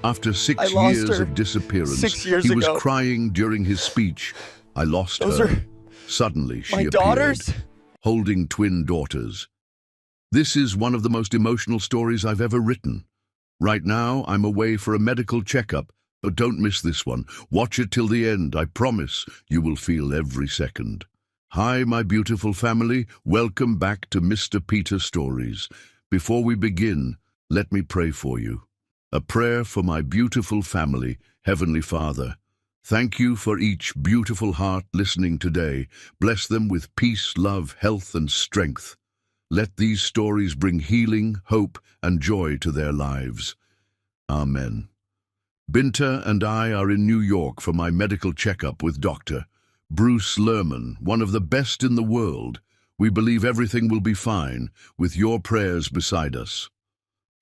After I six lost years her of disappearance, 6 years he was ago. crying during his speech. I lost Those her. are Suddenly, my she appeared, daughters. holding twin daughters. This is one of the most emotional stories I've ever written. Right now, I'm away for a medical checkup, but don't miss this one. Watch it till the end. I promise you will feel every second. Hi, my beautiful family. Welcome back to Mr. Peter Stories. Before we begin, let me pray for you. A prayer for my beautiful family, Heavenly Father. Thank you for each beautiful heart listening today. Bless them with peace, love, health, and strength. Let these stories bring healing, hope, and joy to their lives. Amen. Binta and I are in New York for my medical checkup with Dr. Bruce Lerman, one of the best in the world. We believe everything will be fine, with your prayers beside us.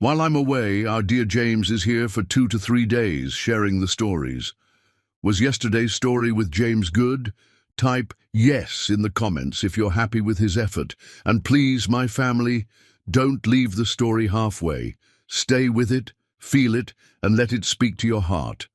While I'm away, our dear James is here for 2 to 3 days, sharing the stories. Was yesterday's story with James good? Type yes in the comments if you're happy with his effort. And please, my family, don't leave the story halfway. Stay with it, feel it, and let it speak to your heart.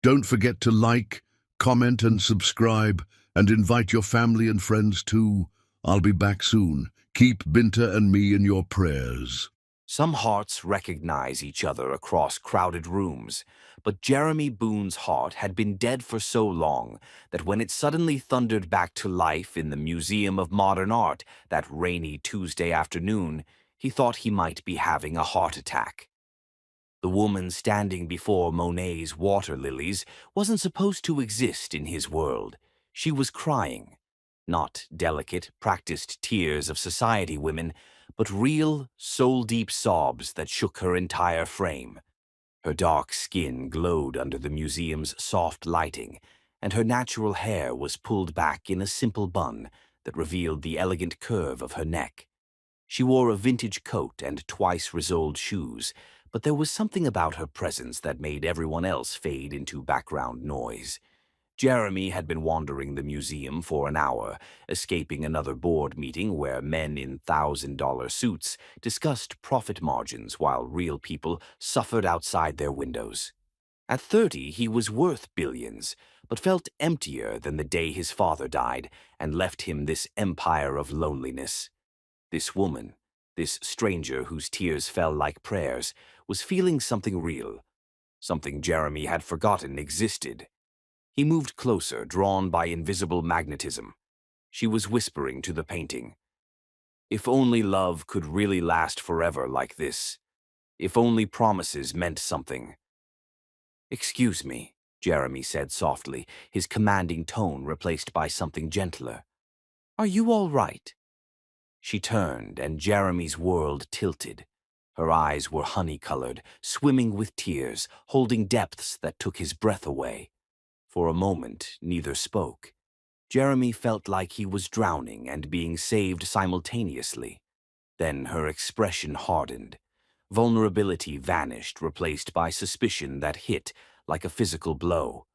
Don't forget to like, comment, and subscribe, and invite your family and friends too. I'll be back soon. Keep Binta and me in your prayers. Some hearts recognize each other across crowded rooms, but Jeremy Boone's heart had been dead for so long that when it suddenly thundered back to life in the Museum of Modern Art that rainy Tuesday afternoon, he thought he might be having a heart attack. The woman standing before Monet's water lilies wasn't supposed to exist in his world. She was crying. Not delicate, practiced tears of society women, but real, soul-deep sobs that shook her entire frame. Her dark skin glowed under the museum's soft lighting, and her natural hair was pulled back in a simple bun that revealed the elegant curve of her neck. She wore a vintage coat and twice-resoled shoes, but there was something about her presence that made everyone else fade into background noise. Jeremy had been wandering the museum for an hour, escaping another board meeting where men in $1,000 suits discussed profit margins while real people suffered outside their windows. At 30, he was worth billions, but felt emptier than the day his father died and left him this empire of loneliness. This woman, this stranger whose tears fell like prayers, was feeling something real, something Jeremy had forgotten existed. He moved closer, drawn by invisible magnetism. She was whispering to the painting. If only love could really last forever like this. If only promises meant something. "Excuse me," Jeremy said softly, his commanding tone replaced by something gentler. "Are you all right?" She turned, and Jeremy's world tilted. Her eyes were honey-colored, swimming with tears, holding depths that took his breath away. For a moment, neither spoke. Jeremy felt like he was drowning and being saved simultaneously. Then her expression hardened. Vulnerability vanished, replaced by suspicion that hit like a physical blow.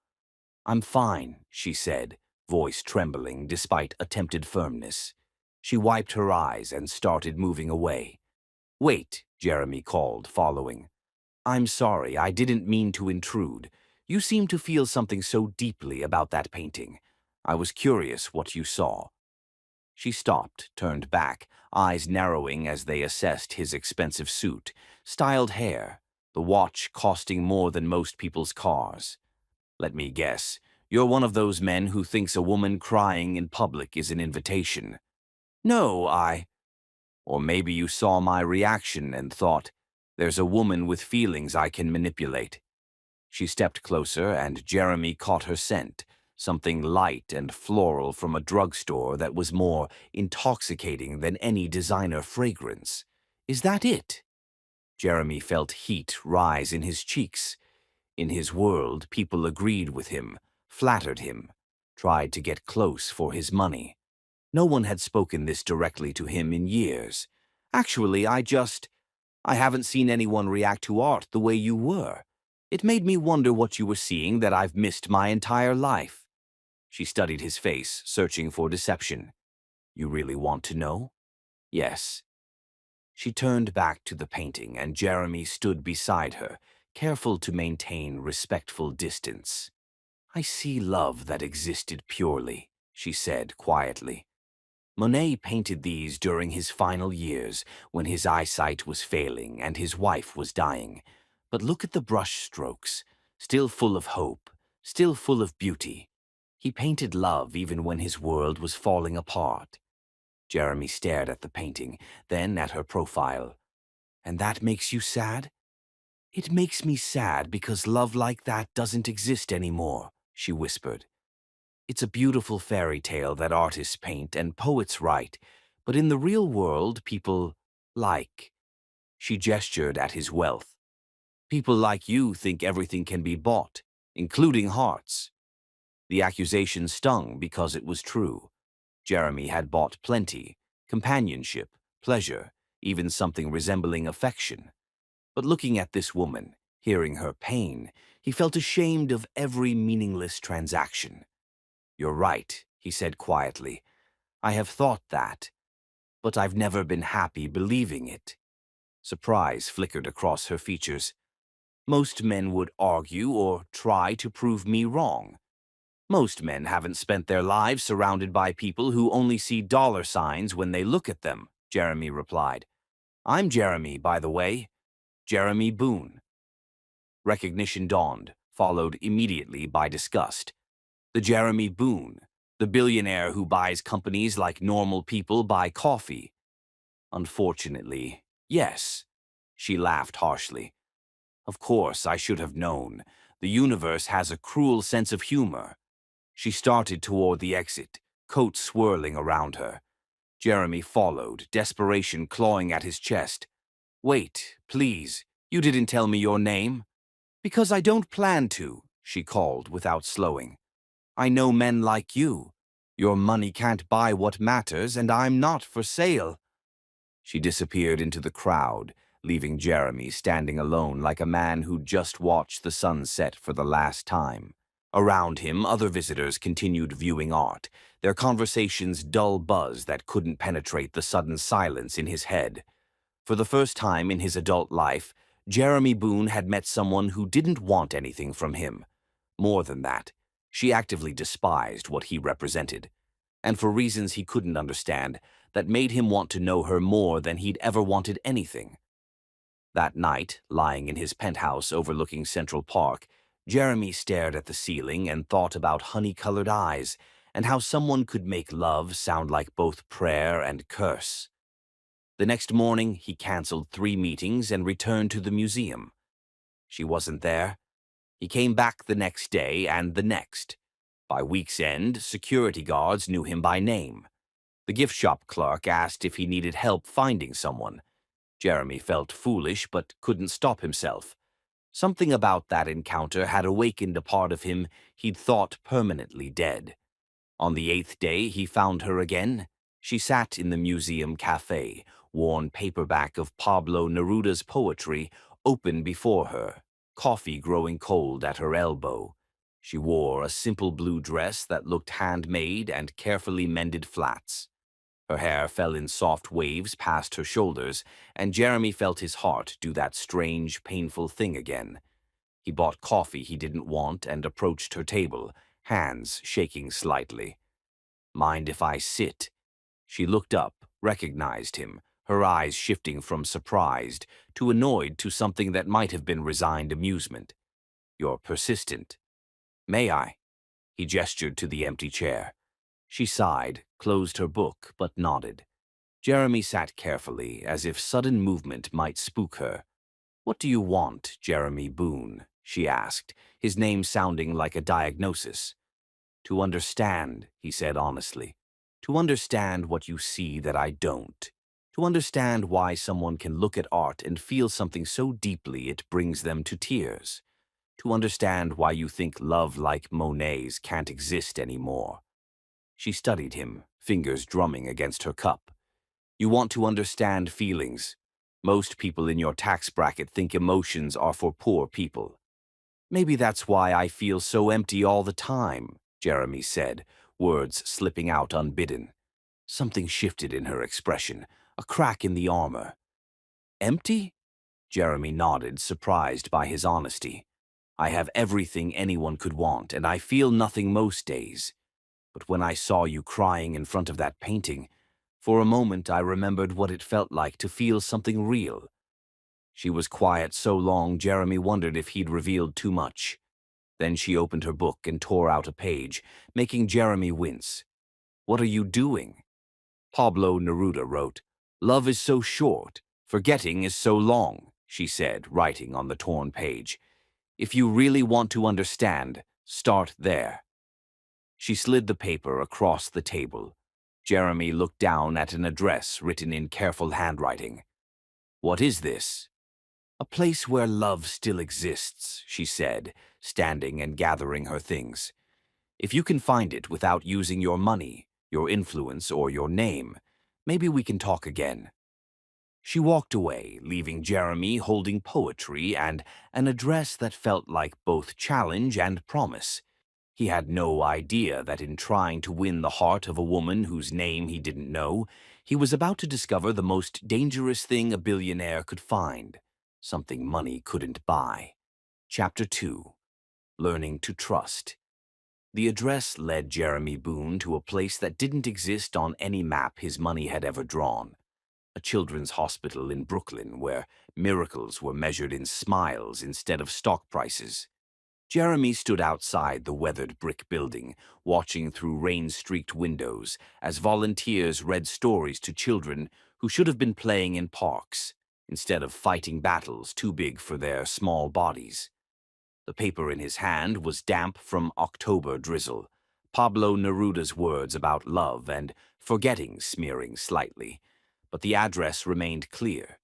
"I'm fine," she said, voice trembling despite attempted firmness. She wiped her eyes and started moving away. "Wait," Jeremy called, following. "I'm sorry, I didn't mean to intrude. You seem to feel something so deeply about that painting. I was curious what you saw." She stopped, turned back, eyes narrowing as they assessed his expensive suit, styled hair, the watch costing more than most people's cars. "Let me guess, you're one of those men who thinks a woman crying in public is an invitation." "No, Or maybe you saw my reaction and thought, there's a woman with feelings I can manipulate." She stepped closer, and Jeremy caught her scent, something light and floral from a drugstore that was more intoxicating than any designer fragrance. "Is that it?" Jeremy felt heat rise in his cheeks. In his world, people agreed with him, flattered him, tried to get close for his money. No one had spoken this directly to him in years. "Actually, I haven't seen anyone react to art the way you were. It made me wonder what you were seeing that I've missed my entire life." She studied his face, searching for deception. "You really want to know?" "Yes." She turned back to the painting, and Jeremy stood beside her, careful to maintain respectful distance. "I see love that existed purely," she said quietly. Monet painted these during his final years, when his eyesight was failing and his wife was dying. But look at the brush strokes, still full of hope, still full of beauty. He painted love even when his world was falling apart. Jeremy stared at the painting, then at her profile. "And that makes you sad?" "It makes me sad because love like that doesn't exist anymore," she whispered. "It's a beautiful fairy tale that artists paint and poets write, but in the real world, people like." She gestured at his wealth. "People like you think everything can be bought, including hearts." The accusation stung because it was true. Jeremy had bought plenty: companionship, pleasure, even something resembling affection. But looking at this woman, hearing her pain, he felt ashamed of every meaningless transaction. "You're right," he said quietly. "I have thought that, but I've never been happy believing it." Surprise flickered across her features. "Most men would argue or try to prove me wrong. Most men haven't spent their lives surrounded by people who only see dollar signs when they look at them," Jeremy replied. "I'm Jeremy, by the way. Jeremy Boone." Recognition dawned, followed immediately by disgust. The Jeremy Boone, the billionaire who buys companies like normal people buy coffee. "Unfortunately, yes." She laughed harshly. "Of course, I should have known. The universe has a cruel sense of humor." She started toward the exit, coat swirling around her. Jeremy followed, desperation clawing at his chest. "Wait, please. You didn't tell me your name." "Because I don't plan to," she called without slowing. "I know men like you. Your money can't buy what matters, and I'm not for sale." She disappeared into the crowd, leaving Jeremy standing alone like a man who'd just watched the sun set for the last time. Around him, other visitors continued viewing art, their conversations dull buzz that couldn't penetrate the sudden silence in his head. For the first time in his adult life, Jeremy Boone had met someone who didn't want anything from him. More than that, she actively despised what he represented, and for reasons he couldn't understand, that made him want to know her more than he'd ever wanted anything. That night, lying in his penthouse overlooking Central Park, Jeremy stared at the ceiling and thought about honey-colored eyes and how someone could make love sound like both prayer and curse. The next morning, he canceled 3 meetings and returned to the museum. She wasn't there. He came back the next day and the next. By week's end, security guards knew him by name. The gift shop clerk asked if he needed help finding someone. Jeremy felt foolish but couldn't stop himself. Something about that encounter had awakened a part of him he'd thought permanently dead. On the 8th day, he found her again. She sat in the museum cafe, worn paperback of Pablo Neruda's poetry open before her, coffee growing cold at her elbow. She wore a simple blue dress that looked handmade and carefully mended flats. Her hair fell in soft waves past her shoulders, and Jeremy felt his heart do that strange, painful thing again. He bought coffee he didn't want and approached her table, hands shaking slightly. "Mind if I sit?" She looked up, recognized him, her eyes shifting from surprised to annoyed to something that might have been resigned amusement. "You're persistent." "May I?" He gestured to the empty chair. She sighed, closed her book, but nodded. Jeremy sat carefully, as if sudden movement might spook her. "What do you want, Jeremy Boone?" she asked, his name sounding like a diagnosis. "To understand," he said honestly. "To understand what you see that I don't. To understand why someone can look at art and feel something so deeply it brings them to tears. To understand why you think love like Monet's can't exist anymore." She studied him, fingers drumming against her cup. "You want to understand feelings. Most people in your tax bracket think emotions are for poor people." "Maybe that's why I feel so empty all the time," Jeremy said, words slipping out unbidden. Something shifted in her expression, a crack in the armor. "Empty?" Jeremy nodded, surprised by his honesty. I have everything anyone could want, and I feel nothing most days. But when I saw you crying in front of that painting, for a moment I remembered what it felt like to feel something real. She was quiet so long Jeremy wondered if he'd revealed too much. Then she opened her book and tore out a page, making Jeremy wince. "What are you doing?" Pablo Neruda wrote, "Love is so short, forgetting is so long," she said, writing on the torn page. "If you really want to understand, start there." She slid the paper across the table. Jeremy looked down at an address written in careful handwriting. "What is this?" "A place where love still exists," she said, standing and gathering her things. "If you can find it without using your money, your influence, or your name, maybe we can talk again." She walked away, leaving Jeremy holding poetry and an address that felt like both challenge and promise. He had no idea that in trying to win the heart of a woman whose name he didn't know, he was about to discover the most dangerous thing a billionaire could find, something money couldn't buy. Chapter 2. Learning to Trust. The address led Jeremy Boone to a place that didn't exist on any map his money had ever drawn. A children's hospital in Brooklyn where miracles were measured in smiles instead of stock prices. Jeremy stood outside the weathered brick building, watching through rain-streaked windows as volunteers read stories to children who should have been playing in parks, instead of fighting battles too big for their small bodies. The paper in his hand was damp from October drizzle, Pablo Neruda's words about love and forgetting smearing slightly, but the address remained clear.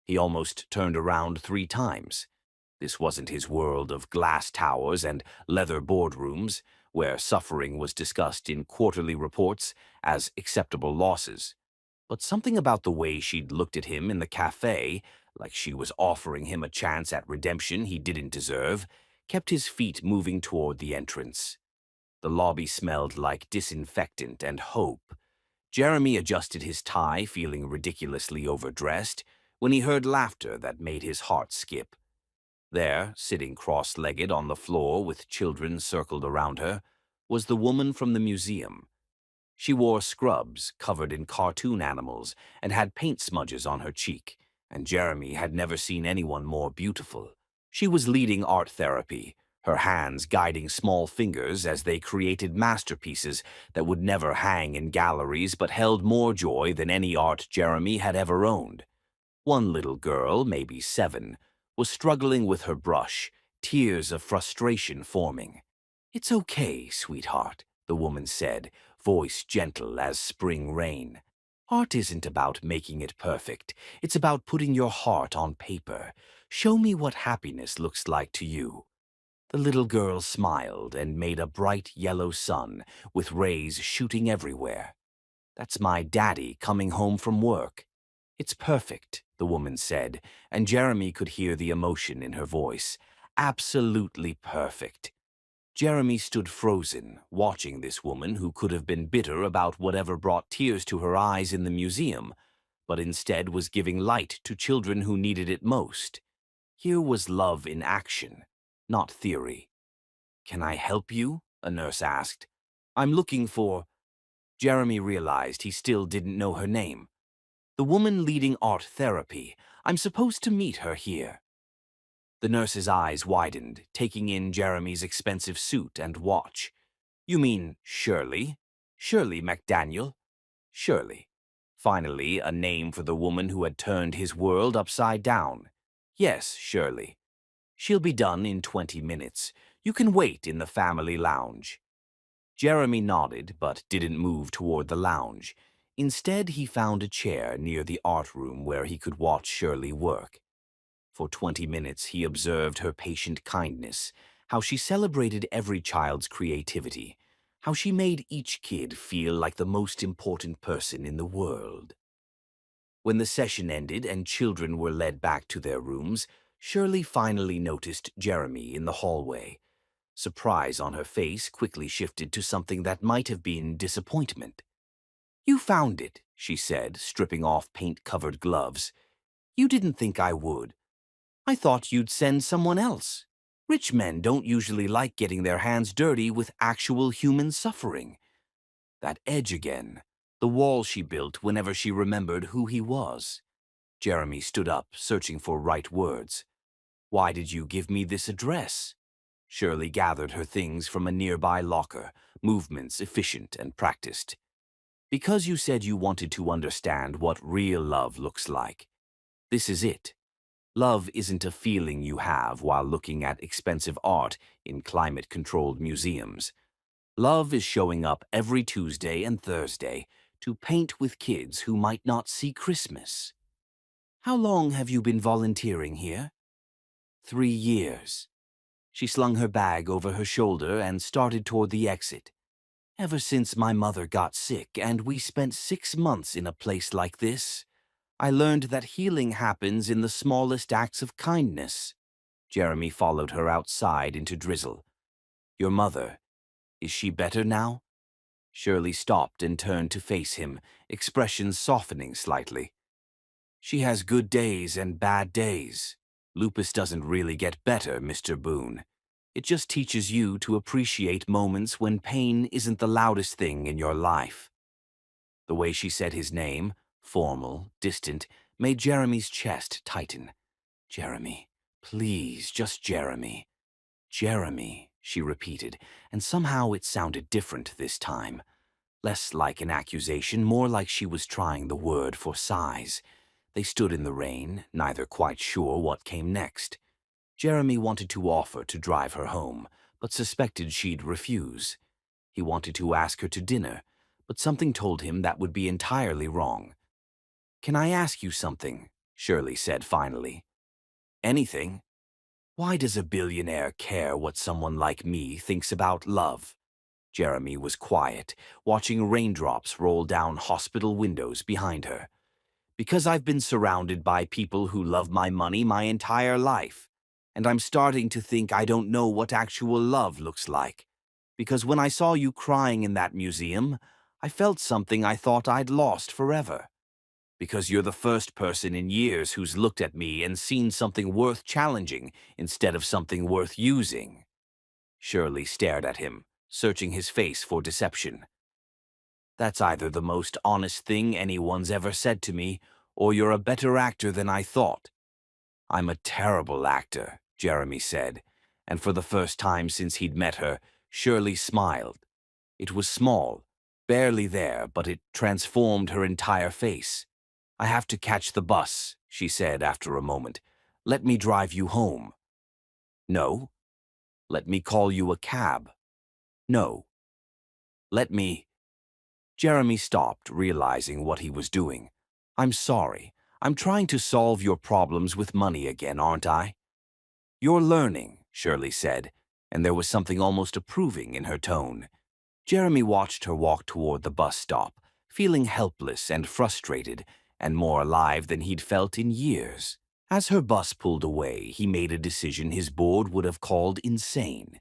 He almost turned around 3 times. This wasn't his world of glass towers and leather boardrooms, where suffering was discussed in quarterly reports as acceptable losses. But something about the way she'd looked at him in the cafe, like she was offering him a chance at redemption he didn't deserve, kept his feet moving toward the entrance. The lobby smelled like disinfectant and hope. Jeremy adjusted his tie, feeling ridiculously overdressed, when he heard laughter that made his heart skip. There, sitting cross-legged on the floor with children circled around her, was the woman from the museum. She wore scrubs covered in cartoon animals and had paint smudges on her cheek, and Jeremy had never seen anyone more beautiful. She was leading art therapy, her hands guiding small fingers as they created masterpieces that would never hang in galleries but held more joy than any art Jeremy had ever owned. One little girl, maybe 7, was struggling with her brush, tears of frustration forming. "It's okay, sweetheart," the woman said, voice gentle as spring rain. "Art isn't about making it perfect. It's about putting your heart on paper. Show me what happiness looks like to you." The little girl smiled and made a bright yellow sun with rays shooting everywhere. "That's my daddy coming home from work." "It's perfect," the woman said, and Jeremy could hear the emotion in her voice. "Absolutely perfect." Jeremy stood frozen, watching this woman who could have been bitter about whatever brought tears to her eyes in the museum, but instead was giving light to children who needed it most. Here was love in action, not theory. "Can I help you?" a nurse asked. "I'm looking for—" Jeremy realized he still didn't know her name. "The woman leading art therapy. I'm supposed to meet her here." The nurse's eyes widened, taking in Jeremy's expensive suit and watch. "You mean Shirley? Shirley McDaniel?" Shirley. Finally, a name for the woman who had turned his world upside down. "Yes, Shirley. She'll be done in 20 minutes. You can wait in the family lounge." Jeremy nodded, but didn't move toward the lounge. Instead, he found a chair near the art room where he could watch Shirley work. For 20 minutes, he observed her patient kindness, how she celebrated every child's creativity, how she made each kid feel like the most important person in the world. When the session ended and children were led back to their rooms, Shirley finally noticed Jeremy in the hallway. Surprise on her face quickly shifted to something that might have been disappointment. "You found it," she said, stripping off paint-covered gloves. "You didn't think I would." I thought you'd send someone else. Rich men don't usually like getting their hands dirty with actual human suffering. That edge again, the wall she built whenever she remembered who he was. Jeremy stood up, searching for right words. Why did you give me this address? Shirley gathered her things from a nearby locker, movements efficient and practiced. Because you said you wanted to understand what real love looks like. This is it. Love isn't a feeling you have while looking at expensive art in climate-controlled museums. Love is showing up every Tuesday and Thursday to paint with kids who might not see Christmas. How long have you been volunteering here? 3 years. She slung her bag over her shoulder and started toward the exit. Ever since my mother got sick and we spent 6 months in a place like this, I learned that healing happens in the smallest acts of kindness. Jeremy followed her outside into drizzle. Your mother, is she better now? Shirley stopped and turned to face him, expression softening slightly. She has good days and bad days. Lupus doesn't really get better, Mr. Boone. It just teaches you to appreciate moments when pain isn't the loudest thing in your life. The way she said his name, formal, distant, made Jeremy's chest tighten. Jeremy, please, just Jeremy. Jeremy, she repeated, and somehow it sounded different this time. Less like an accusation, more like she was trying the word for size. They stood in the rain, neither quite sure what came next. Jeremy wanted to offer to drive her home, but suspected she'd refuse. He wanted to ask her to dinner, but something told him that would be entirely wrong. Can I ask you something? Shirley said finally. Anything? Why does a billionaire care what someone like me thinks about love? Jeremy was quiet, watching raindrops roll down hospital windows behind her. Because I've been surrounded by people who love my money my entire life, and I'm starting to think I don't know what actual love looks like. Because when I saw you crying in that museum, I felt something I thought I'd lost forever. Because you're the first person in years who's looked at me and seen something worth challenging instead of something worth using. Shirley stared at him, searching his face for deception. That's either the most honest thing anyone's ever said to me, or you're a better actor than I thought. I'm a terrible actor, Jeremy said, and for the first time since he'd met her, Shirley smiled. It was small, barely there, but it transformed her entire face. I have to catch the bus, she said after a moment. Let me drive you home. No. Let me call you a cab. No. Let me... Jeremy stopped, realizing what he was doing. I'm sorry. I'm trying to solve your problems with money again, aren't I? You're learning, Shirley said, and there was something almost approving in her tone. Jeremy watched her walk toward the bus stop, feeling helpless and frustrated, and more alive than he'd felt in years. As her bus pulled away, he made a decision his board would have called insane.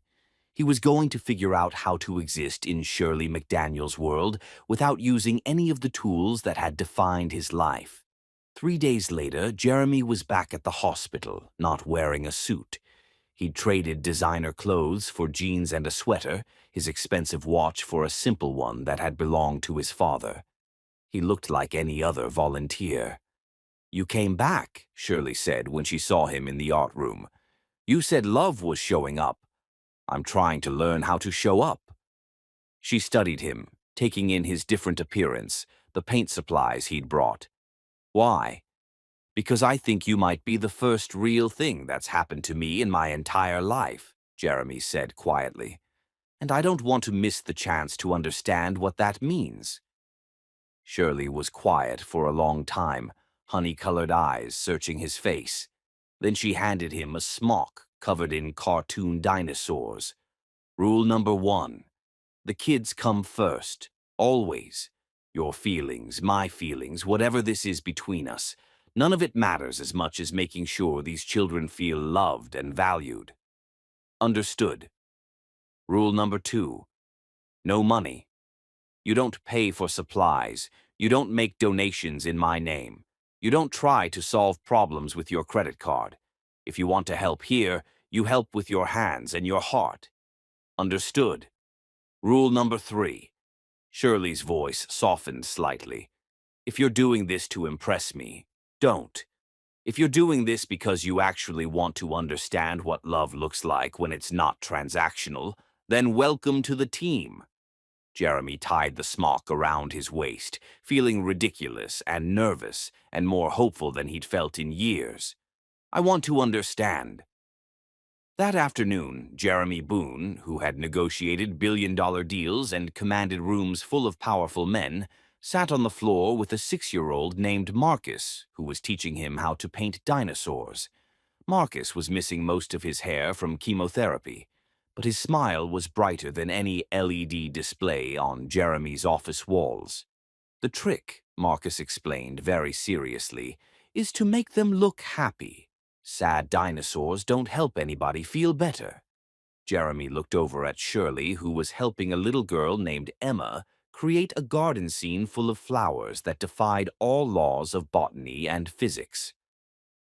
He was going to figure out how to exist in Shirley McDaniel's world without using any of the tools that had defined his life. 3 days later, Jeremy was back at the hospital, not wearing a suit. He'd traded designer clothes for jeans and a sweater, his expensive watch for a simple one that had belonged to his father. He looked like any other volunteer. You came back, Shirley said when she saw him in the art room. You said love was showing up. I'm trying to learn how to show up. She studied him, taking in his different appearance, the paint supplies he'd brought. Why? Because I think you might be the first real thing that's happened to me in my entire life, Jeremy said quietly. And I don't want to miss the chance to understand what that means. Shirley was quiet for a long time, honey-colored eyes searching his face. Then she handed him a smock covered in cartoon dinosaurs. Rule number 1. The kids come first, always. Your feelings, my feelings, whatever this is between us, none of it matters as much as making sure these children feel loved and valued. Understood. Rule number 2. No money. You don't pay for supplies. You don't make donations in my name. You don't try to solve problems with your credit card. If you want to help here, you help with your hands and your heart. Understood? Rule number 3. Shirley's voice softened slightly. If you're doing this to impress me, don't. If you're doing this because you actually want to understand what love looks like when it's not transactional, then welcome to the team. Jeremy tied the smock around his waist, feeling ridiculous and nervous and more hopeful than he'd felt in years. I want to understand. That afternoon, Jeremy Boone, who had negotiated billion-dollar deals and commanded rooms full of powerful men, sat on the floor with a 6-year-old named Marcus, who was teaching him how to paint dinosaurs. Marcus was missing most of his hair from chemotherapy, but his smile was brighter than any LED display on Jeremy's office walls. The trick, Marcus explained very seriously, is to make them look happy. Sad dinosaurs don't help anybody feel better. Jeremy looked over at Shirley, who was helping a little girl named Emma create a garden scene full of flowers that defied all laws of botany and physics.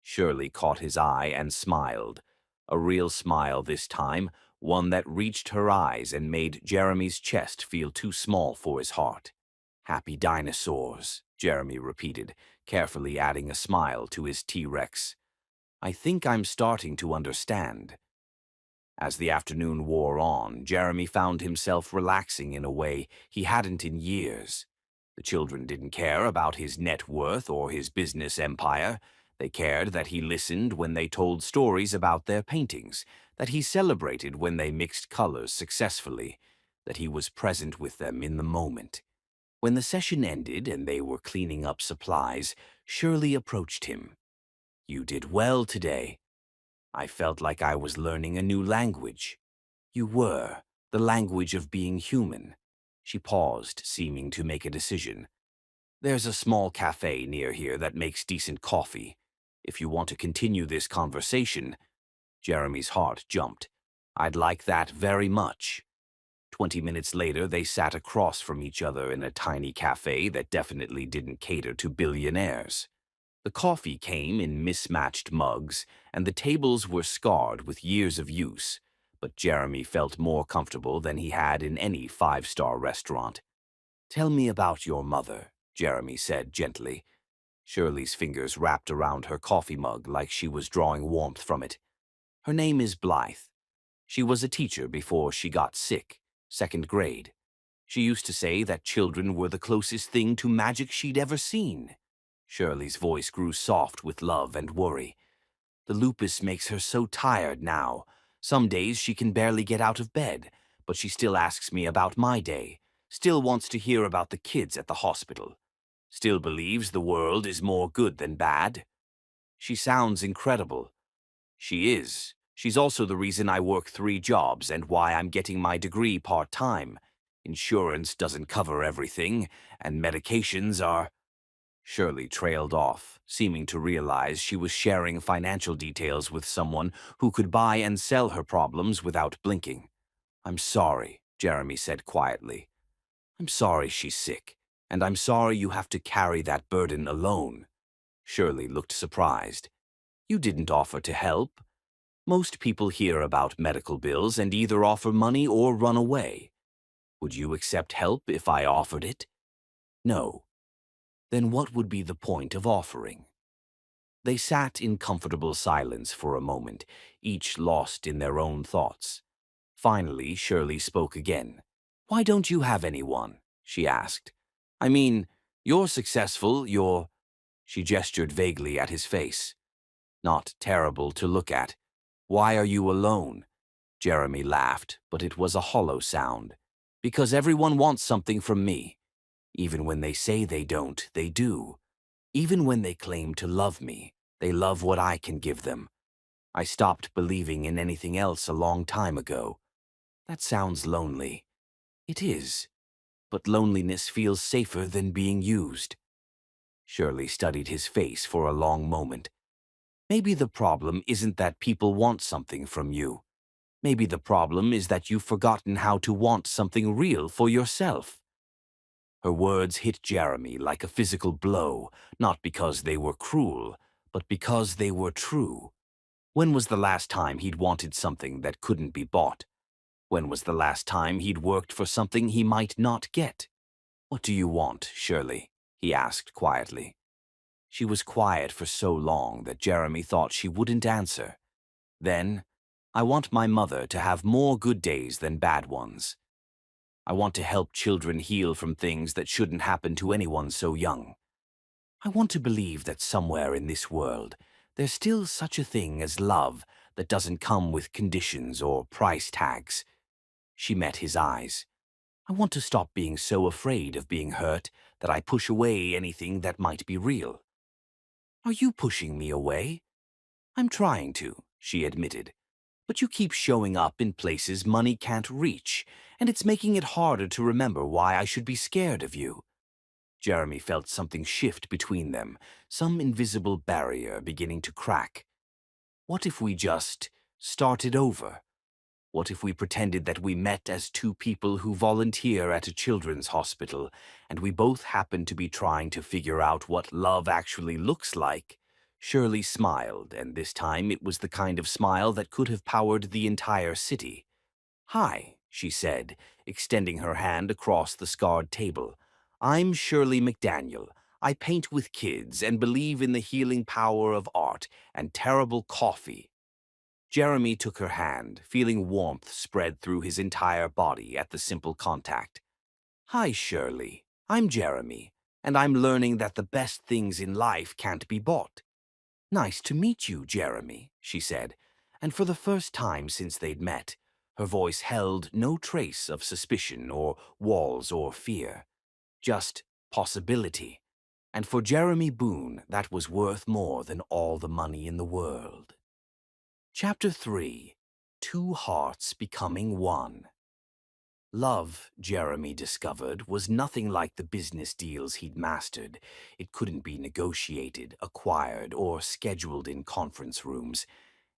Shirley caught his eye and smiled. A real smile this time, one that reached her eyes and made Jeremy's chest feel too small for his heart. Happy dinosaurs, Jeremy repeated, carefully adding a smile to his T-Rex. I think I'm starting to understand. As the afternoon wore on, Jeremy found himself relaxing in a way he hadn't in years. The children didn't care about his net worth or his business empire. They cared that he listened when they told stories about their paintings, that he celebrated when they mixed colors successfully, that he was present with them in the moment. When the session ended and they were cleaning up supplies, Shirley approached him. You did well today. I felt like I was learning a new language. You were, the language of being human. She paused, seeming to make a decision. There's a small cafe near here that makes decent coffee. If you want to continue this conversation, Jeremy's heart jumped. I'd like that very much. 20 minutes later, they sat across from each other in a tiny cafe that definitely didn't cater to billionaires. The coffee came in mismatched mugs, and the tables were scarred with years of use, but Jeremy felt more comfortable than he had in any 5-star restaurant. Tell me about your mother, Jeremy said gently. Shirley's fingers wrapped around her coffee mug like she was drawing warmth from it. Her name is Blythe. She was a teacher before she got sick, 2nd grade. She used to say that children were the closest thing to magic she'd ever seen. Shirley's voice grew soft with love and worry. The lupus makes her so tired now. Some days she can barely get out of bed, but she still asks me about my day, still wants to hear about the kids at the hospital, still believes the world is more good than bad. She sounds incredible. She is. She's also the reason I work 3 jobs and why I'm getting my degree part-time. Insurance doesn't cover everything, and medications are... Shirley trailed off, seeming to realize she was sharing financial details with someone who could buy and sell her problems without blinking. I'm sorry, Jeremy said quietly. I'm sorry she's sick, and I'm sorry you have to carry that burden alone. Shirley looked surprised. You didn't offer to help. Most people hear about medical bills and either offer money or run away. Would you accept help if I offered it? No. Then what would be the point of offering? They sat in comfortable silence for a moment, each lost in their own thoughts. Finally, Shirley spoke again. Why don't you have anyone? She asked. I mean, you're successful, you're... She gestured vaguely at his face. Not terrible to look at. Why are you alone? Jeremy laughed, but it was a hollow sound. Because everyone wants something from me. Even when they say they don't, they do. Even when they claim to love me, they love what I can give them. I stopped believing in anything else a long time ago. That sounds lonely. It is. But loneliness feels safer than being used. Shirley studied his face for a long moment. Maybe the problem isn't that people want something from you. Maybe the problem is that you've forgotten how to want something real for yourself. Her words hit Jeremy like a physical blow, not because they were cruel, but because they were true. When was the last time he'd wanted something that couldn't be bought? When was the last time he'd worked for something he might not get? "What do you want, Shirley?" he asked quietly. She was quiet for so long that Jeremy thought she wouldn't answer. Then, "I want my mother to have more good days than bad ones. I want to help children heal from things that shouldn't happen to anyone so young. I want to believe that somewhere in this world, there's still such a thing as love that doesn't come with conditions or price tags." She met his eyes. "I want to stop being so afraid of being hurt that I push away anything that might be real." "Are you pushing me away?" "I'm trying to," she admitted. "But you keep showing up in places money can't reach, and it's making it harder to remember why I should be scared of you." Jeremy felt something shift between them, some invisible barrier beginning to crack. "What if we just started over? What if we pretended that we met as two people who volunteer at a children's hospital, and we both happen to be trying to figure out what love actually looks like?" Shirley smiled, and this time it was the kind of smile that could have powered the entire city. "Hi," she said, extending her hand across the scarred table. "I'm Shirley McDaniel. I paint with kids and believe in the healing power of art and terrible coffee." Jeremy took her hand, feeling warmth spread through his entire body at the simple contact. "Hi, Shirley. I'm Jeremy, and I'm learning that the best things in life can't be bought." "Nice to meet you, Jeremy," she said, and for the first time since they'd met, her voice held no trace of suspicion or walls or fear, just possibility. And for Jeremy Boone, that was worth more than all the money in the world. Chapter 3. Two Hearts Becoming One. Love, Jeremy discovered, was nothing like the business deals he'd mastered. It couldn't be negotiated, acquired, or scheduled in conference rooms,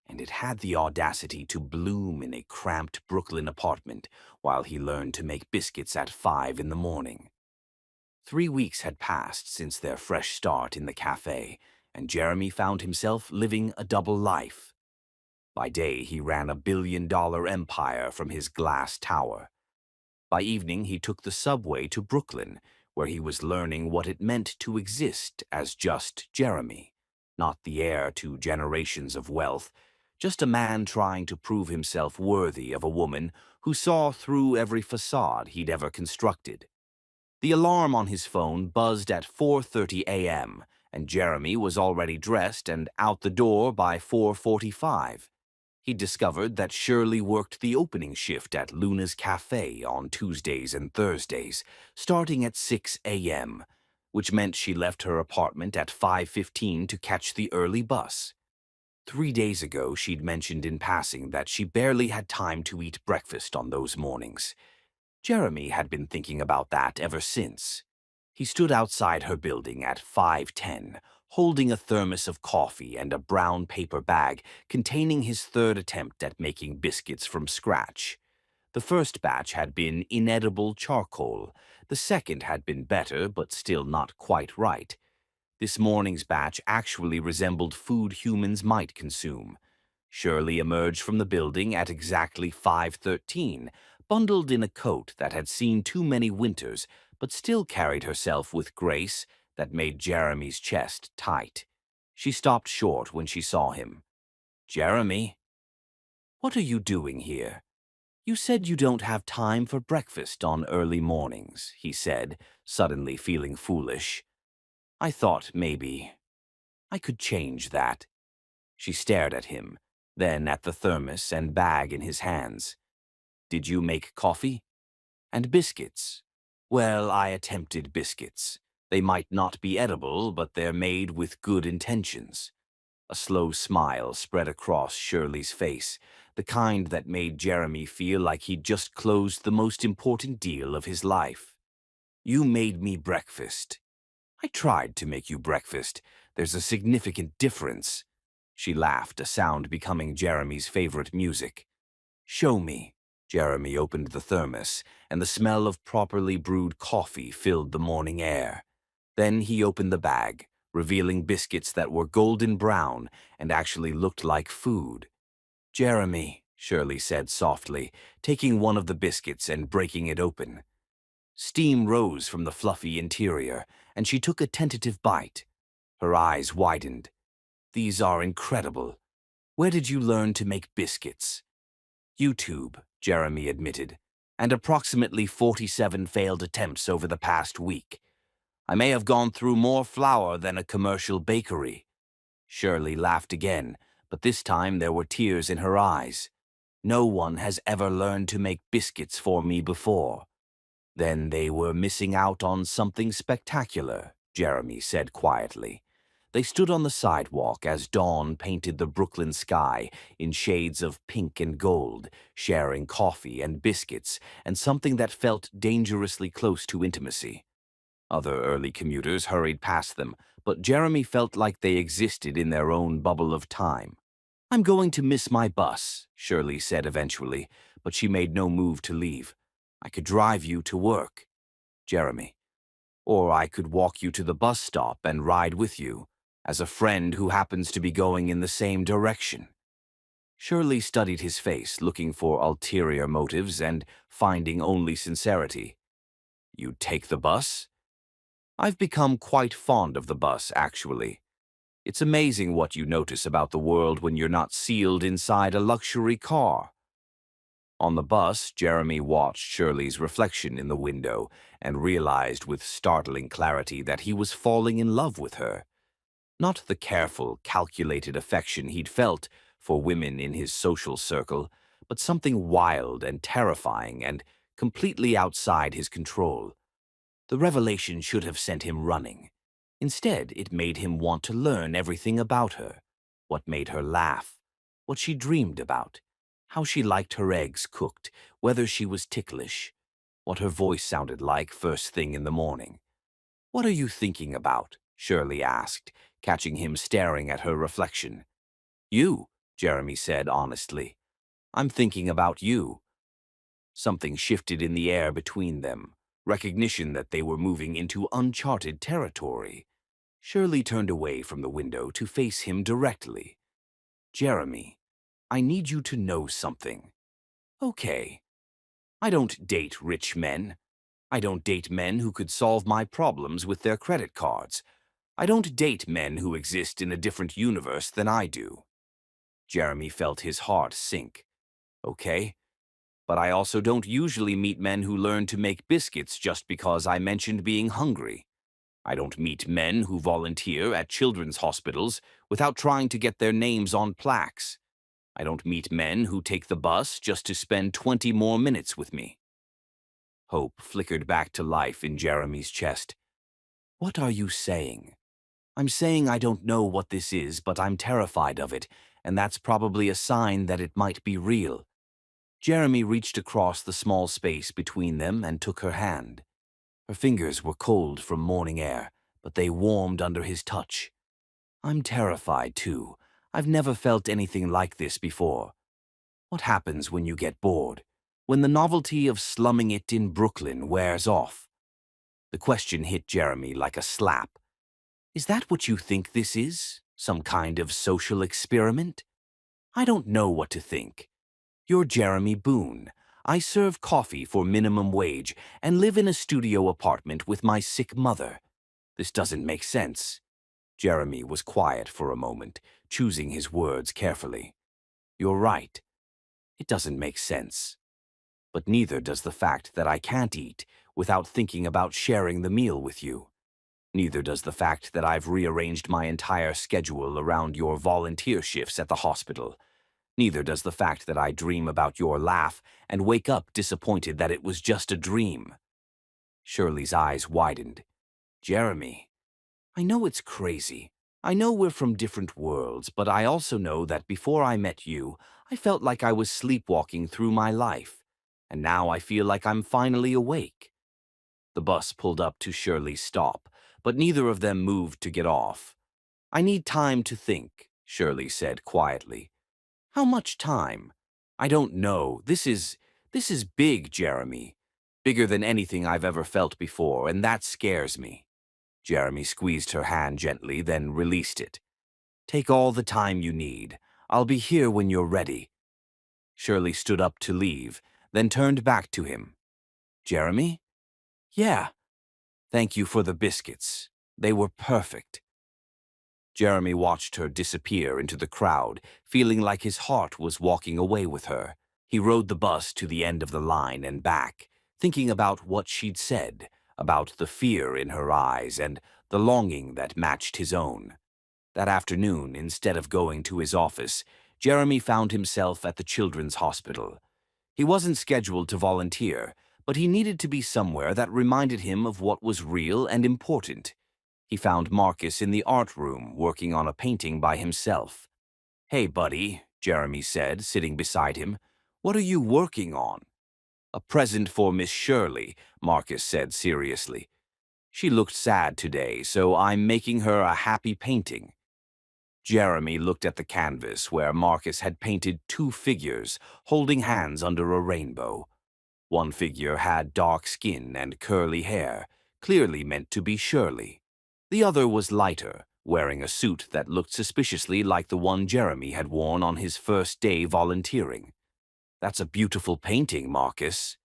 and it had the audacity to bloom in a cramped Brooklyn apartment while he learned to make biscuits at 5 in the morning. 3 weeks had passed since their fresh start in the cafe, and Jeremy found himself living a double life. By day, he ran a billion-dollar empire from his glass tower. By evening, he took the subway to Brooklyn, where he was learning what it meant to exist as just Jeremy, not the heir to generations of wealth, just a man trying to prove himself worthy of a woman who saw through every facade he'd ever constructed. The alarm on his phone buzzed at 4:30 a.m., and Jeremy was already dressed and out the door by 4:45. He discovered that Shirley worked the opening shift at Luna's Cafe on Tuesdays and Thursdays, starting at 6 a.m., which meant she left her apartment at 5:15 to catch the early bus. 3 days ago, she'd mentioned in passing that she barely had time to eat breakfast on those mornings. Jeremy had been thinking about that ever since. He stood outside her building at 5:10, holding a thermos of coffee and a brown paper bag containing his third attempt at making biscuits from scratch. The first batch had been inedible charcoal. The second had been better, but still not quite right. This morning's batch actually resembled food humans might consume. Shirley emerged from the building at exactly 5:13, bundled in a coat that had seen too many winters, but still carried herself with grace that made Jeremy's chest tight. She stopped short when she saw him. "Jeremy, what are you doing here?" "You said you don't have time for breakfast on early mornings," he said, suddenly feeling foolish. "I thought maybe I could change that." She stared at him, then at the thermos and bag in his hands. "Did you make coffee?" "And biscuits." "Well, I attempted biscuits. They might not be edible, but they're made with good intentions." A slow smile spread across Shirley's face, the kind that made Jeremy feel like he'd just closed the most important deal of his life. "You made me breakfast." "I tried to make you breakfast. There's a significant difference." She laughed, a sound becoming Jeremy's favorite music. "Show me." Jeremy opened the thermos, and the smell of properly brewed coffee filled the morning air. Then he opened the bag, revealing biscuits that were golden brown and actually looked like food. "Jeremy," Shirley said softly, taking one of the biscuits and breaking it open. Steam rose from the fluffy interior, and she took a tentative bite. Her eyes widened. "These are incredible. Where did you learn to make biscuits?" "YouTube," Jeremy admitted, "and approximately 47 failed attempts over the past week. I may have gone through more flour than a commercial bakery." Shirley laughed again, but this time there were tears in her eyes. "No one has ever learned to make biscuits for me before." "Then they were missing out on something spectacular," Jeremy said quietly. They stood on the sidewalk as dawn painted the Brooklyn sky in shades of pink and gold, sharing coffee and biscuits and something that felt dangerously close to intimacy. Other early commuters hurried past them, but Jeremy felt like they existed in their own bubble of time. "I'm going to miss my bus," Shirley said eventually, but she made no move to leave. "I could drive you to work." Jeremy. "Or I could walk you to the bus stop and ride with you, as a friend who happens to be going in the same direction." Shirley studied his face, looking for ulterior motives and finding only sincerity. "You take the bus?" "I've become quite fond of the bus, actually. It's amazing what you notice about the world when you're not sealed inside a luxury car." On the bus, Jeremy watched Shirley's reflection in the window and realized with startling clarity that he was falling in love with her. Not the careful, calculated affection he'd felt for women in his social circle, but something wild and terrifying and completely outside his control. The revelation should have sent him running. Instead, it made him want to learn everything about her, what made her laugh, what she dreamed about, how she liked her eggs cooked, whether she was ticklish, what her voice sounded like first thing in the morning. "What are you thinking about?" Shirley asked, catching him staring at her reflection. "You," Jeremy said honestly. "I'm thinking about you." Something shifted in the air between them, recognition that they were moving into uncharted territory. Shirley turned away from the window to face him directly. "Jeremy, I need you to know something." "Okay. I don't date rich men. I don't date men who could solve my problems with their credit cards. I don't date men who exist in a different universe than I do." Jeremy felt his heart sink. "Okay. But I also don't usually meet men who learn to make biscuits just because I mentioned being hungry. I don't meet men who volunteer at children's hospitals without trying to get their names on plaques. I don't meet men who take the bus just to spend 20 more minutes with me." Hope flickered back to life in Jeremy's chest. "What are you saying?" "I'm saying I don't know what this is, but I'm terrified of it, and that's probably a sign that it might be real." Jeremy reached across the small space between them and took her hand. Her fingers were cold from morning air, but they warmed under his touch. "I'm terrified, too. I've never felt anything like this before. What happens when you get bored? When the novelty of slumming it in Brooklyn wears off?" The question hit Jeremy like a slap. "Is that what you think this is? Some kind of social experiment?" "I don't know what to think. You're Jeremy Boone. I serve coffee for minimum wage and live in a studio apartment with my sick mother. This doesn't make sense." Jeremy was quiet for a moment, choosing his words carefully. "You're right. It doesn't make sense. But neither does the fact that I can't eat without thinking about sharing the meal with you. Neither does the fact that I've rearranged my entire schedule around your volunteer shifts at the hospital. Neither does the fact that I dream about your laugh and wake up disappointed that it was just a dream." Shirley's eyes widened. "Jeremy, I know it's crazy. I know we're from different worlds, but I also know that before I met you, I felt like I was sleepwalking through my life. And now I feel like I'm finally awake." The bus pulled up to Shirley's stop, but neither of them moved to get off. "I need time to think," Shirley said quietly. "How much time?" "I don't know. This is big, Jeremy. Bigger than anything I've ever felt before, and that scares me." Jeremy squeezed her hand gently, then released it. Take all the time you need. I'll be here when you're ready. Shirley stood up to leave, then turned back to him. Jeremy? Yeah. Thank you for the biscuits. They were perfect. Jeremy watched her disappear into the crowd, feeling like his heart was walking away with her. He rode the bus to the end of the line and back, thinking about what she'd said, about the fear in her eyes and the longing that matched his own. That afternoon, instead of going to his office, Jeremy found himself at the children's hospital. He wasn't scheduled to volunteer, but he needed to be somewhere that reminded him of what was real and important. He found Marcus in the art room working on a painting by himself. Hey, buddy, Jeremy said, sitting beside him. What are you working on? A present for Miss Shirley, Marcus said seriously. She looked sad today, so I'm making her a happy painting. Jeremy looked at the canvas where Marcus had painted two figures holding hands under a rainbow. One figure had dark skin and curly hair, clearly meant to be Shirley. The other was lighter, wearing a suit that looked suspiciously like the one Jeremy had worn on his first day volunteering. That's a beautiful painting, Marcus.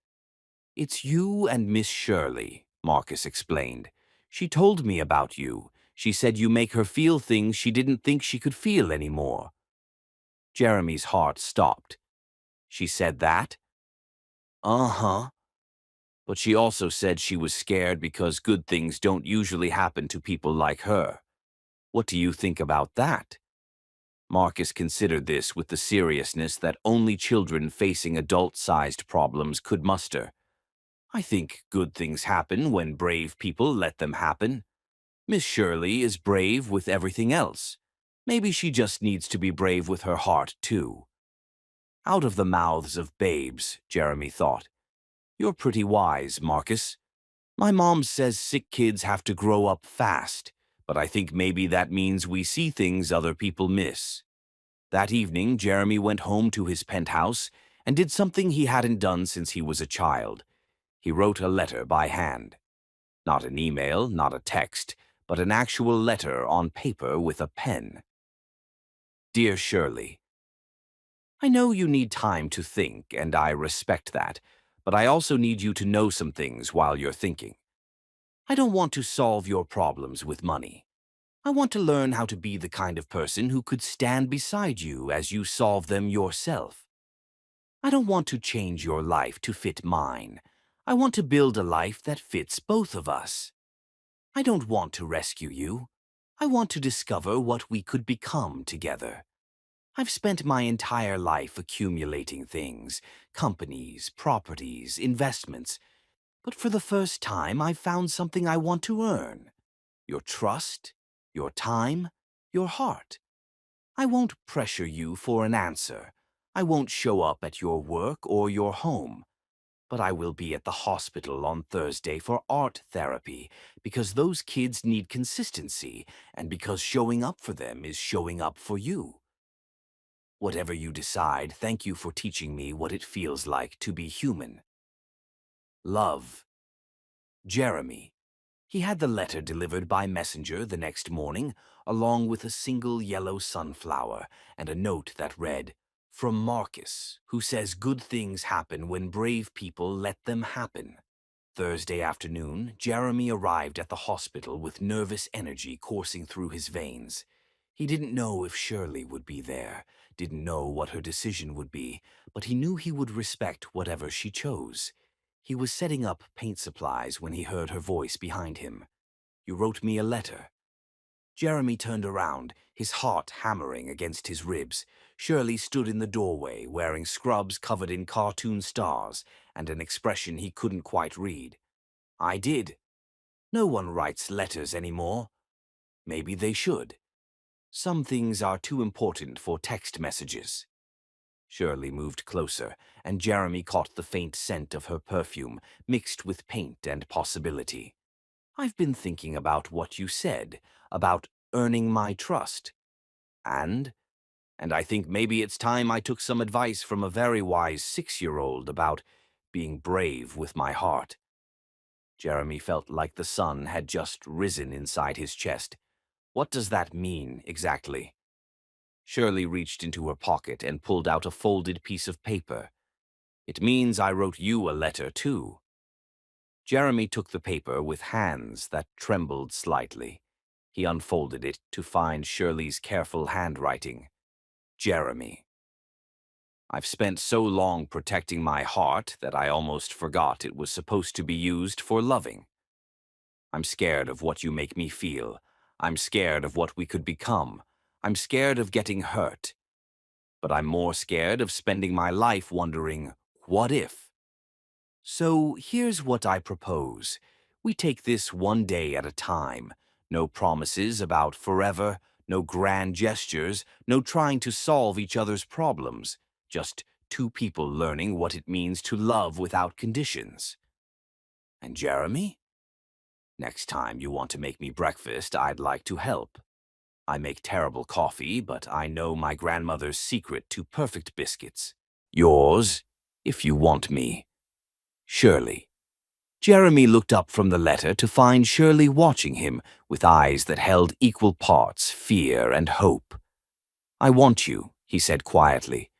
It's you and Miss Shirley, Marcus explained. She told me about you. She said you make her feel things she didn't think she could feel anymore. Jeremy's heart stopped. She said that? Uh-huh. But she also said she was scared because good things don't usually happen to people like her. What do you think about that? Marcus considered this with the seriousness that only children facing adult-sized problems could muster. I think good things happen when brave people let them happen. Miss Shirley is brave with everything else. Maybe she just needs to be brave with her heart, too. Out of the mouths of babes, Jeremy thought. You're pretty wise, Marcus. My mom says sick kids have to grow up fast, but I think maybe that means we see things other people miss. That evening, Jeremy went home to his penthouse and did something he hadn't done since he was a child. He wrote a letter by hand. Not an email, not a text, but an actual letter on paper with a pen. Dear Shirley, I know you need time to think, and I respect that, but I also need you to know some things while you're thinking. I don't want to solve your problems with money. I want to learn how to be the kind of person who could stand beside you as you solve them yourself. I don't want to change your life to fit mine. I want to build a life that fits both of us. I don't want to rescue you. I want to discover what we could become together. I've spent my entire life accumulating things, companies, properties, investments, but for the first time I've found something I want to earn. Your trust, your time, your heart. I won't pressure you for an answer. I won't show up at your work or your home. But I will be at the hospital on Thursday for art therapy because those kids need consistency and because showing up for them is showing up for you. Whatever you decide, thank you for teaching me what it feels like to be human. Love. Jeremy. He had the letter delivered by messenger the next morning, along with a single yellow sunflower and a note that read, From Marcus, who says good things happen when brave people let them happen. Thursday afternoon, Jeremy arrived at the hospital with nervous energy coursing through his veins. He didn't know if Shirley would be there, didn't know what her decision would be, but he knew he would respect whatever she chose. He was setting up paint supplies when he heard her voice behind him. You wrote me a letter. Jeremy turned around, his heart hammering against his ribs. Shirley stood in the doorway, wearing scrubs covered in cartoon stars and an expression he couldn't quite read. I did. No one writes letters anymore. Maybe they should. Some things are too important for text messages. Shirley moved closer, and Jeremy caught the faint scent of her perfume, mixed with paint and possibility. I've been thinking about what you said, about earning my trust. And I think maybe it's time I took some advice from a very wise 6-year-old about being brave with my heart. Jeremy felt like the sun had just risen inside his chest. What does that mean, exactly? Shirley reached into her pocket and pulled out a folded piece of paper. It means I wrote you a letter, too. Jeremy took the paper with hands that trembled slightly. He unfolded it to find Shirley's careful handwriting. Jeremy. I've spent so long protecting my heart that I almost forgot it was supposed to be used for loving. I'm scared of what you make me feel. I'm scared of what we could become. I'm scared of getting hurt. But I'm more scared of spending my life wondering, what if? So here's what I propose. We take this one day at a time. No promises about forever, no grand gestures, no trying to solve each other's problems. Just two people learning what it means to love without conditions. And Jeremy? Next time you want to make me breakfast, I'd like to help. I make terrible coffee, but I know my grandmother's secret to perfect biscuits. Yours, if you want me. Shirley. Jeremy looked up from the letter to find Shirley watching him with eyes that held equal parts fear and hope. I want you, he said quietly,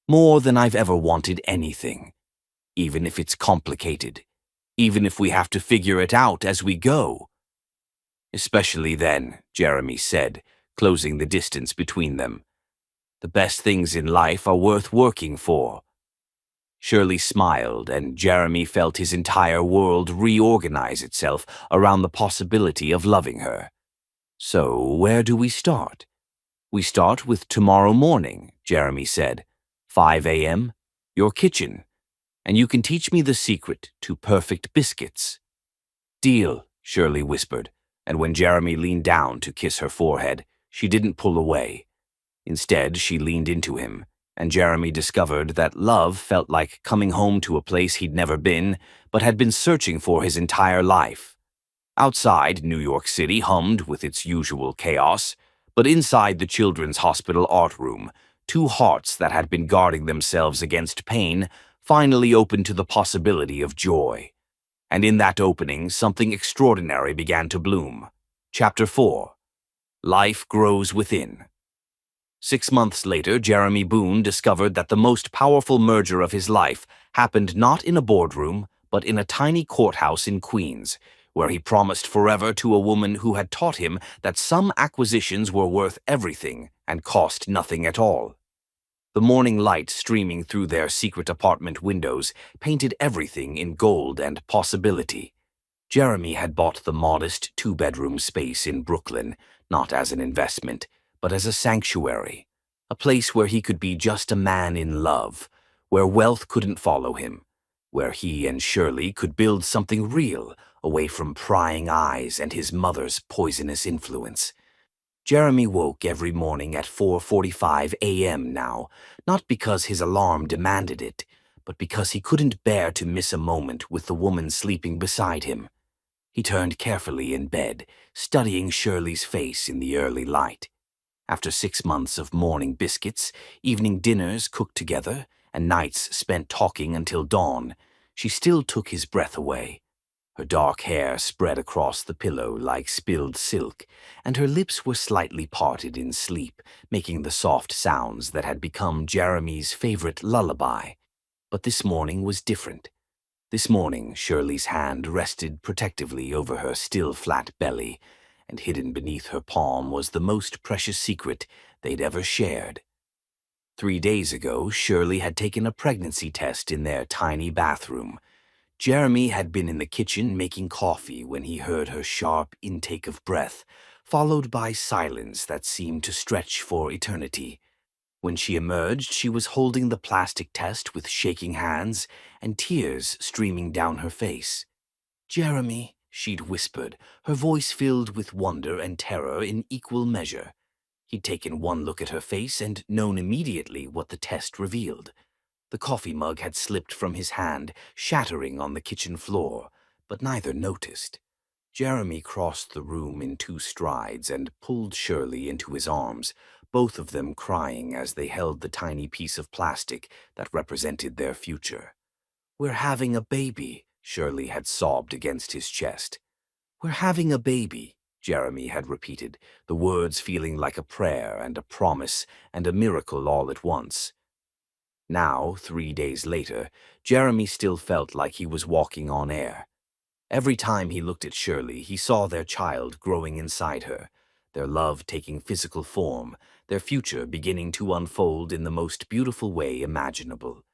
more than I've ever wanted anything, even if it's complicated, even if we have to figure it out as we go. Especially then, Jeremy said, closing the distance between them. The best things in life are worth working for. Shirley smiled, and Jeremy felt his entire world reorganize itself around the possibility of loving her. So, where do we start? We start with tomorrow morning, Jeremy said. 5 a.m., your kitchen, and you can teach me the secret to perfect biscuits. Deal, Shirley whispered, and when Jeremy leaned down to kiss her forehead, she didn't pull away. Instead, she leaned into him, and Jeremy discovered that love felt like coming home to a place he'd never been, but had been searching for his entire life. Outside, New York City hummed with its usual chaos, but inside the Children's Hospital art room, two hearts that had been guarding themselves against pain finally opened to the possibility of joy. And in that opening, something extraordinary began to bloom. Chapter 4. Life Grows Within. 6 months later, Jeremy Boone discovered that the most powerful merger of his life happened not in a boardroom, but in a tiny courthouse in Queens, where he promised forever to a woman who had taught him that some acquisitions were worth everything and cost nothing at all. The morning light streaming through their secret apartment windows painted everything in gold and possibility. Jeremy had bought the modest two-bedroom space in Brooklyn, not as an investment, but as a sanctuary, a place where he could be just a man in love, where wealth couldn't follow him, where he and Shirley could build something real away from prying eyes and his mother's poisonous influence. Jeremy woke every morning at 4:45 a.m. now, not because his alarm demanded it, but because he couldn't bear to miss a moment with the woman sleeping beside him. He turned carefully in bed, studying Shirley's face in the early light. After 6 months of morning biscuits, evening dinners cooked together, and nights spent talking until dawn, she still took his breath away. Her dark hair spread across the pillow like spilled silk, and her lips were slightly parted in sleep, making the soft sounds that had become Jeremy's favorite lullaby. But this morning was different. This morning, Shirley's hand rested protectively over her still flat belly, and hidden beneath her palm was the most precious secret they'd ever shared. 3 days ago, Shirley had taken a pregnancy test in their tiny bathroom. Jeremy had been in the kitchen making coffee when he heard her sharp intake of breath, followed by silence that seemed to stretch for eternity. When she emerged, she was holding the plastic test with shaking hands and tears streaming down her face. "Jeremy," she'd whispered, her voice filled with wonder and terror in equal measure. He'd taken one look at her face and known immediately what the test revealed. The coffee mug had slipped from his hand, shattering on the kitchen floor, but neither noticed. Jeremy crossed the room in 2 strides and pulled Shirley into his arms, both of them crying as they held the tiny piece of plastic that represented their future. "We're having a baby," Shirley had sobbed against his chest. "We're having a baby," Jeremy had repeated, the words feeling like a prayer and a promise and a miracle all at once. Now, 3 days later, Jeremy still felt like he was walking on air. Every time he looked at Shirley, he saw their child growing inside her, their love taking physical form, their future beginning to unfold in the most beautiful way imaginable.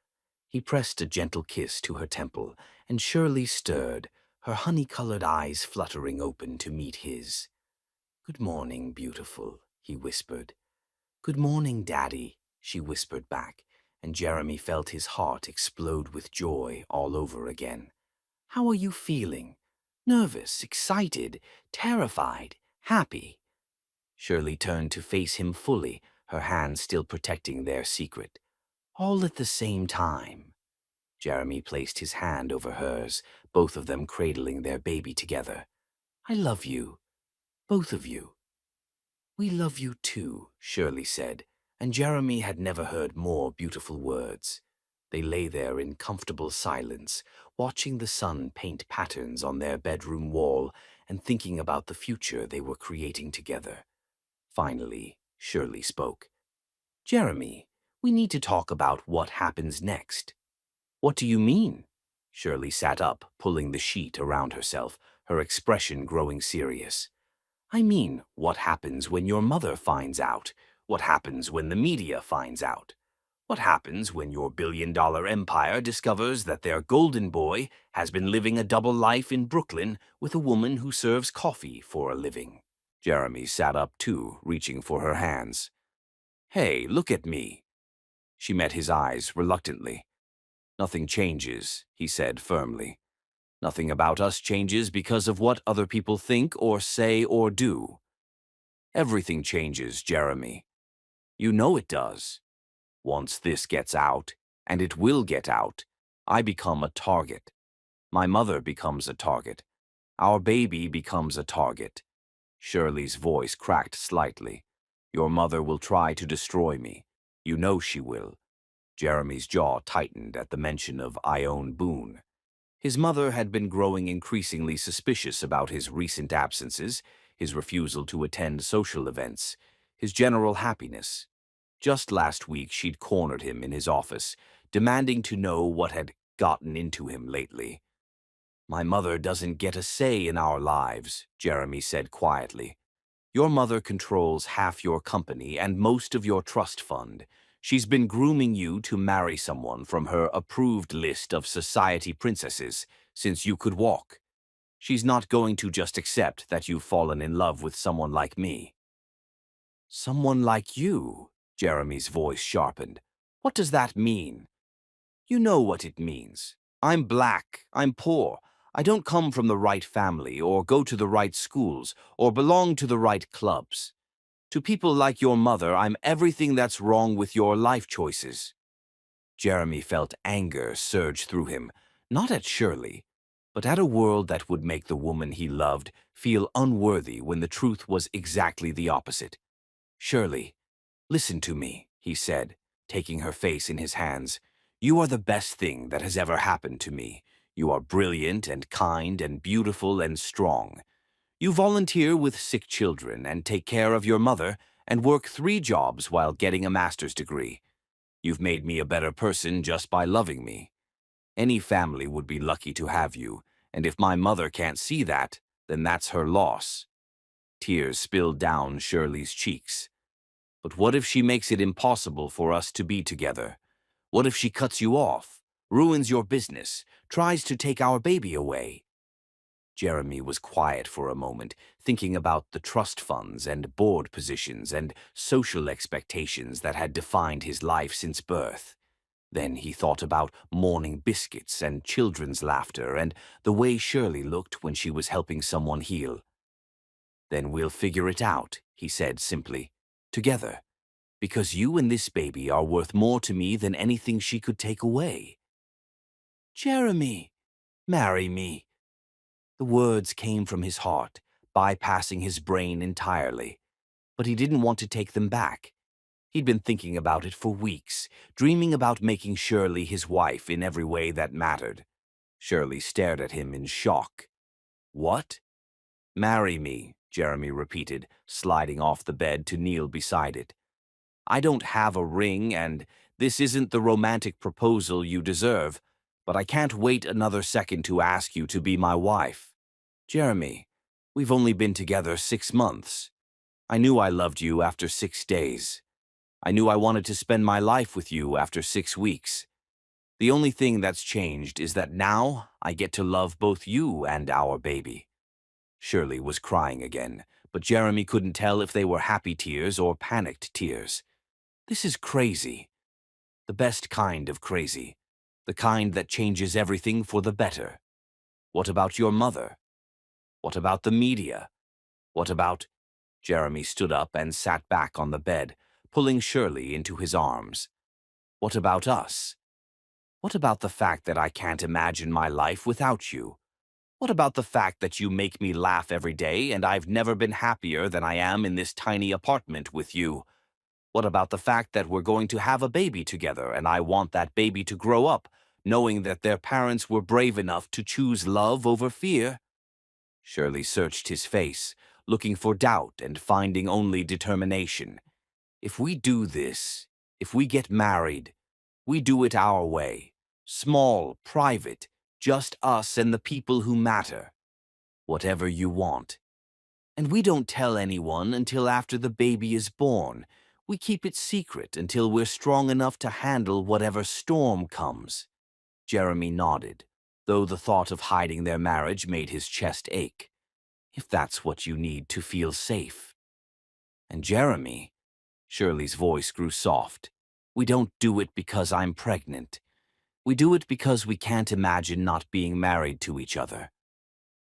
He pressed a gentle kiss to her temple, and Shirley stirred, her honey-colored eyes fluttering open to meet his. "Good morning, beautiful," he whispered. "Good morning, Daddy," she whispered back, and Jeremy felt his heart explode with joy all over again. "How are you feeling? Nervous, excited, terrified, happy?" Shirley turned to face him fully, her hands still protecting their secret. "All at the same time." Jeremy placed his hand over hers, both of them cradling their baby together. "I love you, both of you." "We love you too," Shirley said, and Jeremy had never heard more beautiful words. They lay there in comfortable silence, watching the sun paint patterns on their bedroom wall and thinking about the future they were creating together. Finally, Shirley spoke. "Jeremy, we need to talk about what happens next." "What do you mean?" Shirley sat up, pulling the sheet around herself, her expression growing serious. "I mean, what happens when your mother finds out? What happens when the media finds out? What happens when your billion-dollar empire discovers that their golden boy has been living a double life in Brooklyn with a woman who serves coffee for a living?" Jeremy sat up too, reaching for her hands. "Hey, look at me." She met his eyes reluctantly. "Nothing changes," he said firmly. "Nothing about us changes because of what other people think or say or do. Everything changes, Jeremy. You know it does. Once this gets out, and it will get out, I become a target. My mother becomes a target. Our baby becomes a target." Shirley's voice cracked slightly. "Your mother will try to destroy me. You know she will." Jeremy's jaw tightened at the mention of Ione Boone. His mother had been growing increasingly suspicious about his recent absences, his refusal to attend social events, his general happiness. Just last week she'd cornered him in his office, demanding to know what had gotten into him lately. "My mother doesn't get a say in our lives," Jeremy said quietly. "Your mother controls half your company and most of your trust fund. She's been grooming you to marry someone from her approved list of society princesses since you could walk. She's not going to just accept that you've fallen in love with someone like me." "Someone like you?" Jeremy's voice sharpened. "What does that mean?" "You know what it means. I'm black, I'm poor. I don't come from the right family, or go to the right schools, or belong to the right clubs. To people like your mother, I'm everything that's wrong with your life choices." Jeremy felt anger surge through him, not at Shirley, but at a world that would make the woman he loved feel unworthy when the truth was exactly the opposite. "Shirley, listen to me," he said, taking her face in his hands. "You are the best thing that has ever happened to me. You are brilliant and kind and beautiful and strong. You volunteer with sick children and take care of your mother and work 3 jobs while getting a master's degree. You've made me a better person just by loving me. Any family would be lucky to have you, and if my mother can't see that, then that's her loss." Tears spilled down Shirley's cheeks. "But what if she makes it impossible for us to be together? What if she cuts you off, ruins your business, tries to take our baby away?" Jeremy was quiet for a moment, thinking about the trust funds and board positions and social expectations that had defined his life since birth. Then he thought about morning biscuits and children's laughter and the way Shirley looked when she was helping someone heal. "Then we'll figure it out," he said simply. "Together. Because you and this baby are worth more to me than anything she could take away." "Jeremy, marry me." The words came from his heart, bypassing his brain entirely. But he didn't want to take them back. He'd been thinking about it for weeks, dreaming about making Shirley his wife in every way that mattered. Shirley stared at him in shock. What? Marry me, Jeremy repeated, sliding off the bed to kneel beside it. I don't have a ring, and this isn't the romantic proposal you deserve, but I can't wait another second to ask you to be my wife. Jeremy, we've only been together 6 months. I knew I loved you after 6 days. I knew I wanted to spend my life with you after 6 weeks. The only thing that's changed is that now I get to love both you and our baby. Shirley was crying again, but Jeremy couldn't tell if they were happy tears or panicked tears. This is crazy. The best kind of crazy. The kind that changes everything for the better. What about your mother? What about the media? What about... Jeremy stood up and sat back on the bed, pulling Shirley into his arms. What about us? What about the fact that I can't imagine my life without you? What about the fact that you make me laugh every day and I've never been happier than I am in this tiny apartment with you? What about the fact that we're going to have a baby together and I want that baby to grow up, knowing that their parents were brave enough to choose love over fear? Shirley searched his face, looking for doubt and finding only determination. If we do this, if we get married, we do it our way. Small, private, just us and the people who matter. Whatever you want. And we don't tell anyone until after the baby is born. We keep it secret until we're strong enough to handle whatever storm comes. Jeremy nodded, though the thought of hiding their marriage made his chest ache. If that's what you need to feel safe. And Jeremy, Shirley's voice grew soft. We don't do it because I'm pregnant. We do it because we can't imagine not being married to each other.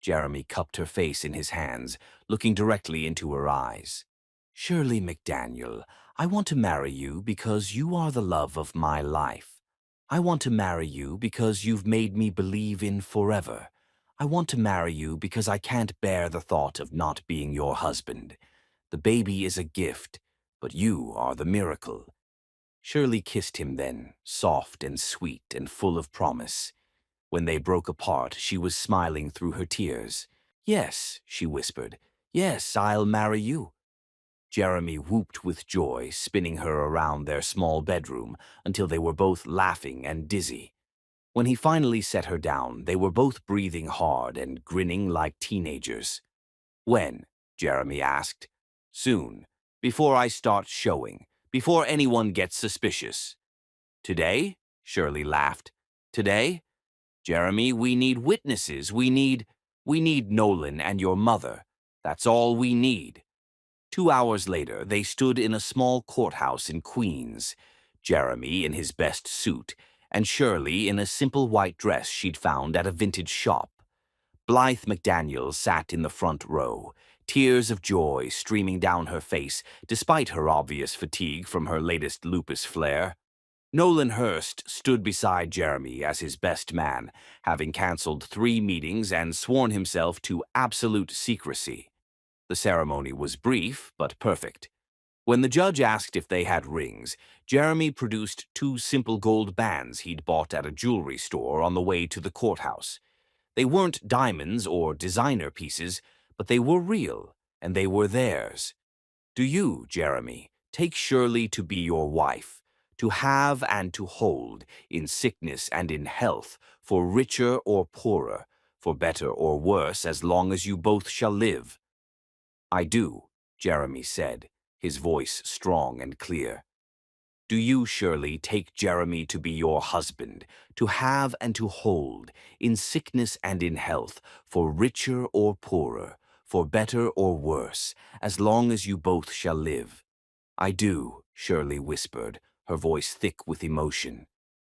Jeremy cupped her face in his hands, looking directly into her eyes. Shirley McDaniel, I want to marry you because you are the love of my life. I want to marry you because you've made me believe in forever. I want to marry you because I can't bear the thought of not being your husband. The baby is a gift, but you are the miracle. Shirley kissed him then, soft and sweet and full of promise. When they broke apart, she was smiling through her tears. Yes, she whispered. Yes, I'll marry you. Jeremy whooped with joy, spinning her around their small bedroom until they were both laughing and dizzy. When he finally set her down, they were both breathing hard and grinning like teenagers. When? Jeremy asked. Soon, before I start showing, before anyone gets suspicious. Today? Shirley laughed. Today? Jeremy, we need witnesses. We need Nolan and your mother. That's all we need. 2 hours later, they stood in a small courthouse in Queens. Jeremy in his best suit, and Shirley in a simple white dress she'd found at a vintage shop. Blythe McDaniel sat in the front row, tears of joy streaming down her face despite her obvious fatigue from her latest lupus flare. Nolan Hurst stood beside Jeremy as his best man, having cancelled 3 meetings and sworn himself to absolute secrecy. The ceremony was brief, but perfect. When the judge asked if they had rings, Jeremy produced 2 simple gold bands he'd bought at a jewelry store on the way to the courthouse. They weren't diamonds or designer pieces, but they were real, and they were theirs. Do you, Jeremy, take Shirley to be your wife, to have and to hold, in sickness and in health, for richer or poorer, for better or worse, as long as you both shall live? I do, Jeremy said, his voice strong and clear. Do you, Shirley, take Jeremy to be your husband, to have and to hold, in sickness and in health, for richer or poorer, for better or worse, as long as you both shall live? I do, Shirley whispered, her voice thick with emotion.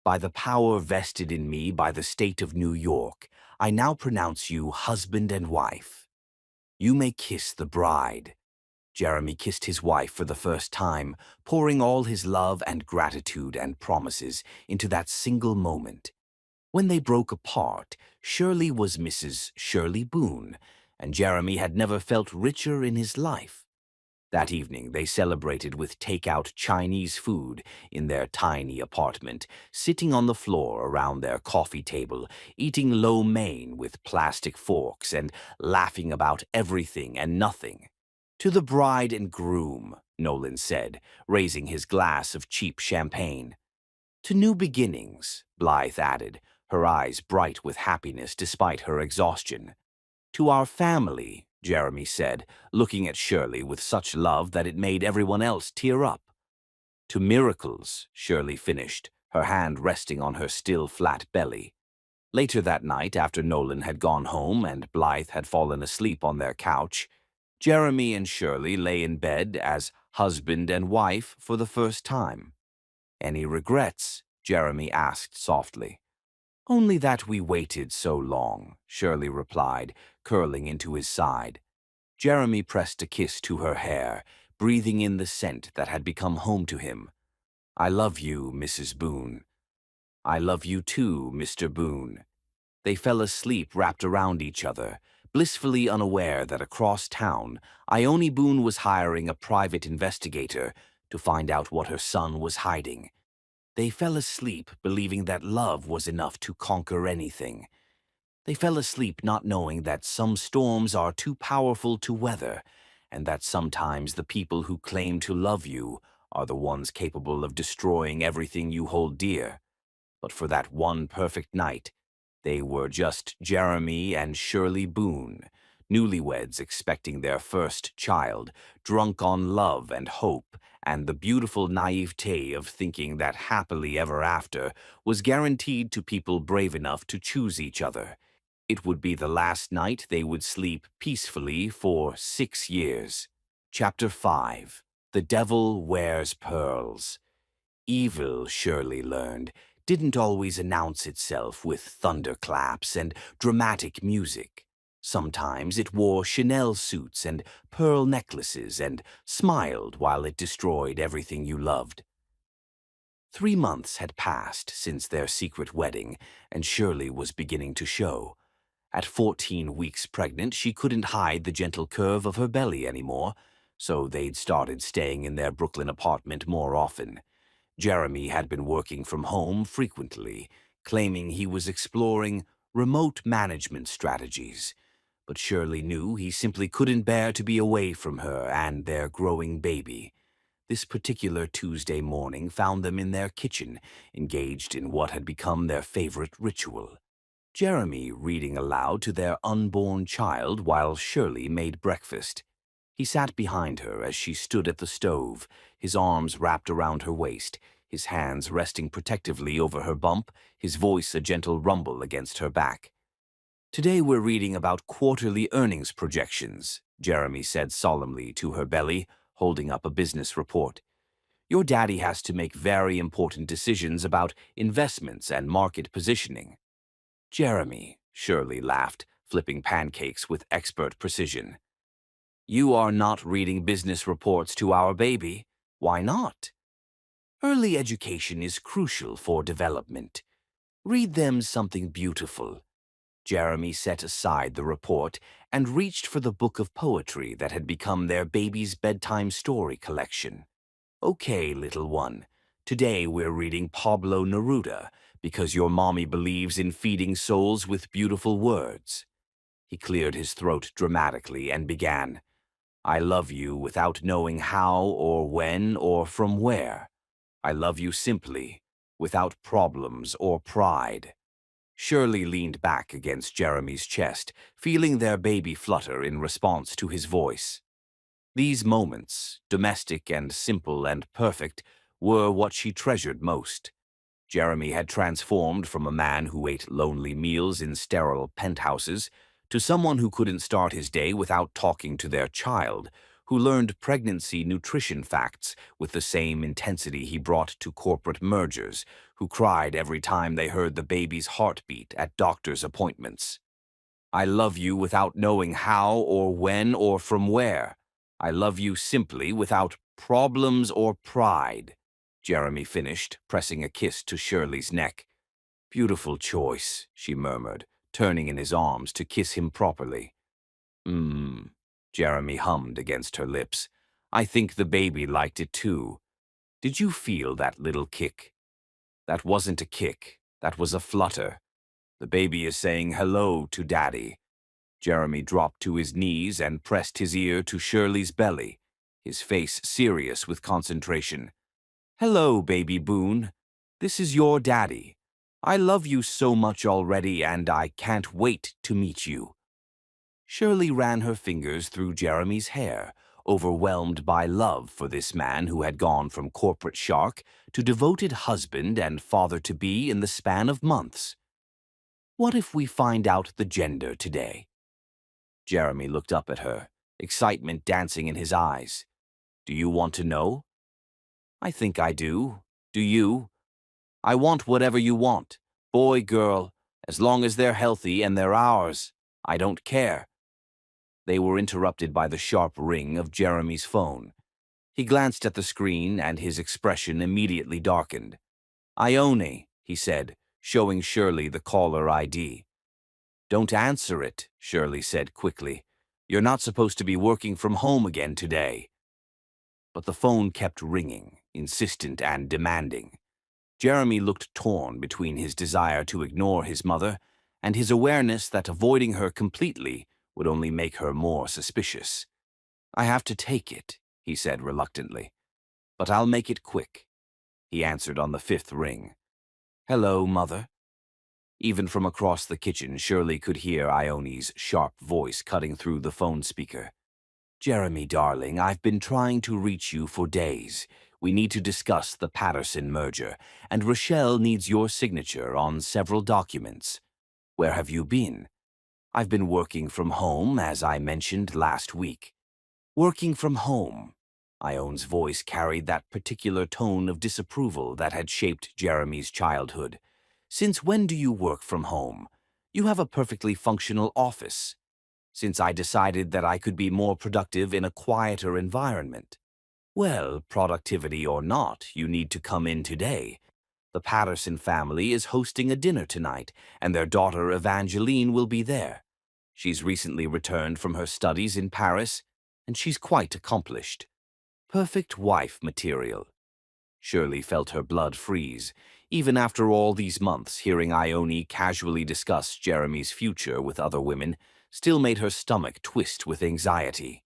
By the power vested in me by the state of New York, I now pronounce you husband and wife. You may kiss the bride. Jeremy kissed his wife for the first time, pouring all his love and gratitude and promises into that single moment. When they broke apart, Shirley was Mrs. Shirley Boone, and Jeremy had never felt richer in his life. That evening, they celebrated with takeout Chinese food in their tiny apartment, sitting on the floor around their coffee table, eating lo mein with plastic forks and laughing about everything and nothing. To the bride and groom, Nolan said, raising his glass of cheap champagne. To new beginnings, Blythe added, her eyes bright with happiness despite her exhaustion. To our family, Jeremy said, looking at Shirley with such love that it made everyone else tear up. To miracles, Shirley finished, her hand resting on her still flat belly. Later that night, after Nolan had gone home and Blythe had fallen asleep on their couch, Jeremy and Shirley lay in bed as husband and wife for the first time. "Any regrets?" Jeremy asked softly. "Only that we waited so long," Shirley replied, curling into his side. Jeremy pressed a kiss to her hair, breathing in the scent that had become home to him. "I love you, Mrs. Boone." "I love you too, Mr. Boone." They fell asleep wrapped around each other, blissfully unaware that across town, Ione Boone was hiring a private investigator to find out what her son was hiding. They fell asleep believing that love was enough to conquer anything. They fell asleep not knowing that some storms are too powerful to weather, and that sometimes the people who claim to love you are the ones capable of destroying everything you hold dear. But for that one perfect night, they were just Jeremy and Shirley Boone, newlyweds expecting their first child, drunk on love and hope, and the beautiful naivete of thinking that happily ever after was guaranteed to people brave enough to choose each other. It would be the last night they would sleep peacefully for 6 years. Chapter 5. The Devil Wears Pearls. Evil, Shirley learned, didn't always announce itself with thunderclaps and dramatic music. Sometimes it wore Chanel suits and pearl necklaces and smiled while it destroyed everything you loved. 3 months had passed since their secret wedding, and Shirley was beginning to show. At 14 weeks pregnant, she couldn't hide the gentle curve of her belly anymore, so they'd started staying in their Brooklyn apartment more often. Jeremy had been working from home frequently, claiming he was exploring remote management strategies. But Shirley knew he simply couldn't bear to be away from her and their growing baby. This particular Tuesday morning found them in their kitchen, engaged in what had become their favorite ritual. Jeremy reading aloud to their unborn child while Shirley made breakfast. He sat behind her as she stood at the stove, his arms wrapped around her waist, his hands resting protectively over her bump, his voice a gentle rumble against her back. "Today we're reading about quarterly earnings projections," Jeremy said solemnly to her belly, holding up a business report. "Your daddy has to make very important decisions about investments and market positioning." "Jeremy," Shirley laughed, flipping pancakes with expert precision. "You are not reading business reports to our baby. Why not?" "Early education is crucial for development. Read them something beautiful." Jeremy set aside the report and reached for the book of poetry that had become their baby's bedtime story collection. "Okay, little one, today we're reading Pablo Neruda because your mommy believes in feeding souls with beautiful words." He cleared his throat dramatically and began, "I love you without knowing how or when or from where. I love you simply, without problems or pride." Shirley leaned back against Jeremy's chest, feeling their baby flutter in response to his voice. These moments, domestic and simple and perfect, were what she treasured most. Jeremy had transformed from a man who ate lonely meals in sterile penthouses to someone who couldn't start his day without talking to their child, who learned pregnancy nutrition facts with the same intensity he brought to corporate mergers, who cried every time they heard the baby's heartbeat at doctor's appointments. "I love you without knowing how or when or from where. I love you simply without problems or pride," Jeremy finished, pressing a kiss to Shirley's neck. "Beautiful choice," she murmured, turning in his arms to kiss him properly. Jeremy hummed against her lips. I think the baby liked it too. Did you feel that little kick? That wasn't a kick. That was a flutter. The baby is saying hello to Daddy. Jeremy dropped to his knees and pressed his ear to Shirley's belly, his face serious with concentration. Hello, baby Boone. This is your daddy. I love you so much already, and I can't wait to meet you. Shirley ran her fingers through Jeremy's hair, overwhelmed by love for this man who had gone from corporate shark to devoted husband and father-to-be in the span of months. What if we find out the gender today? Jeremy looked up at her, excitement dancing in his eyes. Do you want to know? I think I do. Do you? I want whatever you want. Boy, girl, as long as they're healthy and they're ours. I don't care. They were interrupted by the sharp ring of Jeremy's phone. He glanced at the screen and his expression immediately darkened. Ione, he said, showing Shirley the caller ID. Don't answer it, Shirley said quickly. You're not supposed to be working from home again today. But the phone kept ringing, insistent and demanding. Jeremy looked torn between his desire to ignore his mother and his awareness that avoiding her completely would only make her more suspicious. I have to take it, he said reluctantly. But I'll make it quick. He answered on the fifth ring. Hello, Mother. Even from across the kitchen, Shirley could hear Ione's sharp voice cutting through the phone speaker. Jeremy, darling, I've been trying to reach you for days. We need to discuss the Patterson merger, and Rochelle needs your signature on several documents. Where have you been? I've been working from home, as I mentioned last week. Working from home. Ione's voice carried that particular tone of disapproval that had shaped Jeremy's childhood. Since when do you work from home? You have a perfectly functional office. Since I decided that I could be more productive in a quieter environment. Well, productivity or not, you need to come in today. The Patterson family is hosting a dinner tonight, and their daughter Evangeline will be there. She's recently returned from her studies in Paris, and she's quite accomplished. Perfect wife material. Shirley felt her blood freeze. Even after all these months, hearing Ione casually discuss Jeremy's future with other women still made her stomach twist with anxiety.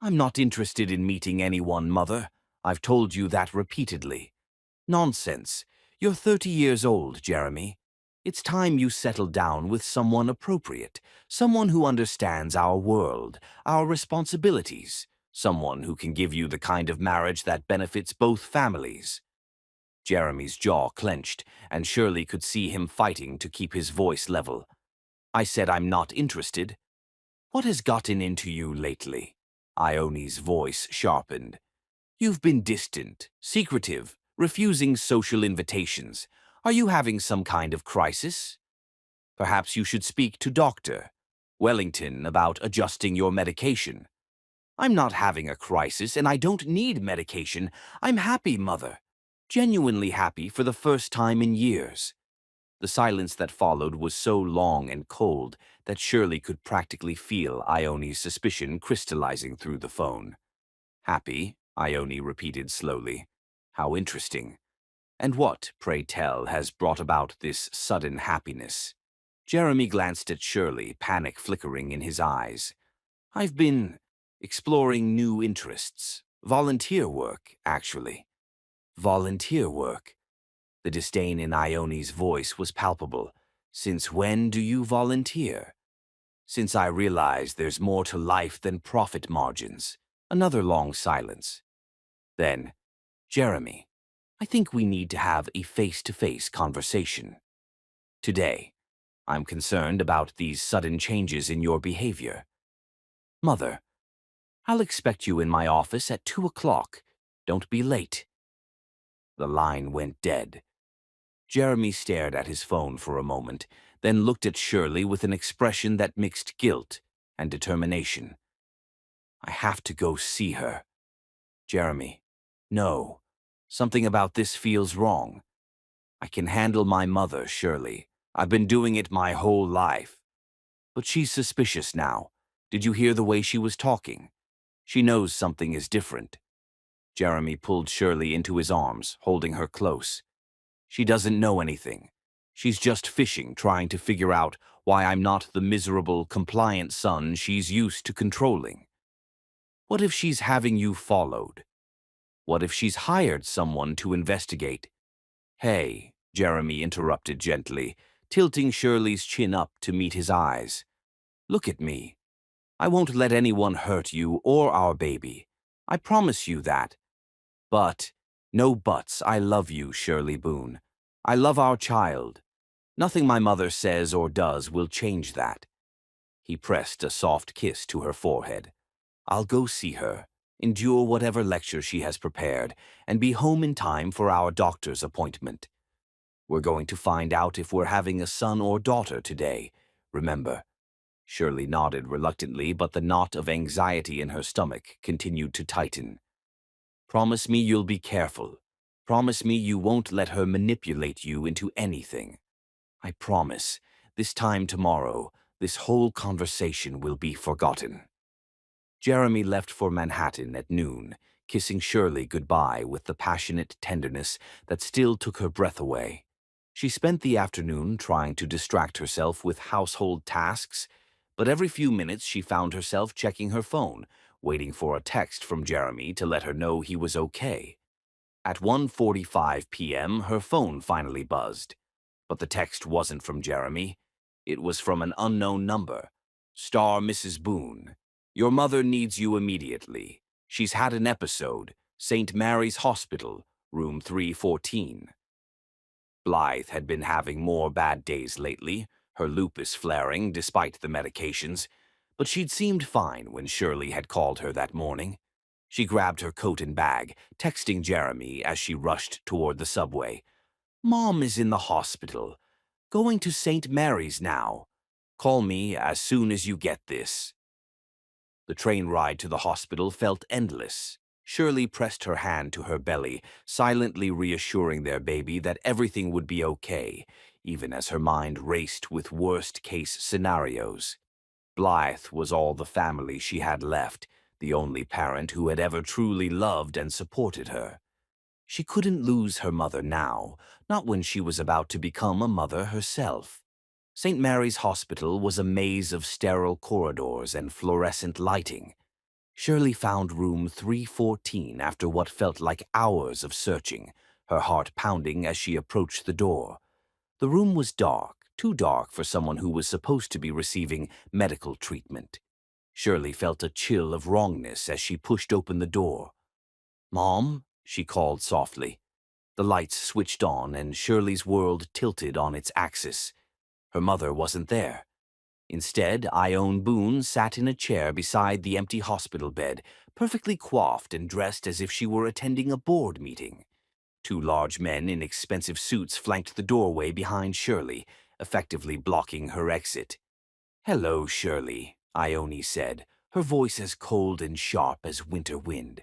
I'm not interested in meeting anyone, Mother. I've told you that repeatedly. Nonsense. You're 30 years old, Jeremy. It's time you settled down with someone appropriate, someone who understands our world, our responsibilities, someone who can give you the kind of marriage that benefits both families. Jeremy's jaw clenched, and Shirley could see him fighting to keep his voice level. I said I'm not interested. What has gotten into you lately? Ione's voice sharpened. You've been distant, secretive, refusing social invitations. Are you having some kind of crisis? Perhaps you should speak to Dr. Wellington about adjusting your medication. I'm not having a crisis, and I don't need medication. I'm happy, Mother. Genuinely happy for the first time in years. The silence that followed was so long and cold that Shirley could practically feel Ione's suspicion crystallizing through the phone. Happy, Ione repeated slowly. How interesting. And what, pray tell, has brought about this sudden happiness? Jeremy glanced at Shirley, panic flickering in his eyes. I've been exploring new interests. Volunteer work, actually. Volunteer work. The disdain in Ione's voice was palpable. Since when do you volunteer? Since I realized there's more to life than profit margins. Another long silence. Then, Jeremy, I think we need to have a face-to-face conversation. Today, I'm concerned about these sudden changes in your behavior. Mother, I'll expect you in my office at 2 o'clock. Don't be late. The line went dead. Jeremy stared at his phone for a moment, then looked at Shirley with an expression that mixed guilt and determination. I have to go see her. Jeremy, no. Something about this feels wrong. I can handle my mother, Shirley. I've been doing it my whole life. But she's suspicious now. Did you hear the way she was talking? She knows something is different. Jeremy pulled Shirley into his arms, holding her close. She doesn't know anything. She's just fishing, trying to figure out why I'm not the miserable, compliant son she's used to controlling. What if she's having you followed? What if she's hired someone to investigate? Hey, Jeremy interrupted gently, tilting Shirley's chin up to meet his eyes. Look at me. I won't let anyone hurt you or our baby. I promise you that. But, no buts, I love you, Shirley Boone. I love our child. Nothing my mother says or does will change that. He pressed a soft kiss to her forehead. I'll go see her, endure whatever lecture she has prepared, and be home in time for our doctor's appointment. We're going to find out if we're having a son or daughter today, remember. Shirley nodded reluctantly, but the knot of anxiety in her stomach continued to tighten. Promise me you'll be careful. Promise me you won't let her manipulate you into anything. I promise, this time tomorrow, this whole conversation will be forgotten. Jeremy left for Manhattan at noon, kissing Shirley goodbye with the passionate tenderness that still took her breath away. She spent the afternoon trying to distract herself with household tasks, but every few minutes she found herself checking her phone, waiting for a text from Jeremy to let her know he was okay. At 1:45 p.m., her phone finally buzzed. But the text wasn't from Jeremy. It was from an unknown number. Star Mrs. Boone. Your mother needs you immediately. She's had an episode. St. Mary's Hospital, room 314. Blythe had been having more bad days lately, her lupus flaring despite the medications, but she'd seemed fine when Shirley had called her that morning. She grabbed her coat and bag, texting Jeremy as she rushed toward the subway. Mom is in the hospital. Going to St. Mary's now. Call me as soon as you get this. The train ride to the hospital felt endless. Shirley pressed her hand to her belly, silently reassuring their baby that everything would be okay, even as her mind raced with worst-case scenarios. Blythe was all the family she had left, the only parent who had ever truly loved and supported her. She couldn't lose her mother now, not when she was about to become a mother herself. St. Mary's Hospital was a maze of sterile corridors and fluorescent lighting. Shirley found room 314 after what felt like hours of searching, her heart pounding as she approached the door. The room was dark, too dark for someone who was supposed to be receiving medical treatment. Shirley felt a chill of wrongness as she pushed open the door. Mom, she called softly. The lights switched on and Shirley's world tilted on its axis. Her mother wasn't there. Instead, Ione Boone sat in a chair beside the empty hospital bed, perfectly coiffed and dressed as if she were attending a board meeting. Two large men in expensive suits flanked the doorway behind Shirley, effectively blocking her exit. Hello, Shirley, Ione said, her voice as cold and sharp as winter wind.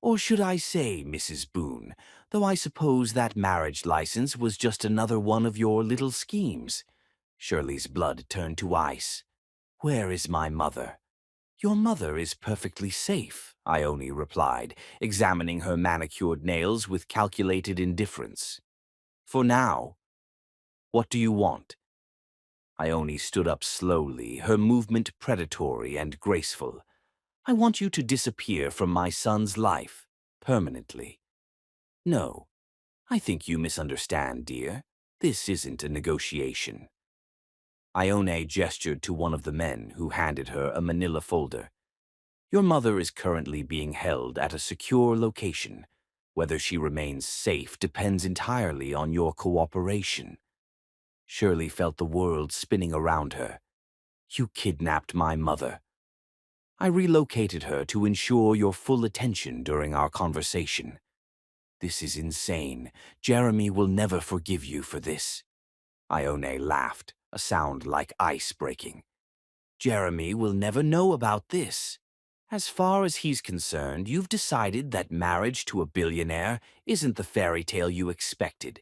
Or should I say, Mrs. Boone, though I suppose that marriage license was just another one of your little schemes. Shirley's blood turned to ice. Where is my mother? Your mother is perfectly safe, Ione replied, examining her manicured nails with calculated indifference. For now. What do you want? Ione stood up slowly, her movement predatory and graceful. I want you to disappear from my son's life, permanently. No, I think you misunderstand, dear. This isn't a negotiation. Ione gestured to one of the men, who handed her a manila folder. Your mother is currently being held at a secure location. Whether she remains safe depends entirely on your cooperation. Shirley felt the world spinning around her. You kidnapped my mother. I relocated her to ensure your full attention during our conversation. This is insane. Jeremy will never forgive you for this. Ione laughed, a sound like ice breaking. Jeremy will never know about this. As far as he's concerned, you've decided that marriage to a billionaire isn't the fairy tale you expected.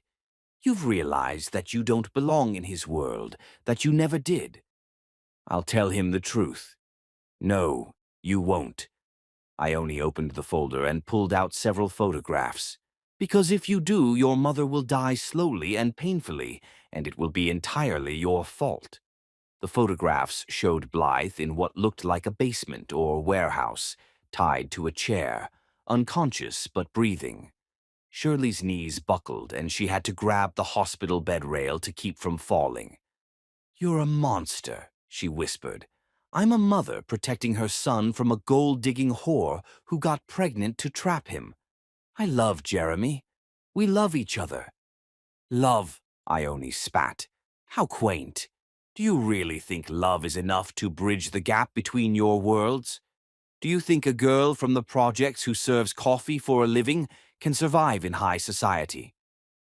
You've realized that you don't belong in his world, that you never did. I'll tell him the truth. No, you won't. Ione opened the folder and pulled out several photographs. Because if you do, your mother will die slowly and painfully, and it will be entirely your fault. The photographs showed Blythe in what looked like a basement or warehouse, tied to a chair, unconscious but breathing. Shirley's knees buckled, and she had to grab the hospital bed rail to keep from falling. "You're a monster," she whispered. "I'm a mother protecting her son from a gold-digging whore who got pregnant to trap him. I love Jeremy. We love each other." "Love," Ione spat. "How quaint. Do you really think love is enough to bridge the gap between your worlds? Do you think a girl from the projects who serves coffee for a living can survive in high society?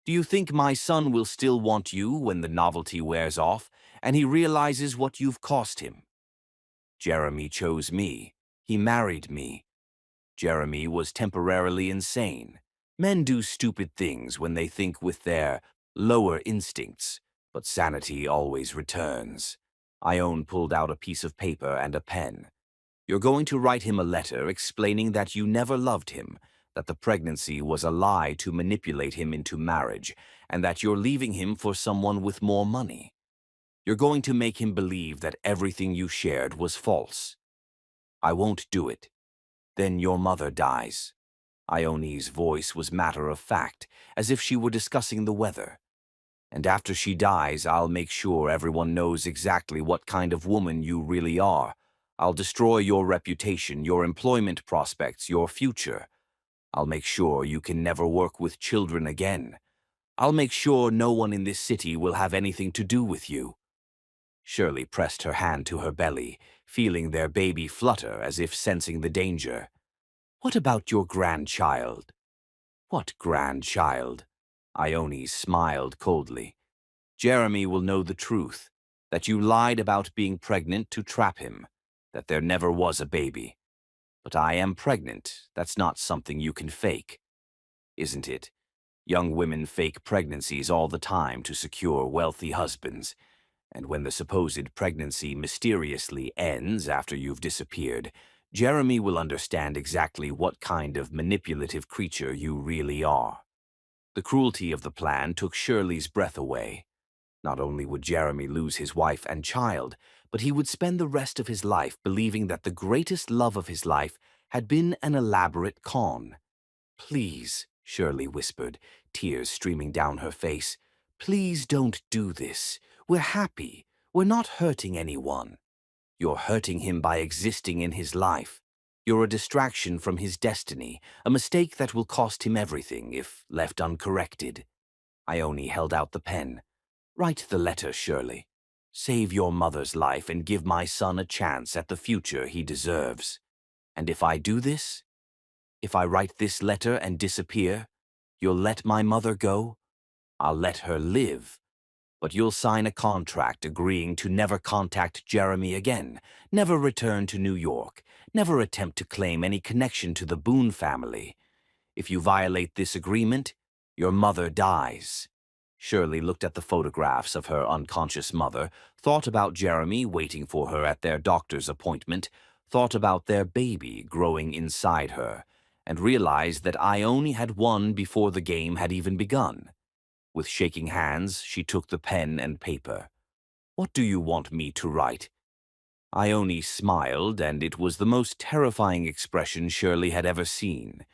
Do you think my son will still want you when the novelty wears off and he realizes what you've cost him? Jeremy chose me. He married me. Jeremy was temporarily insane. Men do stupid things when they think with their lower instincts, but sanity always returns." Ione pulled out a piece of paper and a pen. "You're going to write him a letter explaining that you never loved him, that the pregnancy was a lie to manipulate him into marriage, and that you're leaving him for someone with more money. You're going to make him believe that everything you shared was false." "I won't do it." "Then your mother dies." Ione's voice was matter-of-fact, as if she were discussing the weather. "And after she dies, I'll make sure everyone knows exactly what kind of woman you really are. I'll destroy your reputation, your employment prospects, your future. I'll make sure you can never work with children again. I'll make sure no one in this city will have anything to do with you." Shirley pressed her hand to her belly, feeling their baby flutter as if sensing the danger. "What about your grandchild?" "What grandchild?" Ione smiled coldly. "Jeremy will know the truth, that you lied about being pregnant to trap him, that there never was a baby. But I am pregnant. That's not something you can fake. Isn't it? Young women fake pregnancies all the time to secure wealthy husbands. And when the supposed pregnancy mysteriously ends after you've disappeared, Jeremy will understand exactly what kind of manipulative creature you really are." The cruelty of the plan took Shirley's breath away. Not only would Jeremy lose his wife and child, but he would spend the rest of his life believing that the greatest love of his life had been an elaborate con. "Please," Shirley whispered, tears streaming down her face, "please don't do this. We're happy. We're not hurting anyone." "You're hurting him by existing in his life. You're a distraction from his destiny, a mistake that will cost him everything if left uncorrected." Ione held out the pen. "Write the letter, Shirley. Save your mother's life and give my son a chance at the future he deserves. And if I do this, if I write this letter and disappear, you'll let my mother go? I'll let her live. But you'll sign a contract agreeing to never contact Jeremy again, never return to New York, never attempt to claim any connection to the Boone family. If you violate this agreement, your mother dies." Shirley looked at the photographs of her unconscious mother, thought about Jeremy waiting for her at their doctor's appointment, thought about their baby growing inside her, and realized that Ione had won before the game had even begun. With shaking hands, she took the pen and paper. "What do you want me to write?" Ione smiled, and it was the most terrifying expression Shirley had ever seen.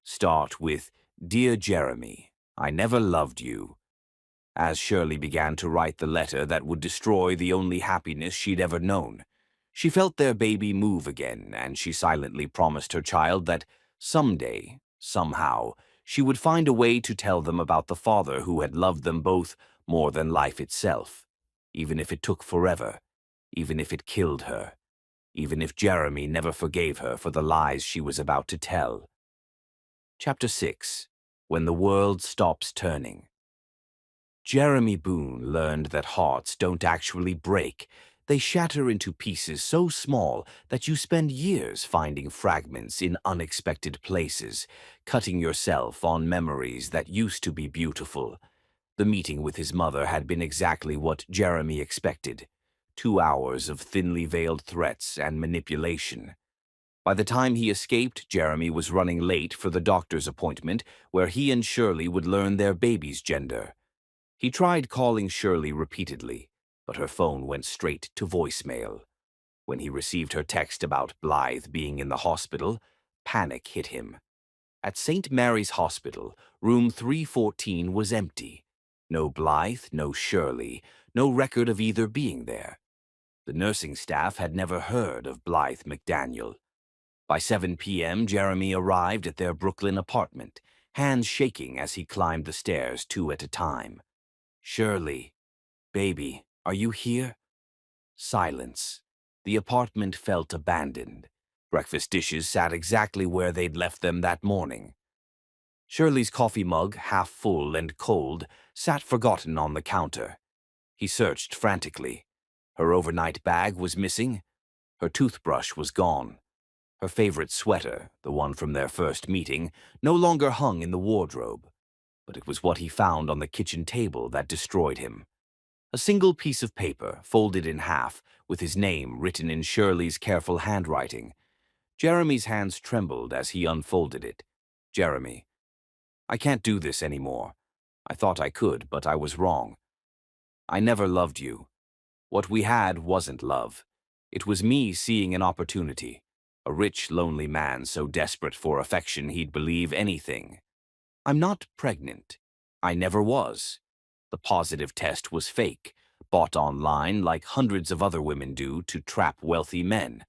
"Start with, 'Dear Jeremy, I never loved you.'" As Shirley began to write the letter that would destroy the only happiness she'd ever known, she felt their baby move again, and she silently promised her child that someday, somehow, she would find a way to tell them about the father who had loved them both more than life itself, even if it took forever, even if it killed her, even if Jeremy never forgave her for the lies she was about to tell. Chapter 6. When the World Stops Turning. Jeremy Boone learned that hearts don't actually break. They shatter into pieces so small that you spend years finding fragments in unexpected places, cutting yourself on memories that used to be beautiful. The meeting with his mother had been exactly what Jeremy expected. 2 hours of thinly veiled threats and manipulation. By the time he escaped, Jeremy was running late for the doctor's appointment where he and Shirley would learn their baby's gender. He tried calling Shirley repeatedly, but her phone went straight to voicemail. When he received her text about Blythe being in the hospital, panic hit him. At St. Mary's Hospital, room 314 was empty. No Blythe, no Shirley, no record of either being there. The nursing staff had never heard of Blythe McDaniel. By 7 p.m., Jeremy arrived at their Brooklyn apartment, hands shaking as he climbed the stairs 2 at a time. "Shirley, baby, are you here?" Silence. The apartment felt abandoned. Breakfast dishes sat exactly where they'd left them that morning. Shirley's coffee mug, half full and cold, sat forgotten on the counter. He searched frantically. Her overnight bag was missing. Her toothbrush was gone. Her favorite sweater, the one from their first meeting, no longer hung in the wardrobe. But it was what he found on the kitchen table that destroyed him. A single piece of paper, folded in half, with his name written in Shirley's careful handwriting. Jeremy's hands trembled as he unfolded it. "Jeremy, I can't do this anymore. I thought I could, but I was wrong. I never loved you. What we had wasn't love. It was me seeing an opportunity. A rich, lonely man so desperate for affection he'd believe anything. I'm not pregnant. I never was. The positive test was fake, bought online like hundreds of other women do to trap wealthy men.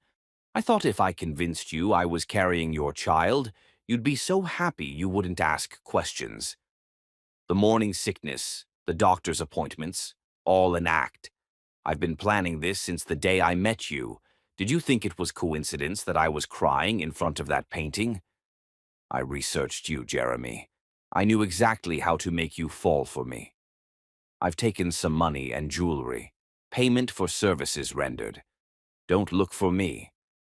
I thought if I convinced you I was carrying your child, you'd be so happy you wouldn't ask questions. The morning sickness, the doctor's appointments, all an act. I've been planning this since the day I met you. Did you think it was coincidence that I was crying in front of that painting? I researched you, Jeremy. I knew exactly how to make you fall for me. I've taken some money and jewelry. Payment for services rendered. Don't look for me.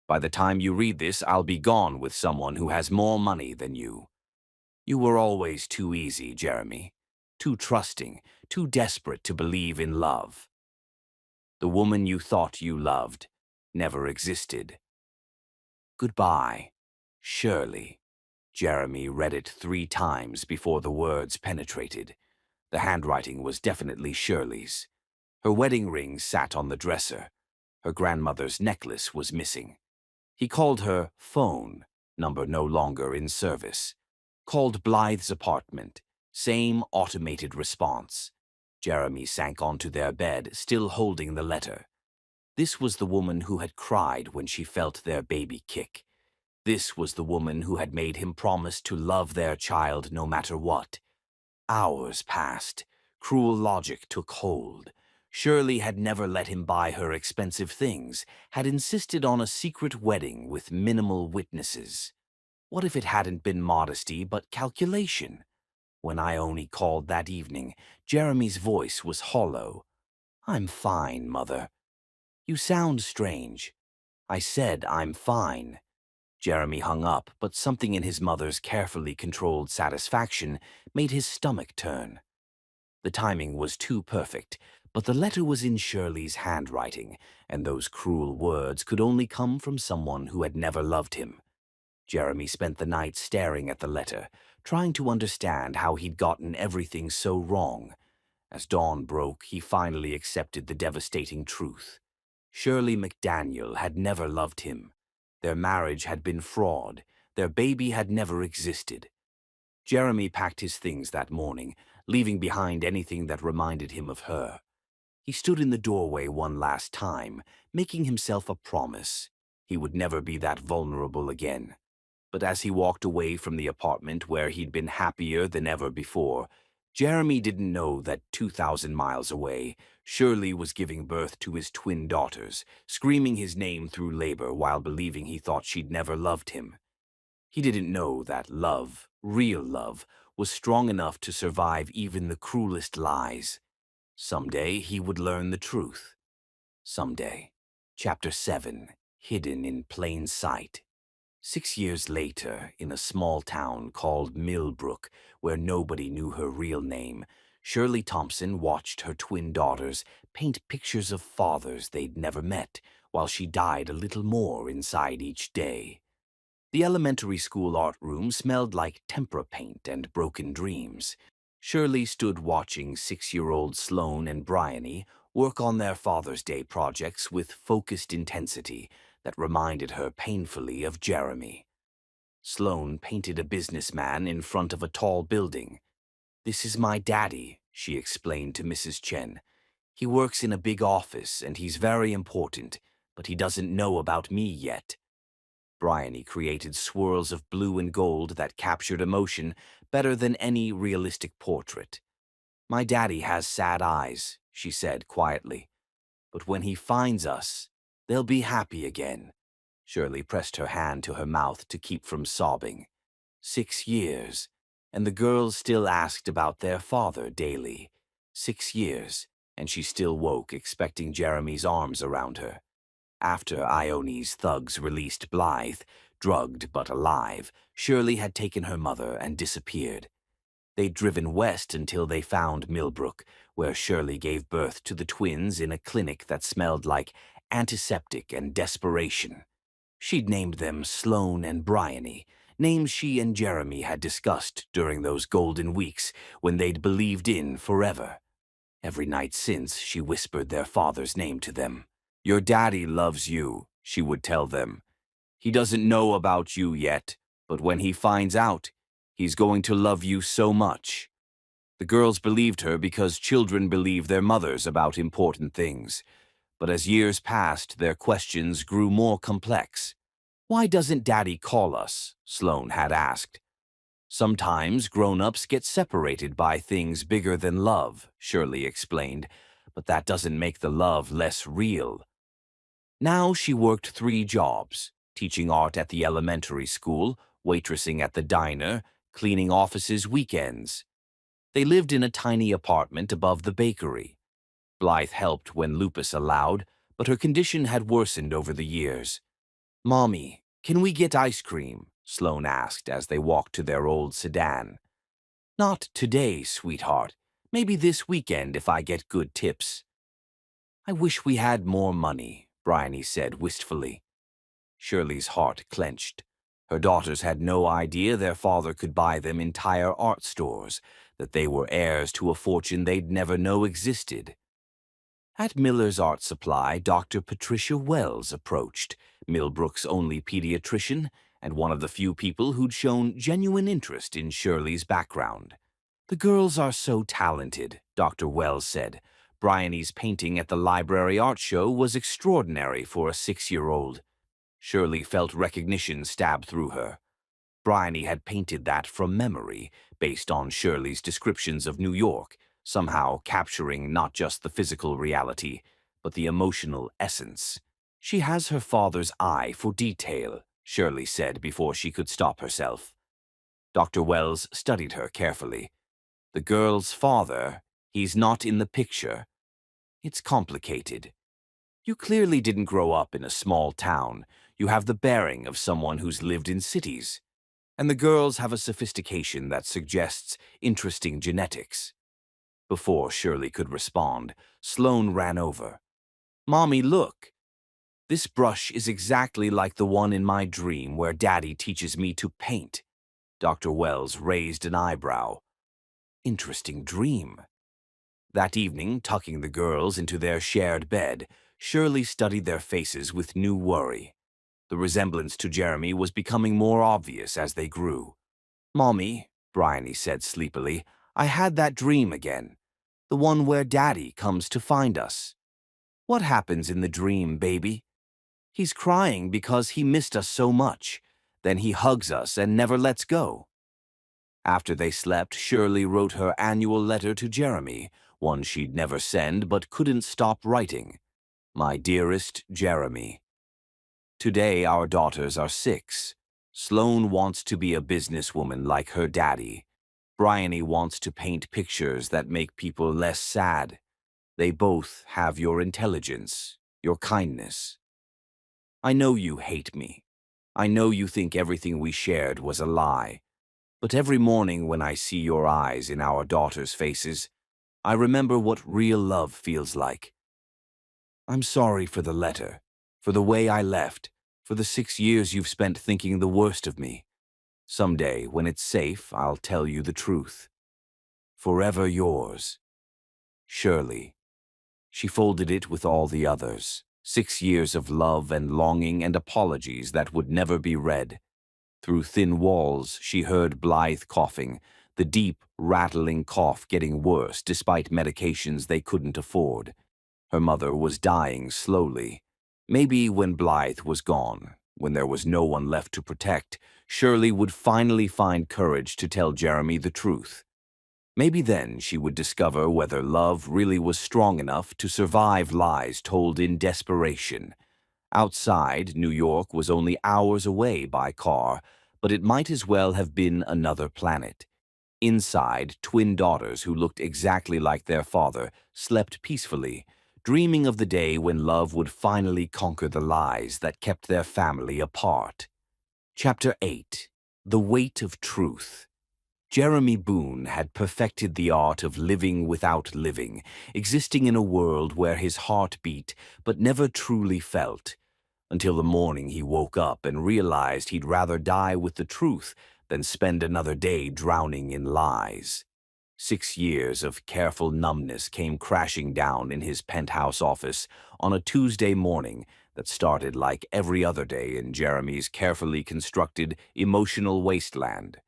By the time you read this, I'll be gone with someone who has more money than you. You were always too easy, Jeremy. Too trusting, too desperate to believe in love. The woman you thought you loved never existed. Goodbye, Shirley." Jeremy read it 3 times before the words penetrated. The handwriting was definitely Shirley's. Her wedding ring sat on the dresser. Her grandmother's necklace was missing. He called her phone, number no longer in service. Called Blythe's apartment, same automated response. Jeremy sank onto their bed, still holding the letter. This was the woman who had cried when she felt their baby kick. This was the woman who had made him promise to love their child no matter what. Hours passed. Cruel logic took hold. Shirley had never let him buy her expensive things, had insisted on a secret wedding with minimal witnesses. What if it hadn't been modesty but calculation? When Ione called that evening, Jeremy's voice was hollow. "I'm fine, Mother." "You sound strange." "I said I'm fine." Jeremy hung up, but something in his mother's carefully controlled satisfaction made his stomach turn. The timing was too perfect, but the letter was in Shirley's handwriting, and those cruel words could only come from someone who had never loved him. Jeremy spent the night staring at the letter, trying to understand how he'd gotten everything so wrong. As dawn broke, he finally accepted the devastating truth. Shirley McDaniel had never loved him. Their marriage had been fraud. Their baby had never existed. Jeremy packed his things that morning, leaving behind anything that reminded him of her. He stood in the doorway one last time, making himself a promise. He would never be that vulnerable again. But as he walked away from the apartment where he'd been happier than ever before, Jeremy didn't know that 2,000 miles away, Shirley was giving birth to his twin daughters, screaming his name through labor while believing he thought she'd never loved him. He didn't know that love, real love, was strong enough to survive even the cruelest lies. Someday he would learn the truth. Someday. Chapter 7. Hidden in Plain Sight. 6 years later, in a small town called Millbrook, where nobody knew her real name, Shirley Thompson watched her twin daughters paint pictures of fathers they'd never met, while she died a little more inside each day. The elementary school art room smelled like tempera paint and broken dreams. Shirley stood watching 6-year-old Sloane and Bryony work on their Father's Day projects with focused intensity that reminded her painfully of Jeremy. Sloane painted a businessman in front of a tall building. "This is my daddy," she explained to Mrs. Chen. "He works in a big office and he's very important, but he doesn't know about me yet." Bryony created swirls of blue and gold that captured emotion better than any realistic portrait. "My daddy has sad eyes," she said quietly, "but when he finds us, they'll be happy again." Shirley pressed her hand to her mouth to keep from sobbing. 6 years, and the girls still asked about their father daily. 6 years, and she still woke expecting Jeremy's arms around her. After Ione's thugs released Blythe, drugged but alive, Shirley had taken her mother and disappeared. They'd driven west until they found Millbrook, where Shirley gave birth to the twins in a clinic that smelled like antiseptic and desperation. She'd named them Sloane and Bryony, names she and Jeremy had discussed during those golden weeks when they'd believed in forever. Every night since, she whispered their father's name to them. "Your daddy loves you," she would tell them. "He doesn't know about you yet, but when he finds out, he's going to love you so much." The girls believed her because children believe their mothers about important things. But as years passed, their questions grew more complex. "Why doesn't Daddy call us?" Sloane had asked. "Sometimes grown-ups get separated by things bigger than love," Shirley explained, "but that doesn't make the love less real." Now she worked 3 jobs, teaching art at the elementary school, waitressing at the diner, cleaning offices weekends. They lived in a tiny apartment above the bakery. Blythe helped when lupus allowed, but her condition had worsened over the years. "Mommy, can we get ice cream?" Sloane asked as they walked to their old sedan. "Not today, sweetheart. Maybe this weekend if I get good tips." "I wish we had more money," Bryony said wistfully. Shirley's heart clenched. Her daughters had no idea their father could buy them entire art stores, that they were heirs to a fortune they'd never know existed. At Miller's Art Supply, Dr. Patricia Wells approached, Millbrook's only pediatrician and one of the few people who'd shown genuine interest in Shirley's background. "The girls are so talented," Dr. Wells said. "Bryony's painting at the library art show was extraordinary for a 6-year-old. Shirley felt recognition stab through her. Bryony had painted that from memory, based on Shirley's descriptions of New York, somehow capturing not just the physical reality, but the emotional essence. "She has her father's eye for detail," Shirley said before she could stop herself. Dr. Wells studied her carefully. "The girl's father, he's not in the picture. It's complicated. You clearly didn't grow up in a small town. You have the bearing of someone who's lived in cities. And the girls have a sophistication that suggests interesting genetics." Before Shirley could respond, Sloane ran over. "Mommy, look. This brush is exactly like the one in my dream where Daddy teaches me to paint." Dr. Wells raised an eyebrow. "Interesting dream." That evening, tucking the girls into their shared bed, Shirley studied their faces with new worry. The resemblance to Jeremy was becoming more obvious as they grew. "Mommy," Bryony said sleepily, "I had that dream again. The one where Daddy comes to find us." "What happens in the dream, baby?" "He's crying because he missed us so much. Then he hugs us and never lets go." After they slept, Shirley wrote her annual letter to Jeremy, one she'd never send but couldn't stop writing. "My dearest Jeremy, today our daughters are 6. Sloane wants to be a businesswoman like her daddy. Bryony wants to paint pictures that make people less sad. They both have your intelligence, your kindness. I know you hate me. I know you think everything we shared was a lie. But every morning when I see your eyes in our daughters' faces, I remember what real love feels like. I'm sorry for the letter, for the way I left. For the 6 years you've spent thinking the worst of me. Someday, when it's safe, I'll tell you the truth. Forever yours, Shirley. She folded it with all the others. 6 years of love and longing and apologies that would never be read. Through thin walls, she heard Blythe coughing, the deep, rattling cough getting worse despite medications they couldn't afford. Her mother was dying slowly. Maybe when Blythe was gone, when there was no one left to protect, Shirley would finally find courage to tell Jeremy the truth. Maybe then she would discover whether love really was strong enough to survive lies told in desperation. Outside, New York was only hours away by car, but it might as well have been another planet. Inside, twin daughters who looked exactly like their father slept peacefully, dreaming of the day when love would finally conquer the lies that kept their family apart. Chapter 8. The Weight of Truth. Jeremy Boone had perfected the art of living without living, existing in a world where his heart beat but never truly felt, until the morning he woke up and realized he'd rather die with the truth than spend another day drowning in lies. 6 years of careful numbness came crashing down in his penthouse office on a Tuesday morning that started like every other day in Jeremy's carefully constructed emotional wasteland.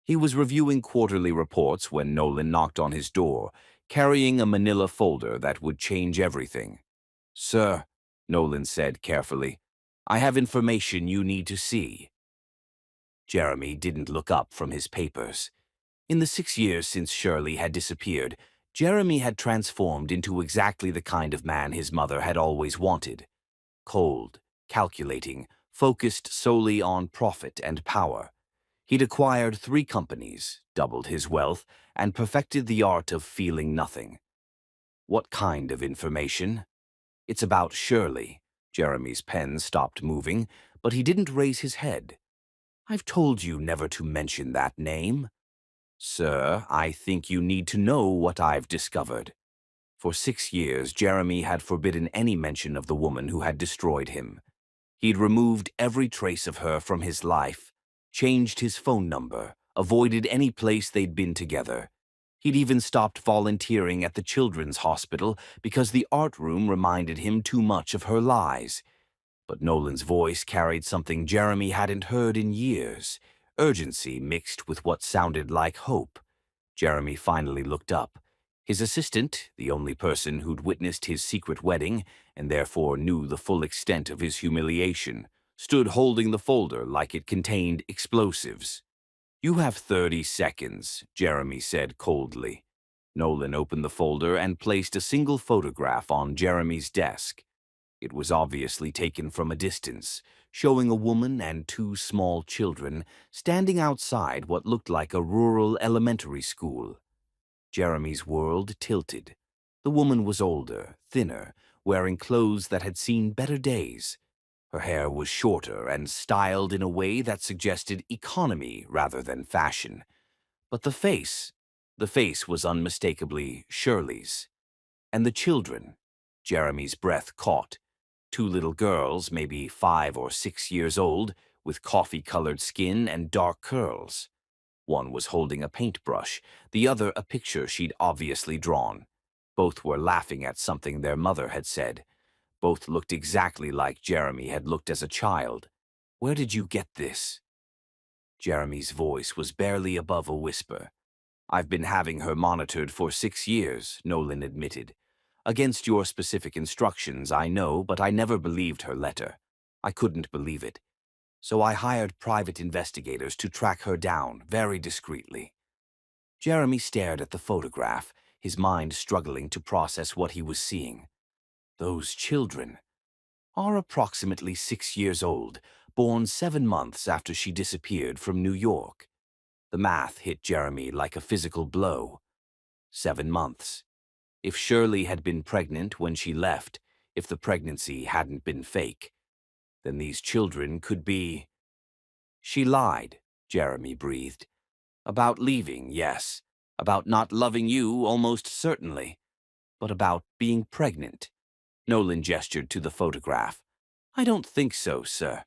He was reviewing quarterly reports when Nolan knocked on his door, carrying a manila folder that would change everything. "Sir," Nolan said carefully, "I have information you need to see." Jeremy didn't look up from his papers. In the 6 years since Shirley had disappeared, Jeremy had transformed into exactly the kind of man his mother had always wanted. Cold, calculating, focused solely on profit and power. He'd acquired 3 companies, doubled his wealth, and perfected the art of feeling nothing. What kind of information? It's about Shirley. Jeremy's pen stopped moving, but he didn't raise his head. "I've told you never to mention that name." "Sir, I think you need to know what I've discovered." For 6 years, Jeremy had forbidden any mention of the woman who had destroyed him. He'd removed every trace of her from his life, changed his phone number, avoided any place they'd been together. He'd even stopped volunteering at the children's hospital because the art room reminded him too much of her lies. But Nolan's voice carried something Jeremy hadn't heard in years, urgency mixed with what sounded like hope. Jeremy finally looked up. His assistant, the only person who'd witnessed his secret wedding and therefore knew the full extent of his humiliation, stood holding the folder like it contained explosives. "You have 30 seconds, Jeremy said coldly. Nolan opened the folder and placed a single photograph on Jeremy's desk. It was obviously taken from a distance, showing a woman and 2 small children standing outside what looked like a rural elementary school. Jeremy's world tilted. The woman was older, thinner, wearing clothes that had seen better days. Her hair was shorter and styled in a way that suggested economy rather than fashion. But the face was unmistakably Shirley's. And the children, Jeremy's breath caught. 2 little girls, maybe 5 or 6 years old, with coffee-colored skin and dark curls. One was holding a paintbrush, the other a picture she'd obviously drawn. Both were laughing at something their mother had said. Both looked exactly like Jeremy had looked as a child. "Where did you get this?" Jeremy's voice was barely above a whisper. "I've been having her monitored for 6 years, Nolan admitted. Against your specific instructions, I know, but I never believed her letter. I couldn't believe it. So I hired private investigators to track her down, very discreetly." Jeremy stared at the photograph, his mind struggling to process what he was seeing. Those children are approximately 6 years old, born 7 months after she disappeared from New York. The math hit Jeremy like a physical blow. 7 months. If Shirley had been pregnant when she left, if the pregnancy hadn't been fake, then these children could be... "She lied," Jeremy breathed. "About leaving, yes. About not loving you, almost certainly. But about being pregnant." Nolan gestured to the photograph. "I don't think so, sir.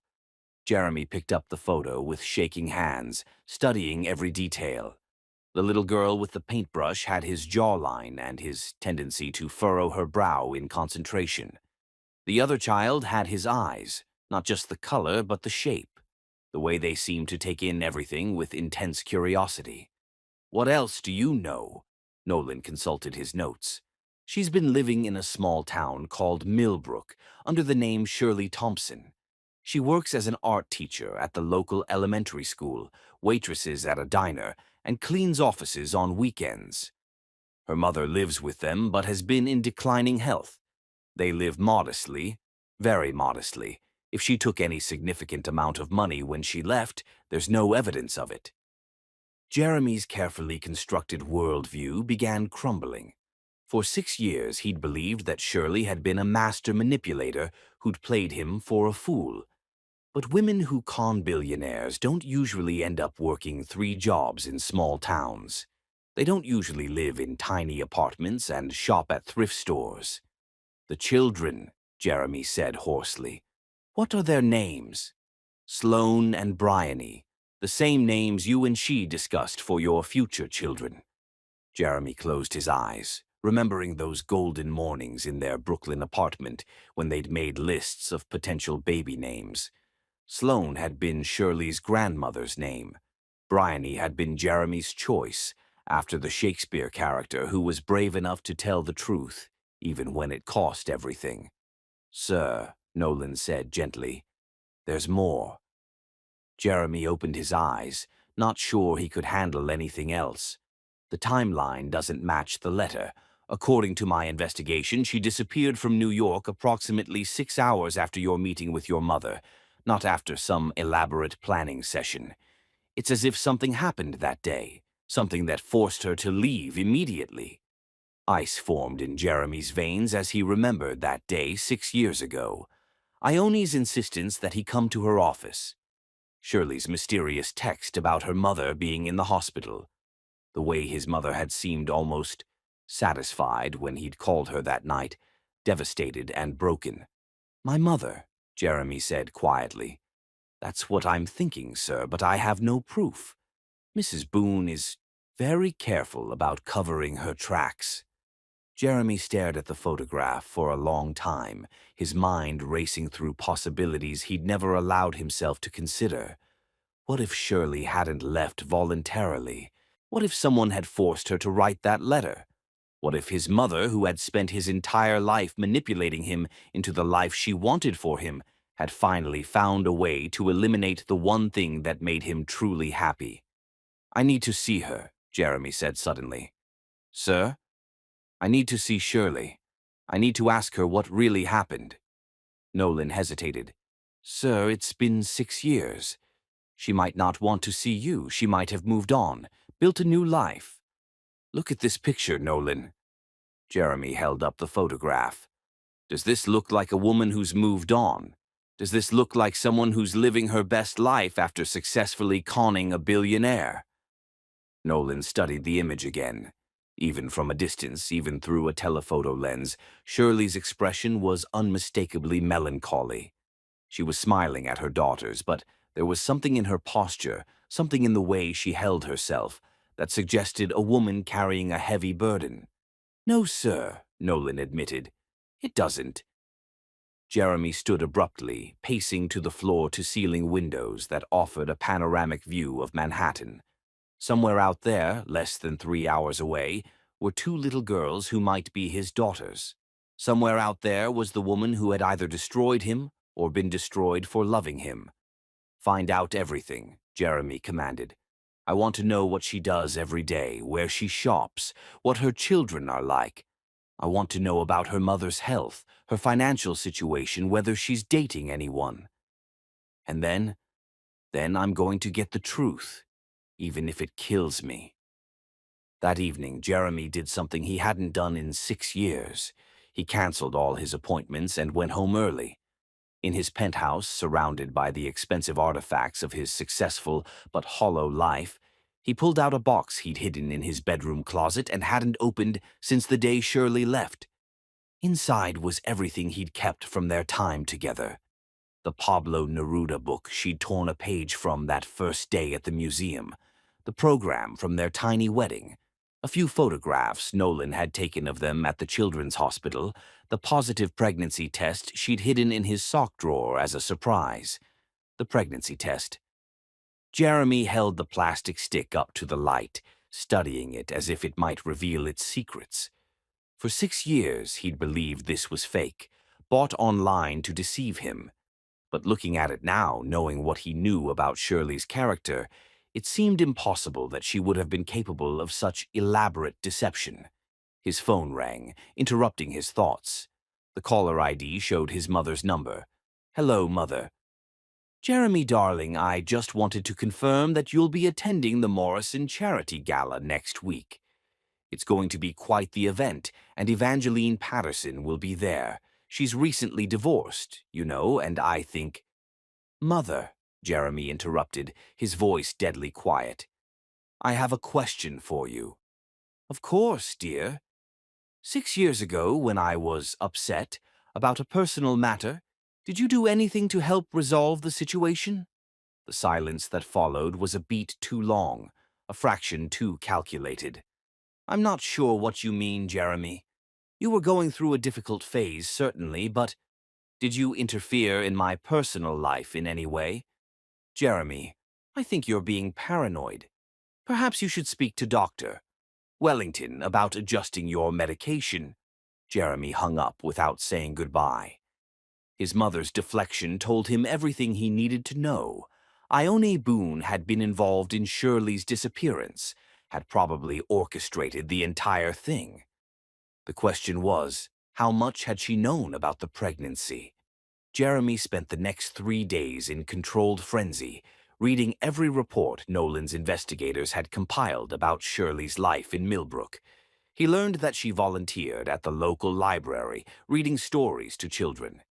Jeremy picked up the photo with shaking hands, studying every detail. The little girl with the paintbrush had his jawline and his tendency to furrow her brow in concentration. The other child had his eyes, not just the color but the shape, the way they seemed to take in everything with intense curiosity. "What else do you know?" Nolan consulted his notes. "She's been living in a small town called Millbrook under the name Shirley Thompson. She works as an art teacher at the local elementary school, waitresses at a diner, and cleans offices on weekends. Her mother lives with them but has been in declining health. They live modestly, very modestly. If she took any significant amount of money when she left, there's no evidence of it." Jeremy's carefully constructed worldview began crumbling. For 6 years, he'd believed that Shirley had been a master manipulator who'd played him for a fool. But women who con billionaires don't usually end up working 3 jobs in small towns. They don't usually live in tiny apartments and shop at thrift stores. "The children," Jeremy said hoarsely. "What are their names?" "Sloane and Bryony. The same names you and she discussed for your future children." Jeremy closed his eyes, remembering those golden mornings in their Brooklyn apartment when they'd made lists of potential baby names. Sloane had been Shirley's grandmother's name. Bryony had been Jeremy's choice, after the Shakespeare character who was brave enough to tell the truth, even when it cost everything. "Sir," Nolan said gently, "there's more." Jeremy opened his eyes, not sure he could handle anything else. "The timeline doesn't match the letter. According to my investigation, she disappeared from New York approximately 6 hours after your meeting with your mother, not after some elaborate planning session. It's as if something happened that day, something that forced her to leave immediately." Ice formed in Jeremy's veins as he remembered that day 6 years ago. Ione's insistence that he come to her office. Shirley's mysterious text about her mother being in the hospital. The way his mother had seemed almost satisfied when he'd called her that night, devastated and broken. "My mother," Jeremy said quietly. "That's what I'm thinking, sir, but I have no proof. Mrs. Boone is very careful about covering her tracks." Jeremy stared at the photograph for a long time, his mind racing through possibilities he'd never allowed himself to consider. What if Shirley hadn't left voluntarily? What if someone had forced her to write that letter? What if his mother, who had spent his entire life manipulating him into the life she wanted for him, had finally found a way to eliminate the one thing that made him truly happy? "I need to see her," Jeremy said suddenly. "Sir?" "I need to see Shirley. I need to ask her what really happened." Nolan hesitated. "Sir, it's been 6 years. She might not want to see you. She might have moved on, built a new life." "Look at this picture, Nolan." Jeremy held up the photograph. "Does this look like a woman who's moved on? Does this look like someone who's living her best life after successfully conning a billionaire?" Nolan studied the image again. Even from a distance, even through a telephoto lens, Shirley's expression was unmistakably melancholy. She was smiling at her daughters, but there was something in her posture, something in the way she held herself, that suggested a woman carrying a heavy burden. "No, sir," Nolan admitted. "It doesn't." Jeremy stood abruptly, pacing to the floor-to-ceiling windows that offered a panoramic view of Manhattan. Somewhere out there, less than 3 hours away, were 2 little girls who might be his daughters. Somewhere out there was the woman who had either destroyed him or been destroyed for loving him. "Find out everything," Jeremy commanded. "I want to know what she does every day, where she shops, what her children are like. I want to know about her mother's health, her financial situation, whether she's dating anyone. And then I'm going to get the truth, even if it kills me." That evening, Jeremy did something he hadn't done in 6 years. He canceled all his appointments and went home early. In his penthouse, surrounded by the expensive artifacts of his successful but hollow life, he pulled out a box he'd hidden in his bedroom closet and hadn't opened since the day Shirley left. Inside was everything he'd kept from their time together. The Pablo Neruda book she'd torn a page from that first day at the museum, the program from their tiny wedding, a few photographs Nolan had taken of them at the children's hospital, the positive pregnancy test she'd hidden in his sock drawer as a surprise. The pregnancy test. Jeremy held the plastic stick up to the light, studying it as if it might reveal its secrets. For 6 years he'd believed this was fake, bought online to deceive him. But looking at it now, knowing what he knew about Shirley's character, it seemed impossible that she would have been capable of such elaborate deception. His phone rang, interrupting his thoughts. The caller ID showed his mother's number. "Hello, Mother." "Jeremy, darling, I just wanted to confirm that you'll be attending the Morrison Charity Gala next week. It's going to be quite the event, and Evangeline Patterson will be there. She's recently divorced, you know, and I think—" "Mother," Jeremy interrupted, his voice deadly quiet. "I have a question for you." "Of course, dear." "6 years ago, when I was upset about a personal matter, did you do anything to help resolve the situation?" The silence that followed was a beat too long, a fraction too calculated. "I'm not sure what you mean, Jeremy. You were going through a difficult phase, certainly, but did you interfere in my personal life in any way?" "Jeremy, I think you're being paranoid. Perhaps you should speak to Dr. Wellington about adjusting your medication." Jeremy hung up without saying goodbye. His mother's deflection told him everything he needed to know. Ione Boone had been involved in Shirley's disappearance, had probably orchestrated the entire thing. The question was, how much had she known about the pregnancy? Jeremy spent the next 3 days in controlled frenzy, reading every report Nolan's investigators had compiled about Shirley's life in Millbrook. He learned that she volunteered at the local library, reading stories to children.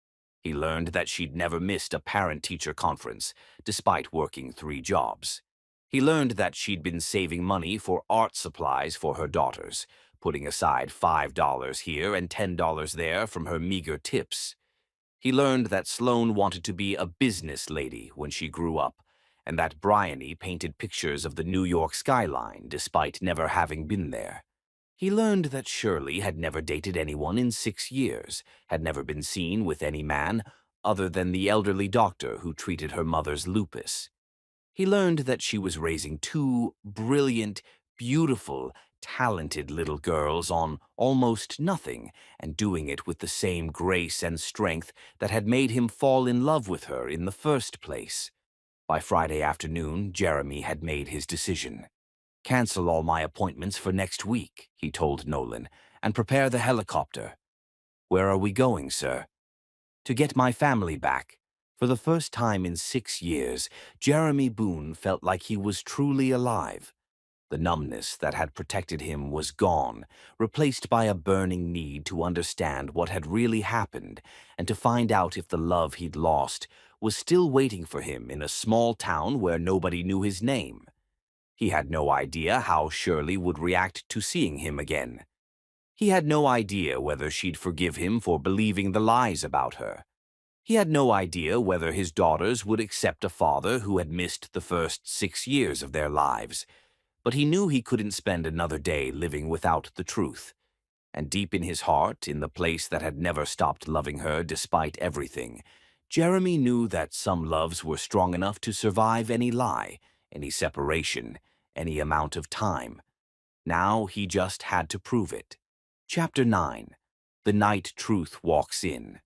He learned that she'd never missed a parent-teacher conference, despite working 3 jobs. He learned that she'd been saving money for art supplies for her daughters, putting aside $5 here and $10 there from her meager tips. He learned that Sloane wanted to be a business lady when she grew up, and that Bryony painted pictures of the New York skyline despite never having been there. He learned that Shirley had never dated anyone in 6 years, had never been seen with any man other than the elderly doctor who treated her mother's lupus. He learned that she was raising 2 brilliant, beautiful, talented little girls on almost nothing, and doing it with the same grace and strength that had made him fall in love with her in the first place. By Friday afternoon, Jeremy had made his decision. "Cancel all my appointments for next week," he told Nolan, "and prepare the helicopter." "Where are we going, sir?" "To get my family back." For the first time in 6 years, Jeremy Boone felt like he was truly alive. The numbness that had protected him was gone, replaced by a burning need to understand what had really happened and to find out if the love he'd lost was still waiting for him in a small town where nobody knew his name. He had no idea how Shirley would react to seeing him again. He had no idea whether she'd forgive him for believing the lies about her. He had no idea whether his daughters would accept a father who had missed the first 6 years of their lives. But he knew he couldn't spend another day living without the truth. And deep in his heart, in the place that had never stopped loving her despite everything, Jeremy knew that some loves were strong enough to survive any lie, any separation, any amount of time. Now he just had to prove it. Chapter 9. The Night Truth Walks In.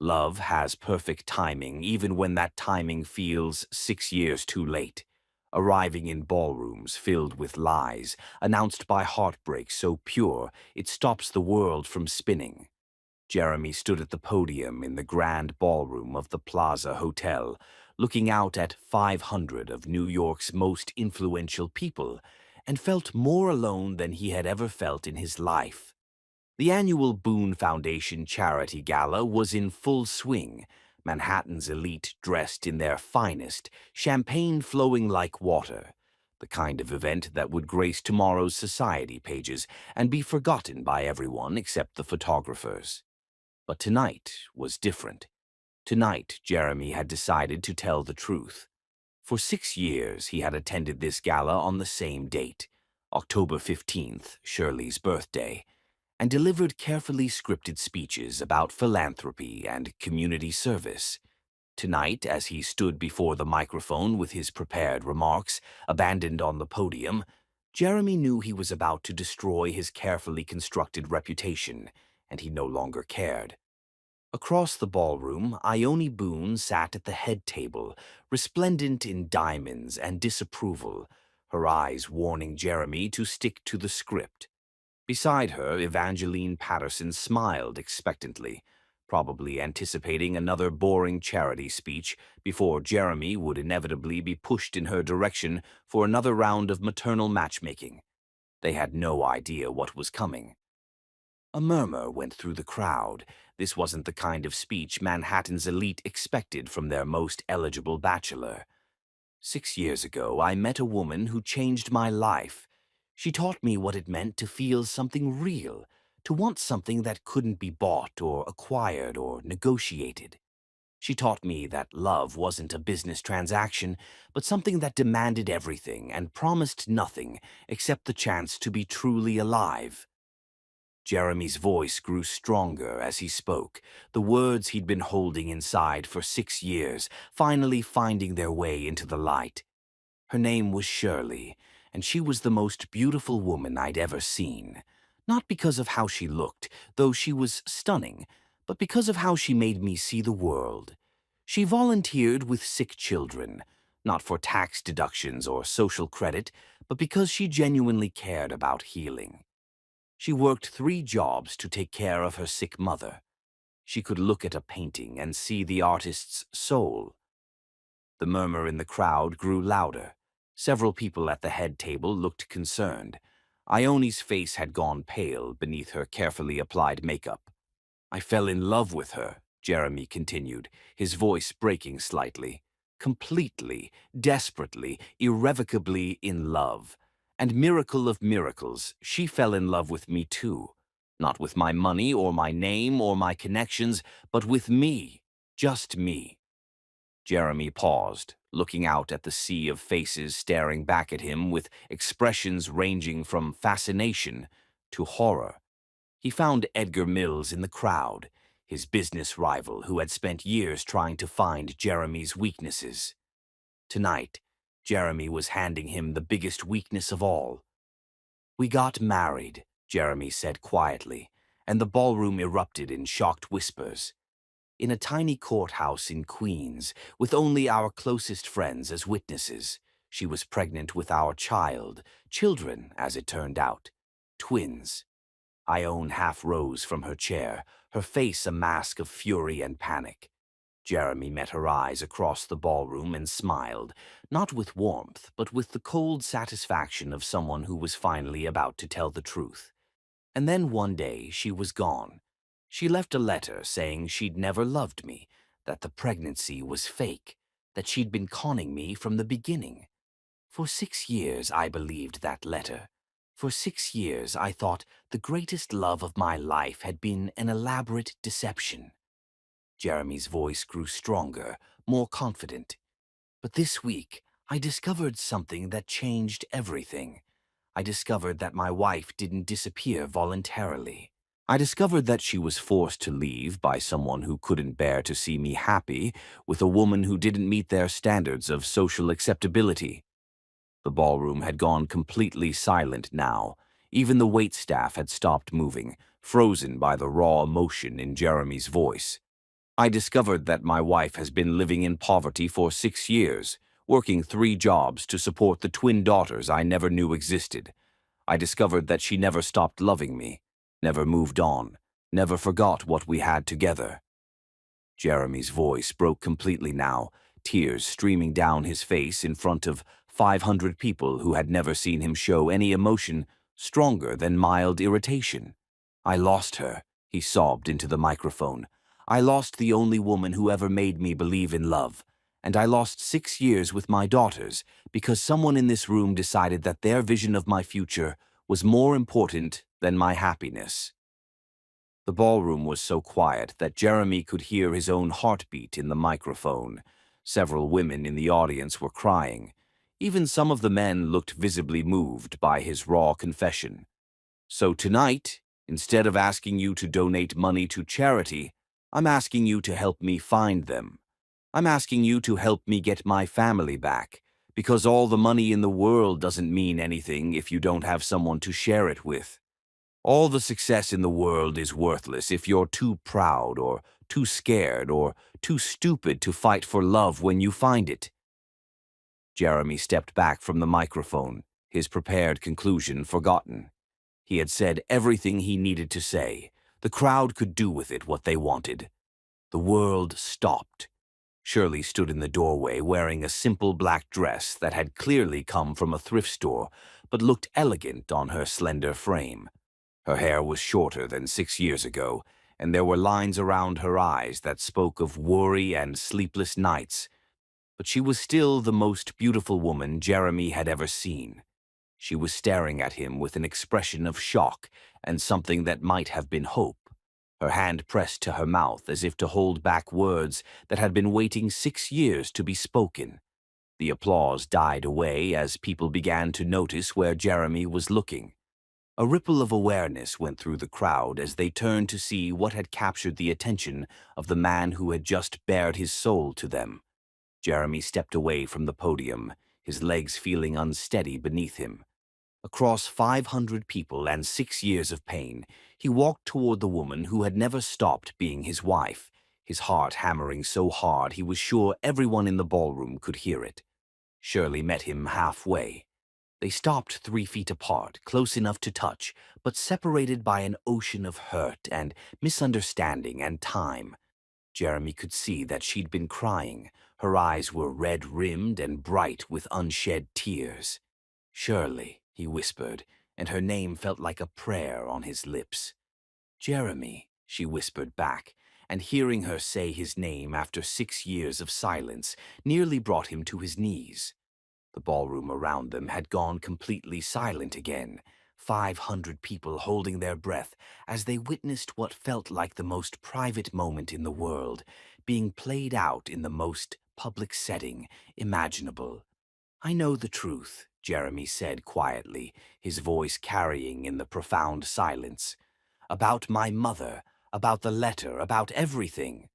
Love has perfect timing even when that timing feels 6 years too late. Arriving in ballrooms filled with lies, announced by heartbreak so pure it stops the world from spinning. Jeremy stood at the podium in the grand ballroom of the Plaza Hotel, looking out at 500 of New York's most influential people, and felt more alone than he had ever felt in his life. The annual Boone Foundation Charity Gala was in full swing, Manhattan's elite dressed in their finest, champagne flowing like water, the kind of event that would grace tomorrow's society pages and be forgotten by everyone except the photographers. But tonight was different. Tonight, Jeremy had decided to tell the truth. For 6 years, he had attended this gala on the same date, October 15th, Shirley's birthday, and delivered carefully scripted speeches about philanthropy and community service. Tonight, as he stood before the microphone with his prepared remarks abandoned on the podium, Jeremy knew he was about to destroy his carefully constructed reputation, and he no longer cared. Across the ballroom, Ione Boone sat at the head table, resplendent in diamonds and disapproval, her eyes warning Jeremy to stick to the script. Beside her, Evangeline Patterson smiled expectantly, probably anticipating another boring charity speech before Jeremy would inevitably be pushed in her direction for another round of maternal matchmaking. They had no idea what was coming. A murmur went through the crowd. This wasn't the kind of speech Manhattan's elite expected from their most eligible bachelor. 6 years ago, I met a woman who changed my life. She taught me what it meant to feel something real, to want something that couldn't be bought or acquired or negotiated. She taught me that love wasn't a business transaction, but something that demanded everything and promised nothing except the chance to be truly alive. Jeremy's voice grew stronger as he spoke, the words he'd been holding inside for 6 years finally finding their way into the light. Her name was Shirley, and she was the most beautiful woman I'd ever seen. Not because of how she looked, though she was stunning, but because of how she made me see the world. She volunteered with sick children, not for tax deductions or social credit, but because she genuinely cared about healing. She worked 3 jobs to take care of her sick mother. She could look at a painting and see the artist's soul. The murmur in the crowd grew louder. Several people at the head table looked concerned. Ione's face had gone pale beneath her carefully applied makeup. I fell in love with her, Jeremy continued, his voice breaking slightly. Completely, desperately, irrevocably in love. And miracle of miracles, she fell in love with me too. Not with my money or my name or my connections, but with me. Just me. Jeremy paused, looking out at the sea of faces staring back at him with expressions ranging from fascination to horror. He found Edgar Mills in the crowd, his business rival who had spent years trying to find Jeremy's weaknesses. Tonight, Jeremy was handing him the biggest weakness of all. "We got married," Jeremy said quietly, and the ballroom erupted in shocked whispers. "In a tiny courthouse in Queens, with only our closest friends as witnesses. She was pregnant with our children, as it turned out. Twins." Ione half rose from her chair, her face a mask of fury and panic. Jeremy met her eyes across the ballroom and smiled, not with warmth, but with the cold satisfaction of someone who was finally about to tell the truth. And then one day she was gone. She left a letter saying she'd never loved me, that the pregnancy was fake, that she'd been conning me from the beginning. For 6 years I believed that letter. For 6 years I thought the greatest love of my life had been an elaborate deception. Jeremy's voice grew stronger, more confident. But this week, I discovered something that changed everything. I discovered that my wife didn't disappear voluntarily. I discovered that she was forced to leave by someone who couldn't bear to see me happy with a woman who didn't meet their standards of social acceptability. The ballroom had gone completely silent now. Even the waitstaff had stopped moving, frozen by the raw emotion in Jeremy's voice. I discovered that my wife has been living in poverty for 6 years, working 3 jobs to support the twin daughters I never knew existed. I discovered that she never stopped loving me, never moved on, never forgot what we had together. Jeremy's voice broke completely now, tears streaming down his face in front of 500 people who had never seen him show any emotion stronger than mild irritation. "I lost her," he sobbed into the microphone. "I lost the only woman who ever made me believe in love. And I lost 6 years with my daughters because someone in this room decided that their vision of my future was more important than my happiness." The ballroom was so quiet that Jeremy could hear his own heartbeat in the microphone. Several women in the audience were crying. Even some of the men looked visibly moved by his raw confession. So tonight, instead of asking you to donate money to charity, I'm asking you to help me find them. I'm asking you to help me get my family back, because all the money in the world doesn't mean anything if you don't have someone to share it with. All the success in the world is worthless if you're too proud or too scared or too stupid to fight for love when you find it. Jeremy stepped back from the microphone, his prepared conclusion forgotten. He had said everything he needed to say. The crowd could do with it what they wanted. The world stopped. Shirley stood in the doorway wearing a simple black dress that had clearly come from a thrift store, but looked elegant on her slender frame. Her hair was shorter than 6 years ago, and there were lines around her eyes that spoke of worry and sleepless nights. But she was still the most beautiful woman Jeremy had ever seen. She was staring at him with an expression of shock and something that might have been hope, her hand pressed to her mouth as if to hold back words that had been waiting 6 years to be spoken. The applause died away as people began to notice where Jeremy was looking. A ripple of awareness went through the crowd as they turned to see what had captured the attention of the man who had just bared his soul to them. Jeremy stepped away from the podium, his legs feeling unsteady beneath him. Across 500 people and 6 years of pain, he walked toward the woman who had never stopped being his wife, his heart hammering so hard he was sure everyone in the ballroom could hear it. Shirley met him halfway. They stopped 3 feet apart, close enough to touch, but separated by an ocean of hurt and misunderstanding and time. Jeremy could see that she'd been crying. Her eyes were red-rimmed and bright with unshed tears. "Shirley," he whispered, and her name felt like a prayer on his lips. "Jeremy," she whispered back, and hearing her say his name after 6 years of silence nearly brought him to his knees. The ballroom around them had gone completely silent again, 500 people holding their breath as they witnessed what felt like the most private moment in the world, being played out in the most public setting imaginable. "I know the truth," Jeremy said quietly, his voice carrying in the profound silence. "About my mother, about the letter, about everything."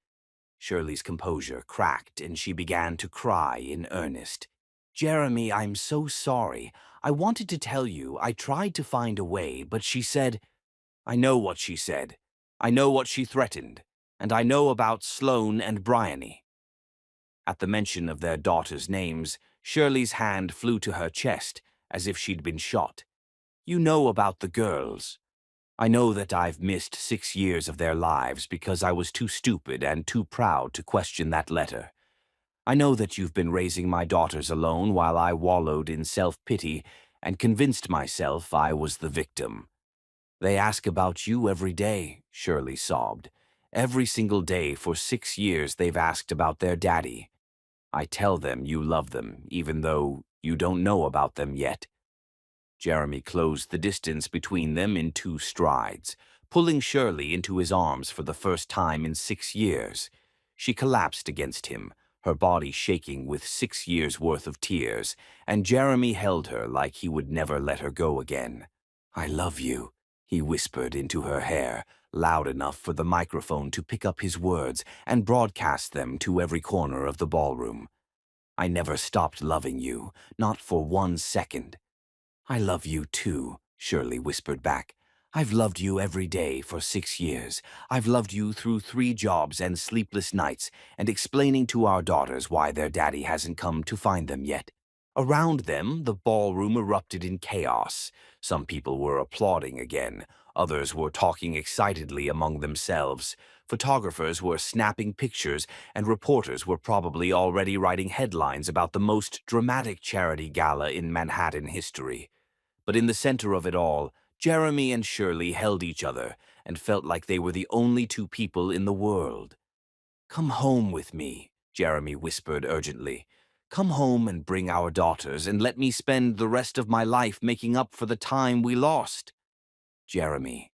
Shirley's composure cracked and she began to cry in earnest. "Jeremy, I'm so sorry. I wanted to tell you. I tried to find a way, but she said—" "I know what she said. I know what she threatened. And I know about Sloane and Bryony." At the mention of their daughters' names, Shirley's hand flew to her chest as if she'd been shot. "You know about the girls. I know that I've missed 6 years of their lives because I was too stupid and too proud to question that letter. I know that you've been raising my daughters alone while I wallowed in self-pity and convinced myself I was the victim. They ask about you every day," Shirley sobbed. "Every single day for 6 years they've asked about their daddy. I tell them you love them, even though you don't know about them yet." Jeremy closed the distance between them in 2 strides, pulling Shirley into his arms for the first time in 6 years. She collapsed against him, her body shaking with 6 years' worth of tears, and Jeremy held her like he would never let her go again. "I love you," he whispered into her hair, loud enough for the microphone to pick up his words and broadcast them to every corner of the ballroom. "I never stopped loving you, not for 1 second." "I love you too," Shirley whispered back. "I've loved you every day for 6 years. I've loved you through 3 jobs and sleepless nights, and explaining to our daughters why their daddy hasn't come to find them yet." Around them, the ballroom erupted in chaos. Some people were applauding again. Others were talking excitedly among themselves. Photographers were snapping pictures, and reporters were probably already writing headlines about the most dramatic charity gala in Manhattan history. But in the center of it all, Jeremy and Shirley held each other and felt like they were the only 2 people in the world. "Come home with me," Jeremy whispered urgently. "Come home and bring our daughters and let me spend the rest of my life making up for the time we lost." "Jeremy,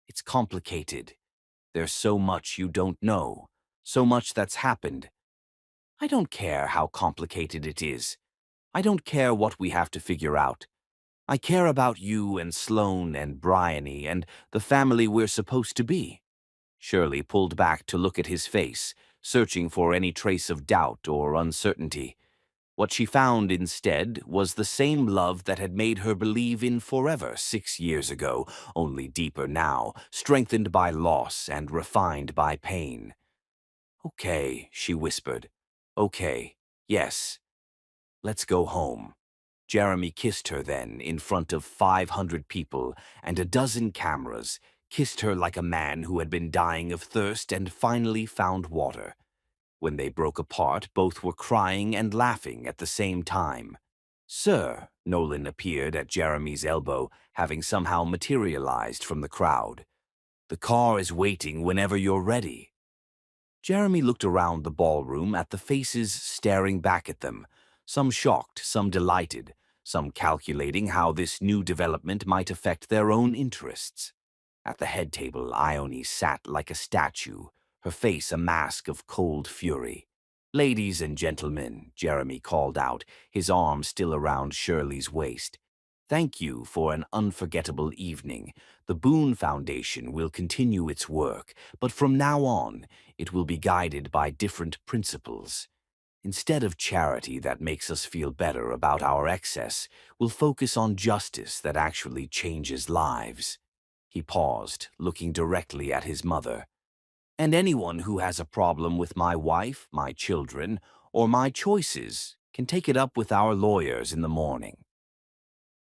it's complicated. There's so much you don't know, so much that's happened. I don't care how complicated it is. I don't care what we have to figure out. I care about you and Sloane and Bryony and the family we're supposed to be." Shirley pulled back to look at his face, searching for any trace of doubt or uncertainty. What she found instead was the same love that had made her believe in forever 6 years ago, only deeper now, strengthened by loss and refined by pain. "Okay," she whispered. "Okay, yes, let's go home." Jeremy kissed her then, in front of 500 people and a dozen cameras, kissed her like a man who had been dying of thirst and finally found water. When they broke apart, both were crying and laughing at the same time. "Sir," Nolan appeared at Jeremy's elbow, having somehow materialized from the crowd. "The car is waiting whenever you're ready." Jeremy looked around the ballroom at the faces staring back at them, some shocked, some delighted, some calculating how this new development might affect their own interests. At the head table, Ione sat like a statue, her face a mask of cold fury. "Ladies and gentlemen," Jeremy called out, his arm still around Shirley's waist. "Thank you for an unforgettable evening. The Boone Foundation will continue its work, but from now on, it will be guided by different principles. Instead of charity that makes us feel better about our excess, we'll focus on justice that actually changes lives." He paused, looking directly at his mother. "And anyone who has a problem with my wife, my children, or my choices can take it up with our lawyers in the morning."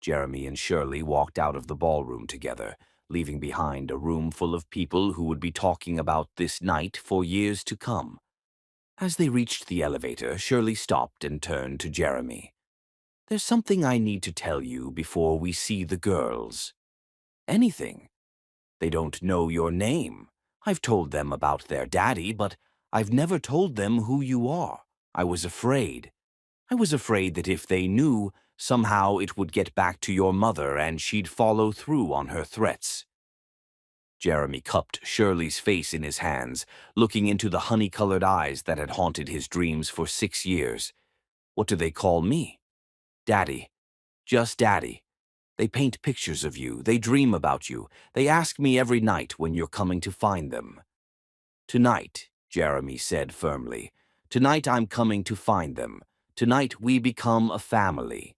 Jeremy and Shirley walked out of the ballroom together, leaving behind a room full of people who would be talking about this night for years to come. As they reached the elevator, Shirley stopped and turned to Jeremy. "There's something I need to tell you before we see the girls." "Anything. They don't know your name. I've told them about their daddy, but I've never told them who you are. I was afraid. I was afraid that if they knew, somehow it would get back to your mother and she'd follow through on her threats." Jeremy cupped Shirley's face in his hands, looking into the honey-colored eyes that had haunted his dreams for 6 years. "What do they call me?" "Daddy. Just Daddy. They paint pictures of you. They dream about you. They ask me every night when you're coming to find them." "Tonight," Jeremy said firmly. "Tonight I'm coming to find them. Tonight we become a family."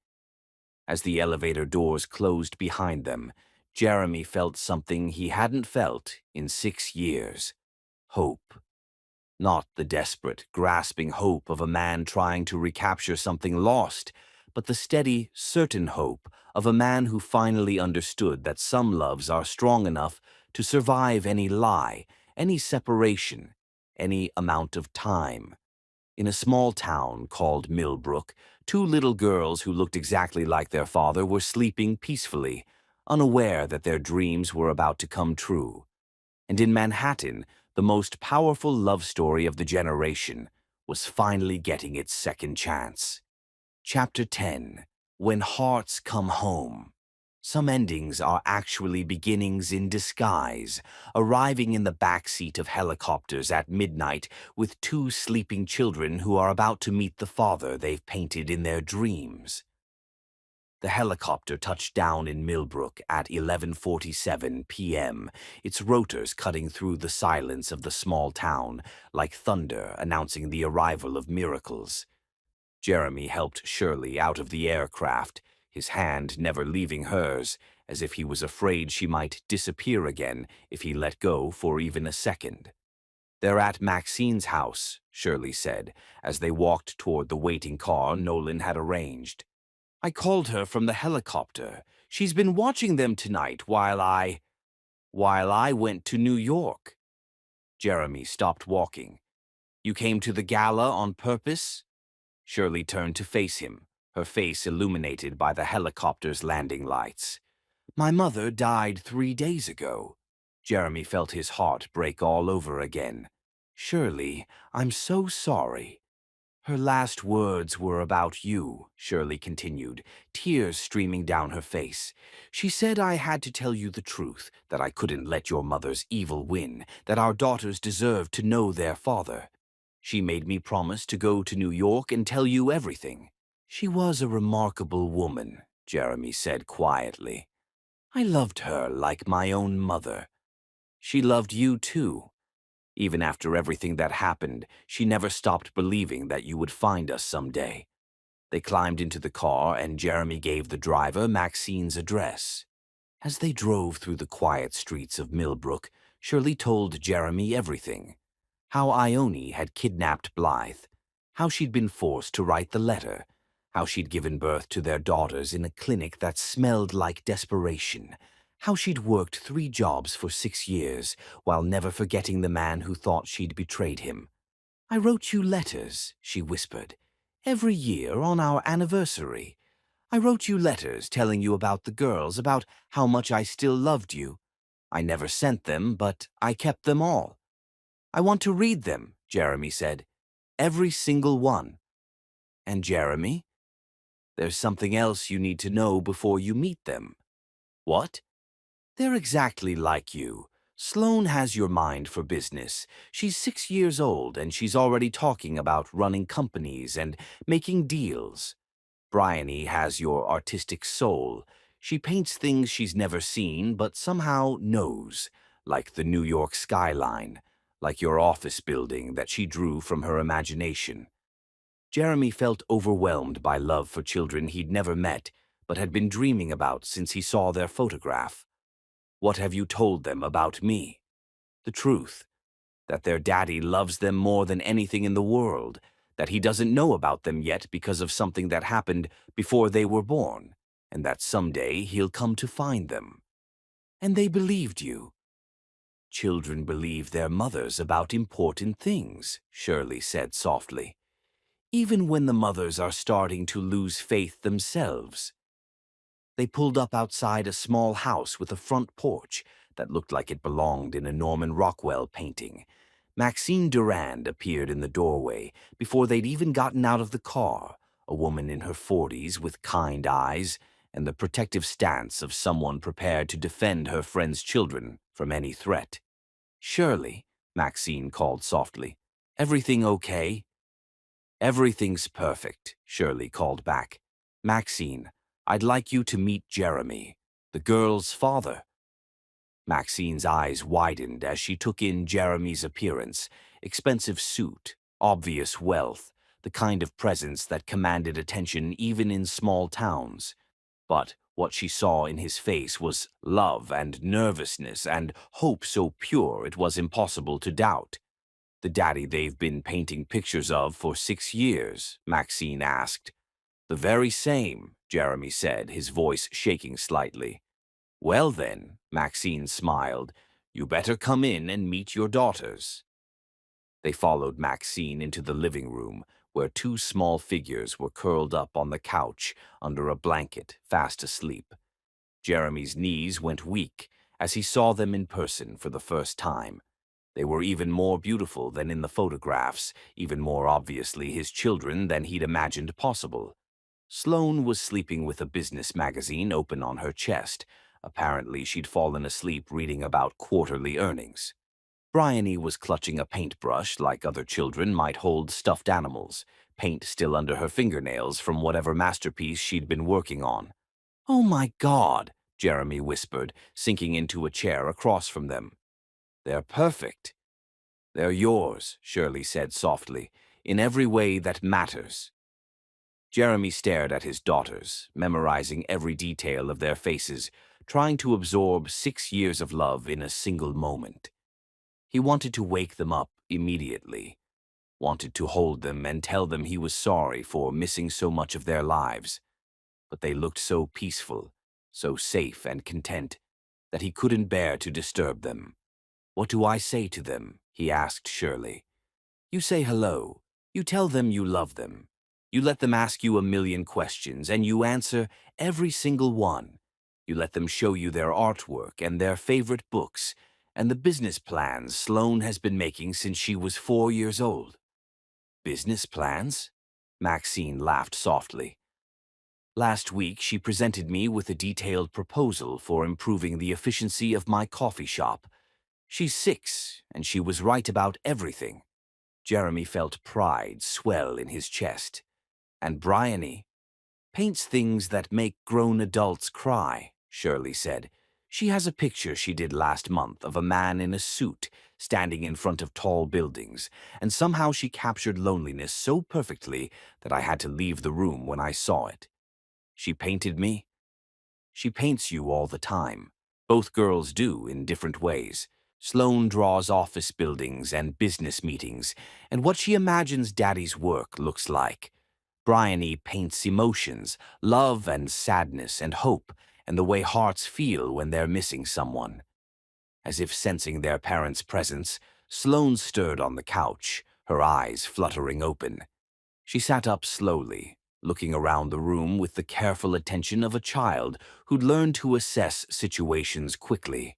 As the elevator doors closed behind them, Jeremy felt something he hadn't felt in 6 years. Hope. Not the desperate, grasping hope of a man trying to recapture something lost, but the steady, certain hope of a man who finally understood that some loves are strong enough to survive any lie, any separation, any amount of time. In a small town called Millbrook, two little girls who looked exactly like their father were sleeping peacefully, unaware that their dreams were about to come true. And in Manhattan, the most powerful love story of the generation was finally getting its second chance. Chapter 10. When Hearts Come Home. Some endings are actually beginnings in disguise, arriving in the backseat of helicopters at midnight with two sleeping children who are about to meet the father they've painted in their dreams. The helicopter touched down in Millbrook at 11:47 p.m., its rotors cutting through the silence of the small town like thunder announcing the arrival of miracles. Jeremy helped Shirley out of the aircraft, his hand never leaving hers, as if he was afraid she might disappear again if he let go for even a second. "They're at Maxine's house," Shirley said, as they walked toward the waiting car Nolan had arranged. "I called her from the helicopter. She's been watching them tonight while I went to New York." Jeremy stopped walking. "You came to the gala on purpose?" Shirley turned to face him, her face illuminated by the helicopter's landing lights. "My mother died 3 days ago." Jeremy felt his heart break all over again. "Shirley, I'm so sorry." Her last words were about you, Shirley continued, tears streaming down her face. She said I had to tell you the truth, that I couldn't let your mother's evil win, that our daughters deserved to know their father. She made me promise to go to New York and tell you everything. She was a remarkable woman, Jeremy said quietly. I loved her like my own mother. She loved you too. Even after everything that happened, she never stopped believing that you would find us someday. They climbed into the car and Jeremy gave the driver Maxine's address. As they drove through the quiet streets of Millbrook, Shirley told Jeremy everything. How Ione had kidnapped Blythe, how she'd been forced to write the letter, how she'd given birth to their daughters in a clinic that smelled like desperation, how she'd worked 3 jobs for 6 years while never forgetting the man who thought she'd betrayed him. I wrote you letters, she whispered, every year on our anniversary. I wrote you letters telling you about the girls, about how much I still loved you. I never sent them, but I kept them all. I want to read them, Jeremy said. Every single one. And Jeremy, there's something else you need to know before you meet them. What? They're exactly like you. Sloane has your mind for business. She's 6 years old and she's already talking about running companies and making deals. Bryony has your artistic soul. She paints things she's never seen but somehow knows, like the New York skyline, like your office building that she drew from her imagination. Jeremy felt overwhelmed by love for children he'd never met but had been dreaming about since he saw their photograph. What have you told them about me? The truth, that their daddy loves them more than anything in the world, that he doesn't know about them yet because of something that happened before they were born, and that someday he'll come to find them. And they believed you. Children believe their mothers about important things, Shirley said softly, even when the mothers are starting to lose faith themselves. They pulled up outside a small house with a front porch that looked like it belonged in a Norman Rockwell painting. Maxine Durand appeared in the doorway before they'd even gotten out of the car, a woman in her 40s with kind eyes and the protective stance of someone prepared to defend her friend's children from any threat. Shirley, Maxine called softly. Everything okay? Everything's perfect, Shirley called back. Maxine, I'd like you to meet Jeremy, the girl's father. Maxine's eyes widened as she took in Jeremy's appearance, expensive suit, obvious wealth, the kind of presence that commanded attention even in small towns. But what she saw in his face was love and nervousness and hope so pure it was impossible to doubt. The daddy they've been painting pictures of for 6 years, Maxine asked. The very same, Jeremy said, his voice shaking slightly. Well then, Maxine smiled, you better come in and meet your daughters. They followed Maxine into the living room, where 2 small figures were curled up on the couch under a blanket, fast asleep. Jeremy's knees went weak as he saw them in person for the first time. They were even more beautiful than in the photographs, even more obviously his children than he'd imagined possible. Sloane was sleeping with a business magazine open on her chest. Apparently, she'd fallen asleep reading about quarterly earnings. Bryony was clutching a paintbrush like other children might hold stuffed animals, paint still under her fingernails from whatever masterpiece she'd been working on. Oh my God, Jeremy whispered, sinking into a chair across from them. They're perfect. They're yours, Shirley said softly, in every way that matters. Jeremy stared at his daughters, memorizing every detail of their faces, trying to absorb 6 years of love in a single moment. He wanted to wake them up immediately, wanted to hold them and tell them he was sorry for missing so much of their lives. But they looked so peaceful, so safe and content, that he couldn't bear to disturb them. What do I say to them? He asked Shirley. You say hello. You tell them you love them. You let them ask you a million questions, and you answer every single one. You let them show you their artwork and their favorite books, and the business plans Sloane has been making since she was 4 years old. Business plans? Maxine laughed softly. Last week, she presented me with a detailed proposal for improving the efficiency of my coffee shop. She's 6, and she was right about everything. Jeremy felt pride swell in his chest. And Bryony paints things that make grown adults cry, Shirley said. She has a picture she did last month of a man in a suit standing in front of tall buildings, and somehow she captured loneliness so perfectly that I had to leave the room when I saw it. She painted me. She paints you all the time. Both girls do in different ways. Sloane draws office buildings and business meetings, and what she imagines Daddy's work looks like. Bryony paints emotions, love and sadness and hope, and the way hearts feel when they're missing someone. As if sensing their parents' presence, Sloane stirred on the couch, her eyes fluttering open. She sat up slowly, looking around the room with the careful attention of a child who'd learned to assess situations quickly.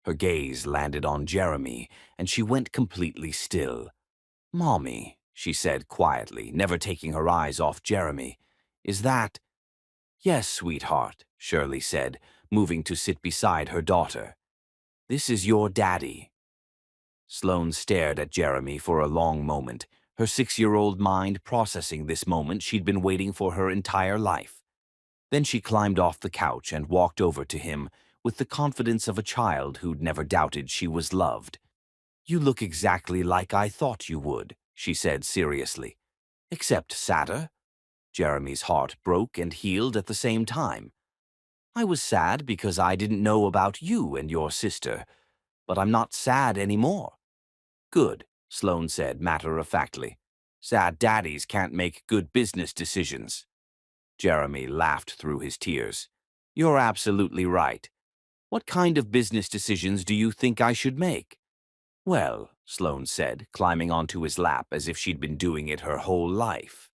Her gaze landed on Jeremy, and she went completely still. "Mommy," she said quietly, never taking her eyes off Jeremy. "Is that—" "Yes, sweetheart," Shirley said, moving to sit beside her daughter. "This is your daddy." Sloane stared at Jeremy for a long moment, her 6-year-old mind processing this moment she'd been waiting for her entire life. Then she climbed off the couch and walked over to him with the confidence of a child who'd never doubted she was loved. "You look exactly like I thought you would," she said seriously. "Except sadder." Jeremy's heart broke and healed at the same time. "I was sad because I didn't know about you and your sister, but I'm not sad anymore." "Good," Sloane said matter-of-factly. "Sad daddies can't make good business decisions." Jeremy laughed through his tears. "You're absolutely right. What kind of business decisions do you think I should make?" "Well," Sloane said, climbing onto his lap as if she'd been doing it her whole life.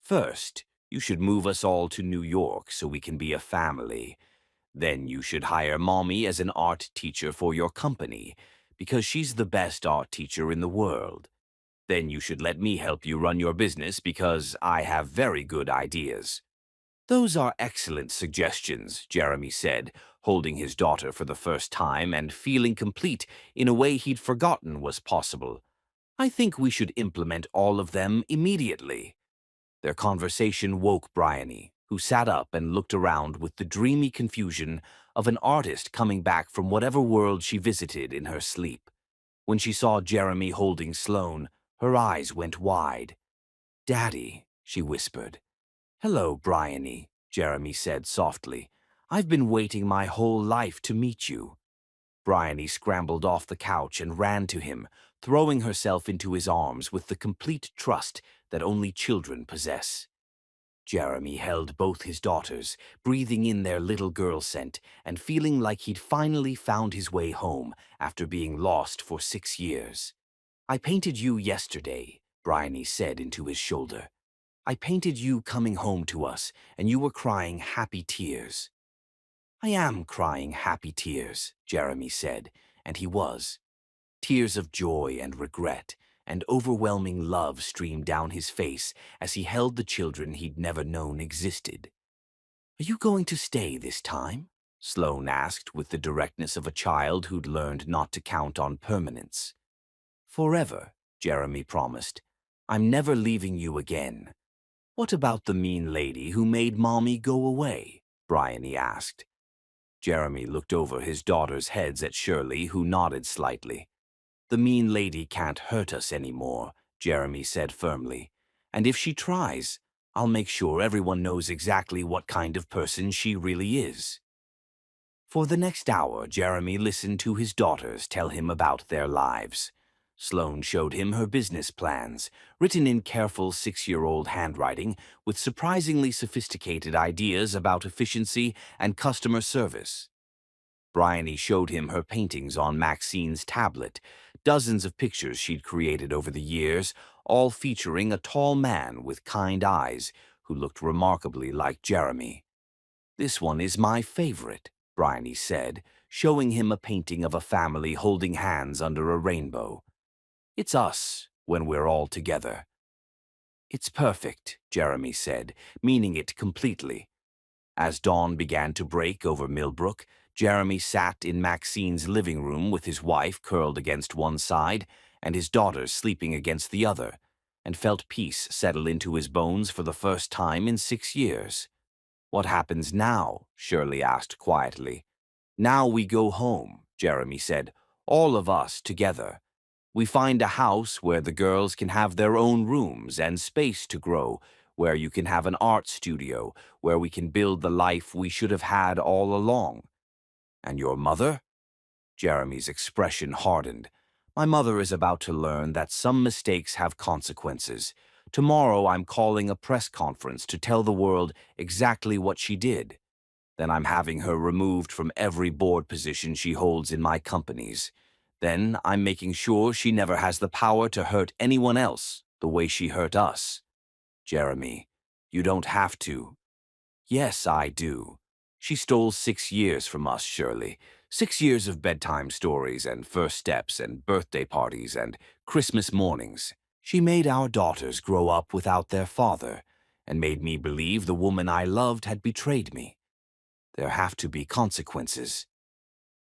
"First, you should move us all to New York so we can be a family. Then you should hire Mommy as an art teacher for your company, because she's the best art teacher in the world. Then you should let me help you run your business because I have very good ideas." "Those are excellent suggestions," Jeremy said, holding his daughter for the first time and feeling complete in a way he'd forgotten was possible. "I think we should implement all of them immediately." Their conversation woke Bryony, who sat up and looked around with the dreamy confusion of an artist coming back from whatever world she visited in her sleep. When she saw Jeremy holding Sloane, her eyes went wide. "Daddy," she whispered. "Hello, Bryony," Jeremy said softly. "I've been waiting my whole life to meet you." Bryony scrambled off the couch and ran to him, throwing herself into his arms with the complete trust that only children possess. Jeremy held both his daughters, breathing in their little girl scent and feeling like he'd finally found his way home after being lost for 6 years. "I painted you yesterday," Bryony said into his shoulder. "I painted you coming home to us, and you were crying happy tears." "I am crying happy tears," Jeremy said, and he was. Tears of joy and regret and overwhelming love streamed down his face as he held the children he'd never known existed. "Are you going to stay this time?" Sloane asked with the directness of a child who'd learned not to count on permanence. "Forever," Jeremy promised. "I'm never leaving you again." "What about the mean lady who made Mommy go away?" Bryony asked. Jeremy looked over his daughters' heads at Shirley, who nodded slightly. "The mean lady can't hurt us anymore," Jeremy said firmly. "And if she tries, I'll make sure everyone knows exactly what kind of person she really is." For the next hour, Jeremy listened to his daughters tell him about their lives. Sloane showed him her business plans, written in careful 6-year-old handwriting with surprisingly sophisticated ideas about efficiency and customer service. Bryony showed him her paintings on Maxine's tablet, dozens of pictures she'd created over the years, all featuring a tall man with kind eyes who looked remarkably like Jeremy. "This one is my favorite," Bryony said, showing him a painting of a family holding hands under a rainbow. "It's us when we're all together." It's perfect, Jeremy said, meaning it completely. As dawn began to break over Millbrook, Jeremy sat in Maxine's living room with his wife curled against one side and his daughters sleeping against the other, and felt peace settle into his bones for the first time in 6 years. "What happens now?" Shirley asked quietly. "Now we go home," Jeremy said, "all of us together. We find a house where the girls can have their own rooms and space to grow, where you can have an art studio, where we can build the life we should have had all along." "And your mother?" Jeremy's expression hardened. "My mother is about to learn that some mistakes have consequences. Tomorrow I'm calling a press conference to tell the world exactly what she did. Then I'm having her removed from every board position she holds in my companies. Then I'm making sure she never has the power to hurt anyone else the way she hurt us." "Jeremy, you don't have to." "Yes, I do. She stole 6 years from us, Shirley. 6 years of bedtime stories and first steps and birthday parties and Christmas mornings. She made our daughters grow up without their father and made me believe the woman I loved had betrayed me. There have to be consequences."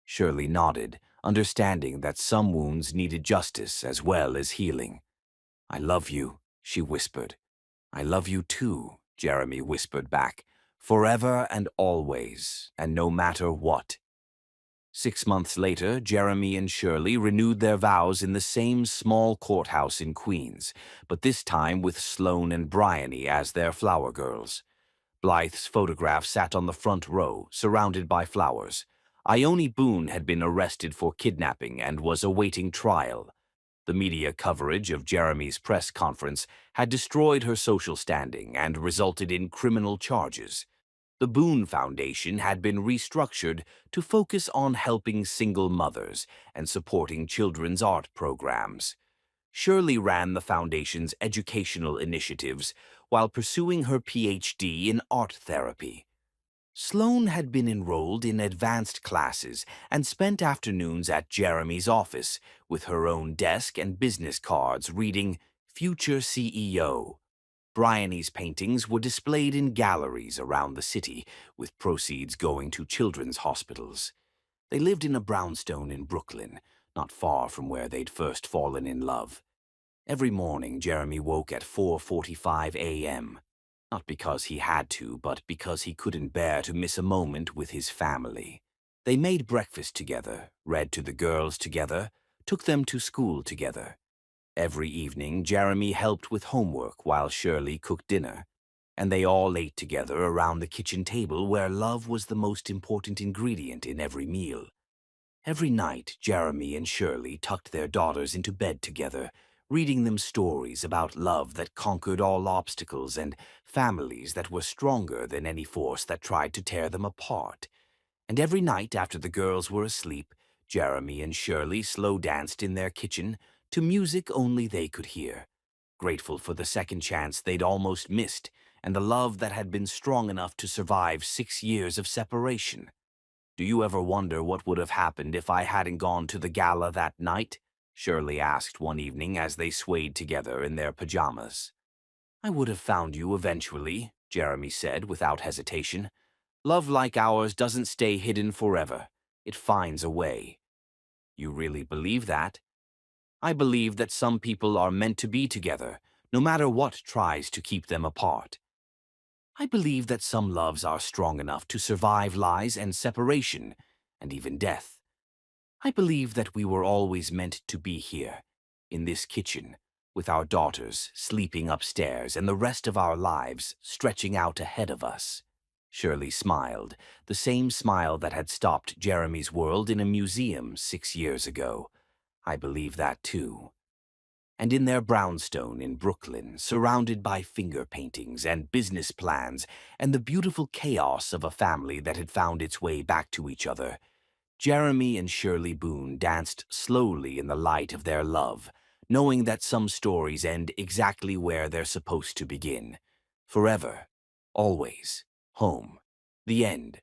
Shirley nodded, understanding that some wounds needed justice as well as healing. "I love you," she whispered. "I love you too," Jeremy whispered back. "Forever and always, and no matter what." 6 months later, Jeremy and Shirley renewed their vows in the same small courthouse in Queens, but this time with Sloane and Bryony as their flower girls. Blythe's photograph sat on the front row, surrounded by flowers. Ione Boone had been arrested for kidnapping and was awaiting trial. The media coverage of Jeremy's press conference had destroyed her social standing and resulted in criminal charges. The Boone Foundation had been restructured to focus on helping single mothers and supporting children's art programs. Shirley ran the foundation's educational initiatives while pursuing her PhD in art therapy. Sloane had been enrolled in advanced classes and spent afternoons at Jeremy's office with her own desk and business cards reading Future CEO. Bryony's paintings were displayed in galleries around the city, with proceeds going to children's hospitals. They lived in a brownstone in Brooklyn, not far from where they'd first fallen in love. Every morning, Jeremy woke at 4:45 a.m., not because he had to, but because he couldn't bear to miss a moment with his family. They made breakfast together, read to the girls together, took them to school together. Every evening, Jeremy helped with homework while Shirley cooked dinner, and they all ate together around the kitchen table where love was the most important ingredient in every meal. Every night, Jeremy and Shirley tucked their daughters into bed together, reading them stories about love that conquered all obstacles and families that were stronger than any force that tried to tear them apart. And every night after the girls were asleep, Jeremy and Shirley slow danced in their kitchen to music only they could hear, grateful for the second chance they'd almost missed and the love that had been strong enough to survive 6 years of separation. "Do you ever wonder what would have happened if I hadn't gone to the gala that night?" Shirley asked one evening as they swayed together in their pajamas. "I would have found you eventually," Jeremy said without hesitation. "Love like ours doesn't stay hidden forever. It finds a way." "You really believe that?" "I believe that some people are meant to be together, no matter what tries to keep them apart. I believe that some loves are strong enough to survive lies and separation, and even death. I believe that we were always meant to be here, in this kitchen, with our daughters sleeping upstairs and the rest of our lives stretching out ahead of us." Shirley smiled, the same smile that had stopped Jeremy's world in a museum 6 years ago. "I believe that too." And in their brownstone in Brooklyn, surrounded by finger paintings and business plans and the beautiful chaos of a family that had found its way back to each other, Jeremy and Shirley Boone danced slowly in the light of their love, knowing that some stories end exactly where they're supposed to begin. Forever. Always. Home. The end.